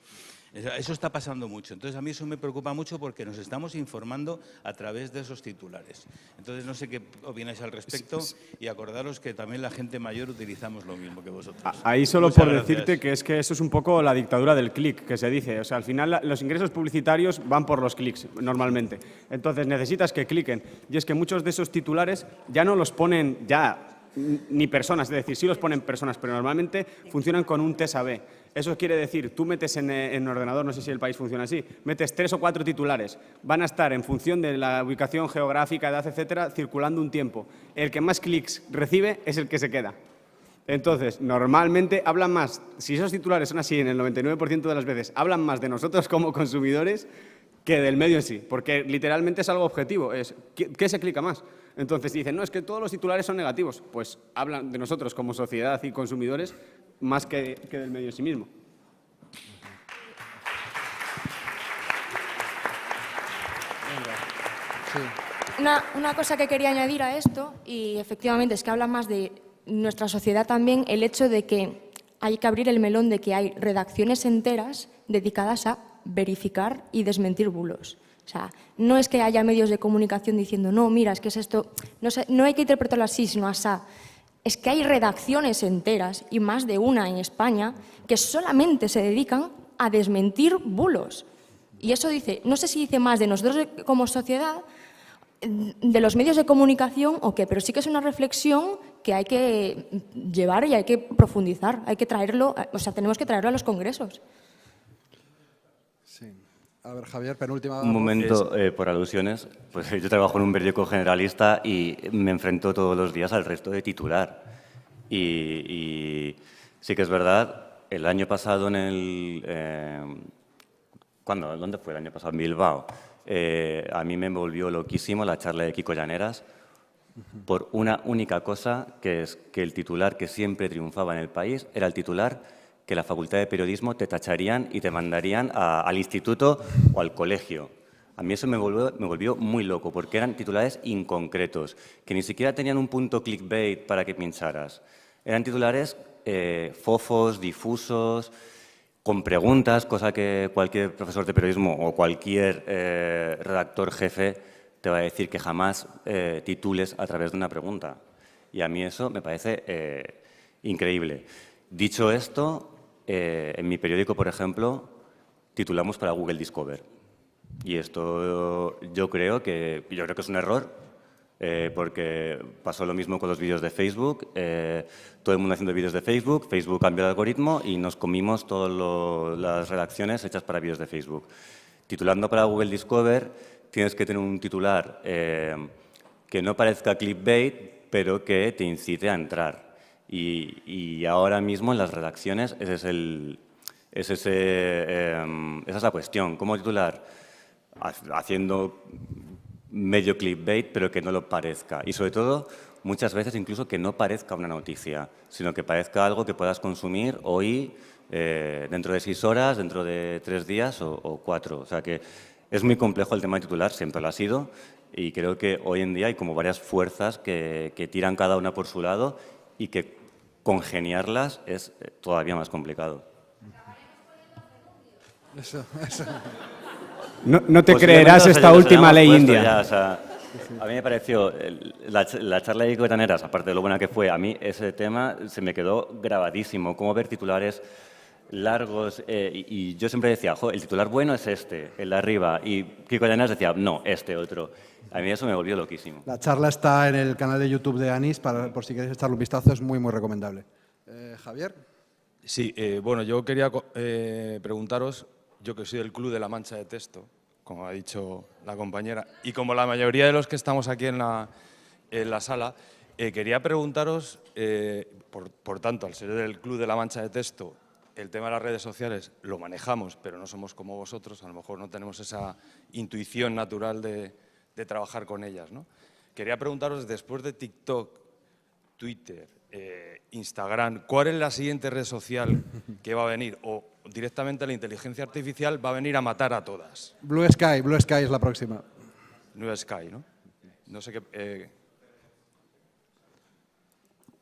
Eso está pasando mucho. Entonces, a mí eso me preocupa mucho porque nos estamos informando a través de esos titulares. Entonces, no sé qué opináis al respecto y acordaros que también la gente mayor utilizamos lo mismo que vosotros. Ahí solo Muchas por gracias. decirte que es que eso es un poco la dictadura del clic, que se dice. O sea, al final los ingresos publicitarios van por los clics, normalmente. Entonces, necesitas que cliquen. Y es que muchos de esos titulares ya no los ponen ni personas, es decir, sí los ponen personas, pero normalmente funcionan con un TES-AB. Eso quiere decir, tú metes en ordenador, no sé si el País funciona así, metes 3 o 4 titulares, van a estar en función de la ubicación geográfica, edad, etcétera, circulando un tiempo. El que más clics recibe es el que se queda. Entonces, normalmente hablan más, si esos titulares son así en el 99% de las veces, hablan más de nosotros como consumidores que del medio en sí, porque literalmente es algo objetivo, es ¿qué se clica más? Entonces dicen, no, es que todos los titulares son negativos, pues hablan de nosotros como sociedad y consumidores más que del medio en sí mismo. Una cosa que quería añadir a esto, y efectivamente es que habla más de nuestra sociedad también, el hecho de que hay que abrir el melón de que hay redacciones enteras dedicadas a verificar y desmentir bulos. O sea, no es que haya medios de comunicación diciendo, no, mira, es que es esto, no hay que interpretarlo así, sino asá. Es que hay redacciones enteras, y más de una en España, que solamente se dedican a desmentir bulos. Y eso dice, no sé si dice más de nosotros como sociedad, de los medios de comunicación o qué, pero sí que es una reflexión que hay que llevar y hay que profundizar, hay que traerlo, o sea, tenemos que traerlo a los congresos. Sí. A ver, Javier, penúltima. Un momento, por alusiones, pues yo trabajo en un periódico generalista y me enfrento todos los días al resto de titular. Y sí que es verdad, el año pasado en el... ¿Dónde fue el año pasado? En Bilbao. A mí me volvió loquísimo la charla de Kiko Llaneras por una única cosa, que es que el titular que siempre triunfaba en el País era el titular que la Facultad de Periodismo te tacharían y te mandarían al instituto o al colegio. A mí eso me volvió muy loco, porque eran titulares inconcretos, que ni siquiera tenían un punto clickbait para que pincharas. Eran titulares fofos, difusos, con preguntas, cosa que cualquier profesor de periodismo o cualquier redactor jefe te va a decir que jamás titules a través de una pregunta. Y a mí eso me parece increíble. Dicho esto, en mi periódico, por ejemplo, titulamos para Google Discover. Y esto yo creo que es un error, porque pasó lo mismo con los vídeos de Facebook. Todo el mundo haciendo vídeos de Facebook, Facebook cambió el algoritmo y nos comimos todas las redacciones hechas para vídeos de Facebook. Titulando para Google Discover, tienes que tener un titular que no parezca clickbait, pero que te incite a entrar. Y ahora mismo en las redacciones esa es la cuestión. ¿Cómo titular? Haciendo medio clickbait, pero que no lo parezca. Y sobre todo, muchas veces incluso que no parezca una noticia, sino que parezca algo que puedas consumir hoy, dentro de 6 horas, dentro de 3 días o 4. O sea que es muy complejo el tema de titular, siempre lo ha sido, y creo que hoy en día hay como varias fuerzas que tiran cada una por su lado y que congeniarlas es todavía más complicado. Eso. No te creerás esta última ley india. Ya, o sea, a mí me pareció, la charla de Coetaneras, aparte de lo buena que fue, a mí ese tema se me quedó grabadísimo, cómo ver titulares largos, y yo siempre decía, el titular bueno es este, el de arriba, y Kiko Llaneras decía, no, este otro. A mí eso me volvió loquísimo. La charla está en el canal de YouTube de Anis, por si queréis echarle un vistazo, es muy, muy recomendable. Javier. Sí, bueno, yo quería preguntaros, yo que soy del Club de la Mancha de Texto, como ha dicho la compañera, y como la mayoría de los que estamos aquí en la sala, quería preguntaros, por tanto, al ser del Club de la Mancha de Texto, el tema de las redes sociales lo manejamos, pero no somos como vosotros, a lo mejor no tenemos esa intuición natural de trabajar con ellas, ¿no? Quería preguntaros, después de TikTok, Twitter, Instagram, ¿cuál es la siguiente red social que va a venir? O directamente la inteligencia artificial va a venir a matar a todas. Blue Sky es la próxima. Blue Sky, ¿no? No sé qué...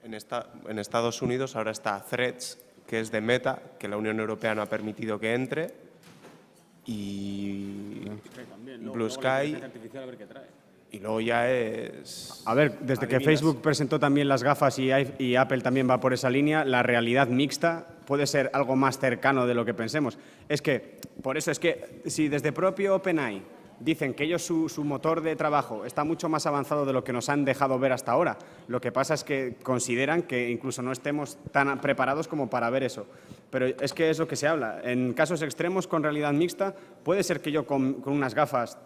En Estados Unidos ahora está Threads, que es de Meta, que la Unión Europea no ha permitido que entre, y Blue Sky, y luego ya es... A ver, desde que Facebook presentó también las gafas y Apple también va por esa línea, la realidad mixta puede ser algo más cercano de lo que pensemos. Es que, por eso es que, si desde propio OpenAI dicen que ellos su motor de trabajo está mucho más avanzado de lo que nos han dejado ver hasta ahora, lo que pasa es que consideran que incluso no estemos tan preparados como para ver eso. Pero es que es lo que se habla. En casos extremos con realidad mixta, puede ser que yo con unas gafas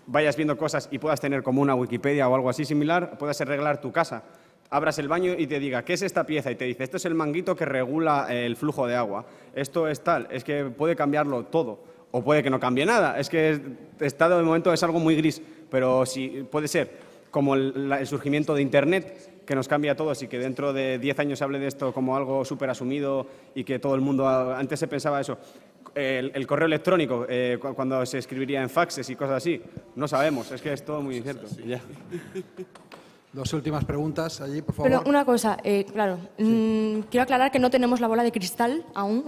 vayas viendo cosas y puedas tener como una Wikipedia o algo así similar, puedas arreglar tu casa. Abras el baño y te diga, ¿qué es esta pieza? Y te dice, esto es el manguito que regula el flujo de agua. Esto es tal, es que puede cambiarlo todo. O puede que no cambie nada. Es que estado de momento es algo muy gris, pero sí puede ser como el surgimiento de Internet, que nos cambia a todos y que dentro de 10 años se hable de esto como algo súper asumido y que todo el mundo, antes se pensaba eso. El correo electrónico, cuando se escribiría en faxes y cosas así, no sabemos, es que es todo muy incierto. Ya. 2 últimas preguntas allí, por favor. Pero una cosa, claro, quiero aclarar que no tenemos la bola de cristal aún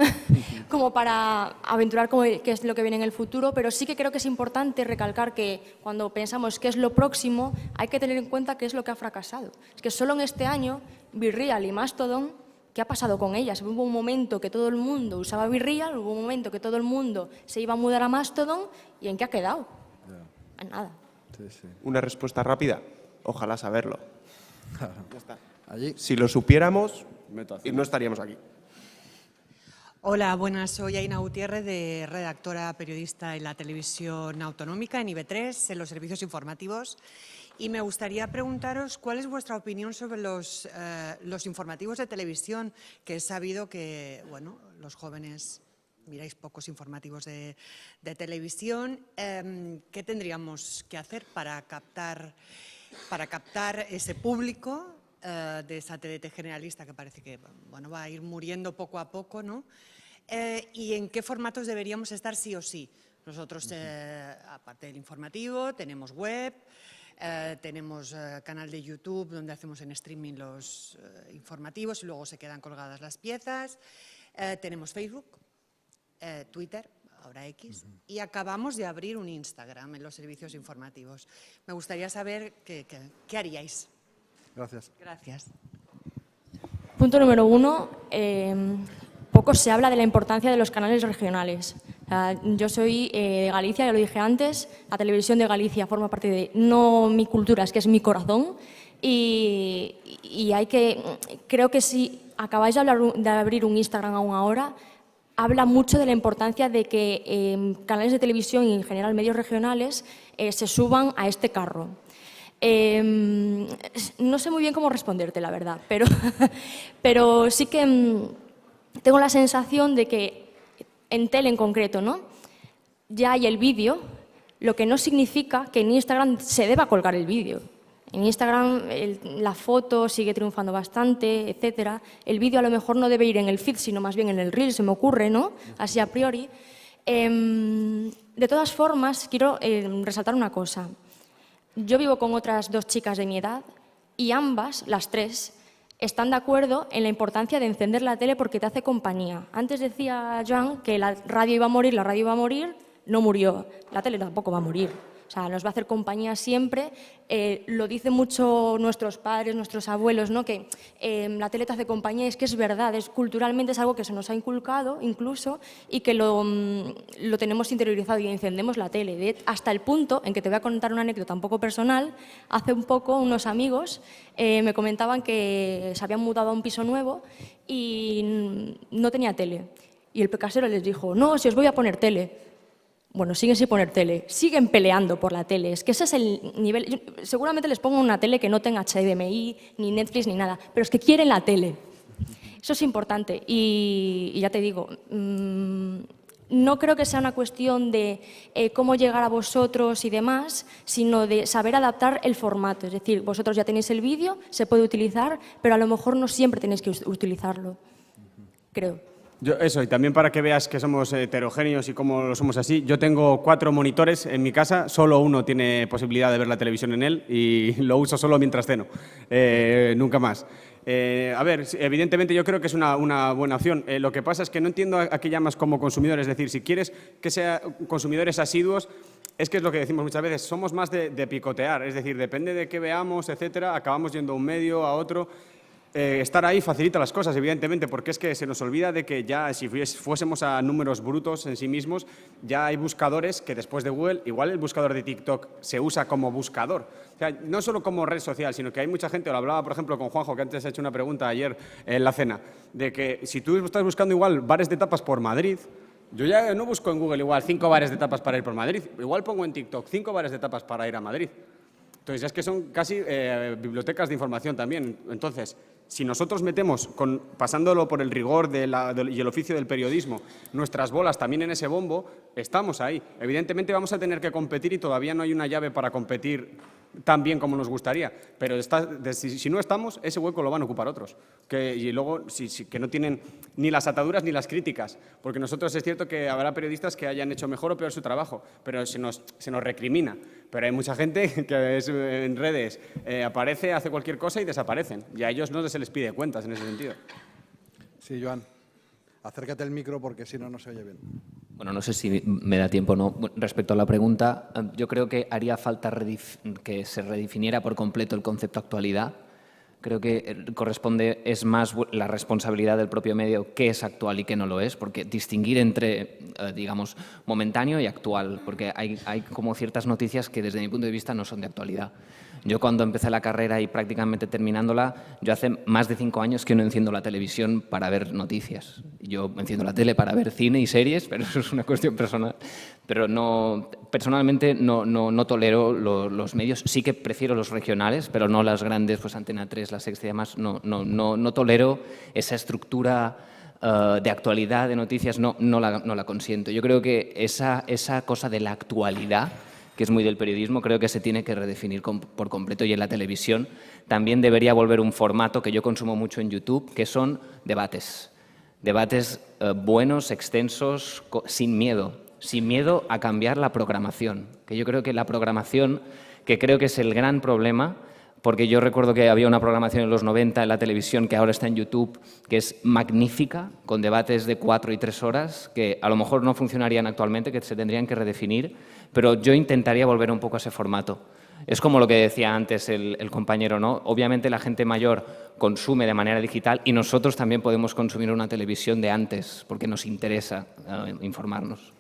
como para aventurar qué es lo que viene en el futuro, pero sí que creo que es importante recalcar que cuando pensamos qué es lo próximo, hay que tener en cuenta qué es lo que ha fracasado. Es que solo en este año, BeReal y Mastodon, ¿qué ha pasado con ellas? Hubo un momento que todo el mundo usaba BeReal, hubo un momento que todo el mundo se iba a mudar a Mastodon, ¿y en qué ha quedado? En nada. Sí, sí. Una respuesta rápida. Ojalá saberlo. Claro. Ya está. Allí. Si lo supiéramos, no estaríamos aquí. Hola, buenas. Soy Aina Gutiérrez, redactora periodista en la televisión autonómica, en IB3, en los servicios informativos. Y me gustaría preguntaros cuál es vuestra opinión sobre los informativos de televisión, que he sabido que, bueno, los jóvenes miráis pocos informativos de televisión. ¿Qué tendríamos que hacer para captar ese público de esa TDT generalista que parece que va a ir muriendo poco a poco, ¿no? ¿Y en qué formatos deberíamos estar sí o sí? Nosotros, aparte del informativo, tenemos web, tenemos canal de YouTube donde hacemos en streaming los informativos y luego se quedan colgadas las piezas, tenemos Facebook, Twitter, ahora X, y acabamos de abrir un Instagram en los servicios informativos. Me gustaría saber qué haríais. Gracias. Gracias. Punto número 1. Poco se habla de la importancia de los canales regionales. Yo soy de Galicia, ya lo dije antes, la televisión de Galicia forma parte de, no mi cultura, es que es mi corazón, y creo que si acabáis de abrir un Instagram aún ahora, habla mucho de la importancia de que canales de televisión y en general medios regionales se suban a este carro. No sé muy bien cómo responderte, la verdad, pero sí que tengo la sensación de que en tele en concreto, ¿no? Ya hay el vídeo, lo que no significa que en Instagram se deba colgar el vídeo. En Instagram la foto sigue triunfando bastante, etcétera. El vídeo a lo mejor no debe ir en el feed, sino más bien en el reel, se me ocurre, ¿no? Así a priori. De todas formas, quiero resaltar una cosa. Yo vivo con otras 2 chicas de mi edad y ambas, las 3, están de acuerdo en la importancia de encender la tele porque te hace compañía. Antes decía Joan que la radio iba a morir, no murió. La tele tampoco va a morir. O sea, nos va a hacer compañía siempre. Lo dicen mucho nuestros padres, nuestros abuelos, ¿no? Que la tele te hace compañía, es que es verdad, culturalmente es algo que se nos ha inculcado incluso y que lo tenemos interiorizado y encendemos la tele. Hasta el punto en que te voy a contar una anécdota un poco personal. Hace un poco unos amigos me comentaban que se habían mudado a un piso nuevo y no tenía tele. Y el casero les dijo, no, si os voy a poner tele. Bueno, siguen sin poner tele, siguen peleando por la tele. Es que ese es el nivel. Yo seguramente les pongo una tele que no tenga HDMI, ni Netflix, ni nada, pero es que quieren la tele. Eso es importante. Y ya te digo, no creo que sea una cuestión de cómo llegar a vosotros y demás, sino de saber adaptar el formato. Es decir, vosotros ya tenéis el vídeo, se puede utilizar, pero a lo mejor no siempre tenéis que utilizarlo, creo. Eso, y también para que veas que somos heterogéneos y cómo lo somos así, yo tengo 4 monitores en mi casa, solo uno tiene posibilidad de ver la televisión en él y lo uso solo mientras ceno, nunca más. A ver, evidentemente yo creo que es una buena opción. Lo que pasa es que no entiendo a qué llamas como consumidor, es decir, si quieres que sean consumidores asiduos, es que es lo que decimos muchas veces, somos más de picotear, es decir, depende de qué veamos, etcétera, acabamos yendo a un medio, a otro. Estar ahí facilita las cosas, evidentemente, porque es que se nos olvida de que ya, si fuésemos a números brutos en sí mismos, ya hay buscadores que después de Google, igual el buscador de TikTok se usa como buscador. O sea, no solo como red social, sino que hay mucha gente, lo hablaba, por ejemplo, con Juanjo, que antes ha hecho una pregunta ayer en la cena, de que si tú estás buscando igual bares de tapas por Madrid, yo ya no busco en Google igual 5 bares de tapas para ir por Madrid, igual pongo en TikTok 5 bares de tapas para ir a Madrid. Entonces, ya es que son casi bibliotecas de información también. Entonces, si nosotros metemos, pasándolo por el rigor y el oficio del periodismo, nuestras bolas también en ese bombo, estamos ahí. Evidentemente vamos a tener que competir y todavía no hay una llave para competir tan bien como nos gustaría. Pero si no estamos, ese hueco lo van a ocupar otros. Y luego, que no tienen ni las ataduras ni las críticas. Porque nosotros es cierto que habrá periodistas que hayan hecho mejor o peor su trabajo, pero se nos recrimina. Pero hay mucha gente que en redes aparece, hace cualquier cosa y desaparecen. Y a ellos no se les pide cuentas en ese sentido. Sí, Joan, acércate al micro porque si no, no se oye bien. Bueno, no sé si me da tiempo o no. Respecto a la pregunta, yo creo que haría falta que se redefiniera por completo el concepto actualidad. Creo que es más la responsabilidad del propio medio qué es actual y qué no lo es, porque distinguir entre, digamos, momentáneo y actual, porque hay como ciertas noticias que desde mi punto de vista no son de actualidad. Yo cuando empecé la carrera y prácticamente terminándola, yo hace más de 5 años que no enciendo la televisión para ver noticias. Yo enciendo la tele para ver cine y series, pero eso es una cuestión personal. Pero personalmente no tolero los medios. Sí que prefiero los regionales, pero no las grandes, pues Antena 3, La Sexta y demás. No tolero esa estructura de actualidad, de noticias, no la consiento. Yo creo que esa cosa de la actualidad, que es muy del periodismo, creo que se tiene que redefinir por completo, y en la televisión también debería volver un formato que yo consumo mucho en YouTube, que son debates. Debates buenos, extensos, sin miedo a cambiar la programación, que yo creo que la programación, que creo que es el gran problema, porque yo recuerdo que había una programación en los 90 en la televisión que ahora está en YouTube, que es magnífica, con debates de 4 y 3 horas, que a lo mejor no funcionarían actualmente, que se tendrían que redefinir, pero yo intentaría volver un poco a ese formato. Es como lo que decía antes el compañero, ¿no? Obviamente la gente mayor consume de manera digital y nosotros también podemos consumir una televisión de antes, porque nos interesa informarnos.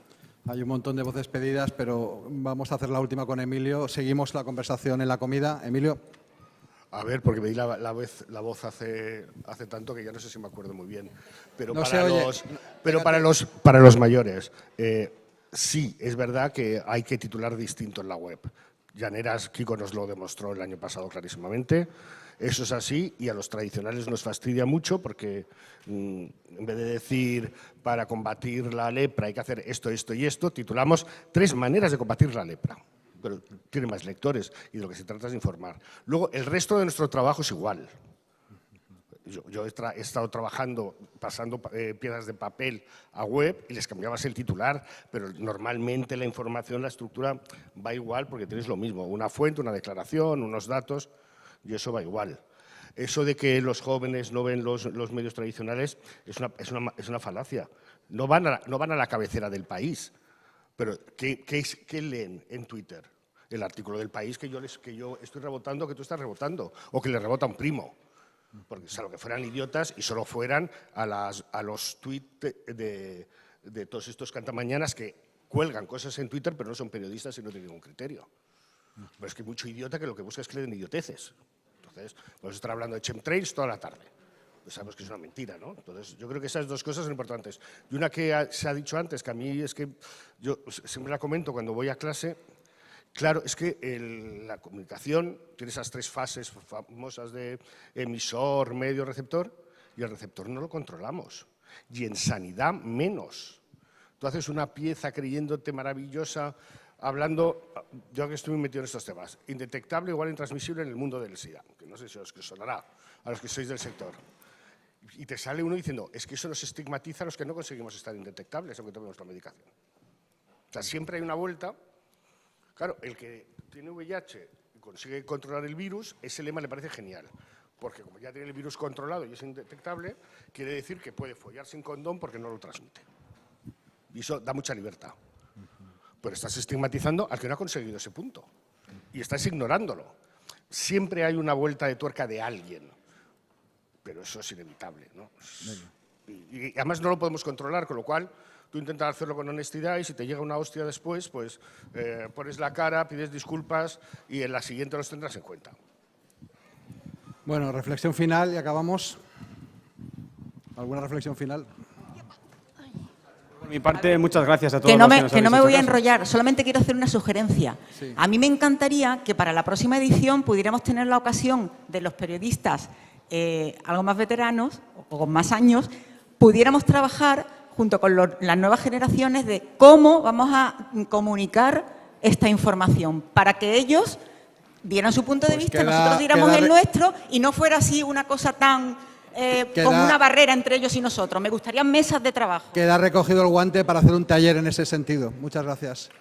Hay un montón de voces pedidas, pero vamos a hacer la última con Emilio. Seguimos la conversación en la comida. Emilio. A ver, porque me di la voz hace tanto que ya no sé si me acuerdo muy bien. Pero, para los mayores, sí, es verdad que hay que titular distinto en la web. Llaneras, Kiko nos lo demostró el año pasado clarísimamente. Eso es así y a los tradicionales nos fastidia mucho porque en vez de decir para combatir la lepra hay que hacer esto, esto y esto, titulamos 3 maneras de combatir la lepra. pero tiene más lectores y de lo que se trata es de informar. Luego, el resto de nuestro trabajo es igual. Yo he estado trabajando, pasando piezas de papel a web y les cambiabas el titular, pero normalmente la información, la estructura va igual porque tienes lo mismo, una fuente, una declaración, unos datos, y eso va igual. Eso de que los jóvenes no ven los medios tradicionales es una falacia. No van a la cabecera del País, pero ¿qué leen en Twitter? El artículo del País que yo estoy rebotando, que tú estás rebotando, o que le rebota un primo. Porque salvo que fueran idiotas y solo fueran a los tweets de todos estos cantamañanas que cuelgan cosas en Twitter, pero no son periodistas y no tienen ningún criterio. Pero es que hay mucho idiota que lo que busca es que le den idioteces. Entonces, podemos estar hablando de chemtrails toda la tarde. Pues sabemos que es una mentira, ¿no? Entonces, yo creo que esas dos cosas son importantes. Y una que se ha dicho antes, que a mí es que yo siempre la comento cuando voy a clase. Claro, es que la comunicación tiene esas tres fases famosas de emisor, medio, receptor, y el receptor no lo controlamos. Y en sanidad menos. Tú haces una pieza creyéndote maravillosa, hablando, yo que estoy muy metido en estos temas, indetectable igual intransmisible en el mundo del SIDA, que no sé si os sonará a los que sois del sector. Y te sale uno diciendo, es que eso nos estigmatiza a los que no conseguimos estar indetectables, aunque tomemos la medicación. O sea, siempre hay una vuelta. Claro, el que tiene VIH y consigue controlar el virus, ese lema le parece genial, porque como ya tiene el virus controlado y es indetectable, quiere decir que puede follar sin condón porque no lo transmite. Y eso da mucha libertad. Pero estás estigmatizando al que no ha conseguido ese punto y estás ignorándolo. Siempre hay una vuelta de tuerca de alguien, pero eso es inevitable, ¿no? Y además no lo podemos controlar, con lo cual tú intentas hacerlo con honestidad y si te llega una hostia después, pues pones la cara, pides disculpas y en la siguiente los tendrás en cuenta. Bueno, reflexión final y acabamos. ¿Alguna reflexión final? Por mi parte, muchas gracias a todos. Que no me voy a enrollar, solamente quiero hacer una sugerencia. Sí. A mí me encantaría que para la próxima edición pudiéramos tener la ocasión de los periodistas algo más veteranos o con más años, pudiéramos trabajar junto con las nuevas generaciones de cómo vamos a comunicar esta información para que ellos dieran su punto de vista, nosotros diéramos el nuestro y no fuera así una cosa tan como una barrera entre ellos y nosotros. Me gustarían mesas de trabajo. Queda recogido el guante para hacer un taller en ese sentido. Muchas gracias.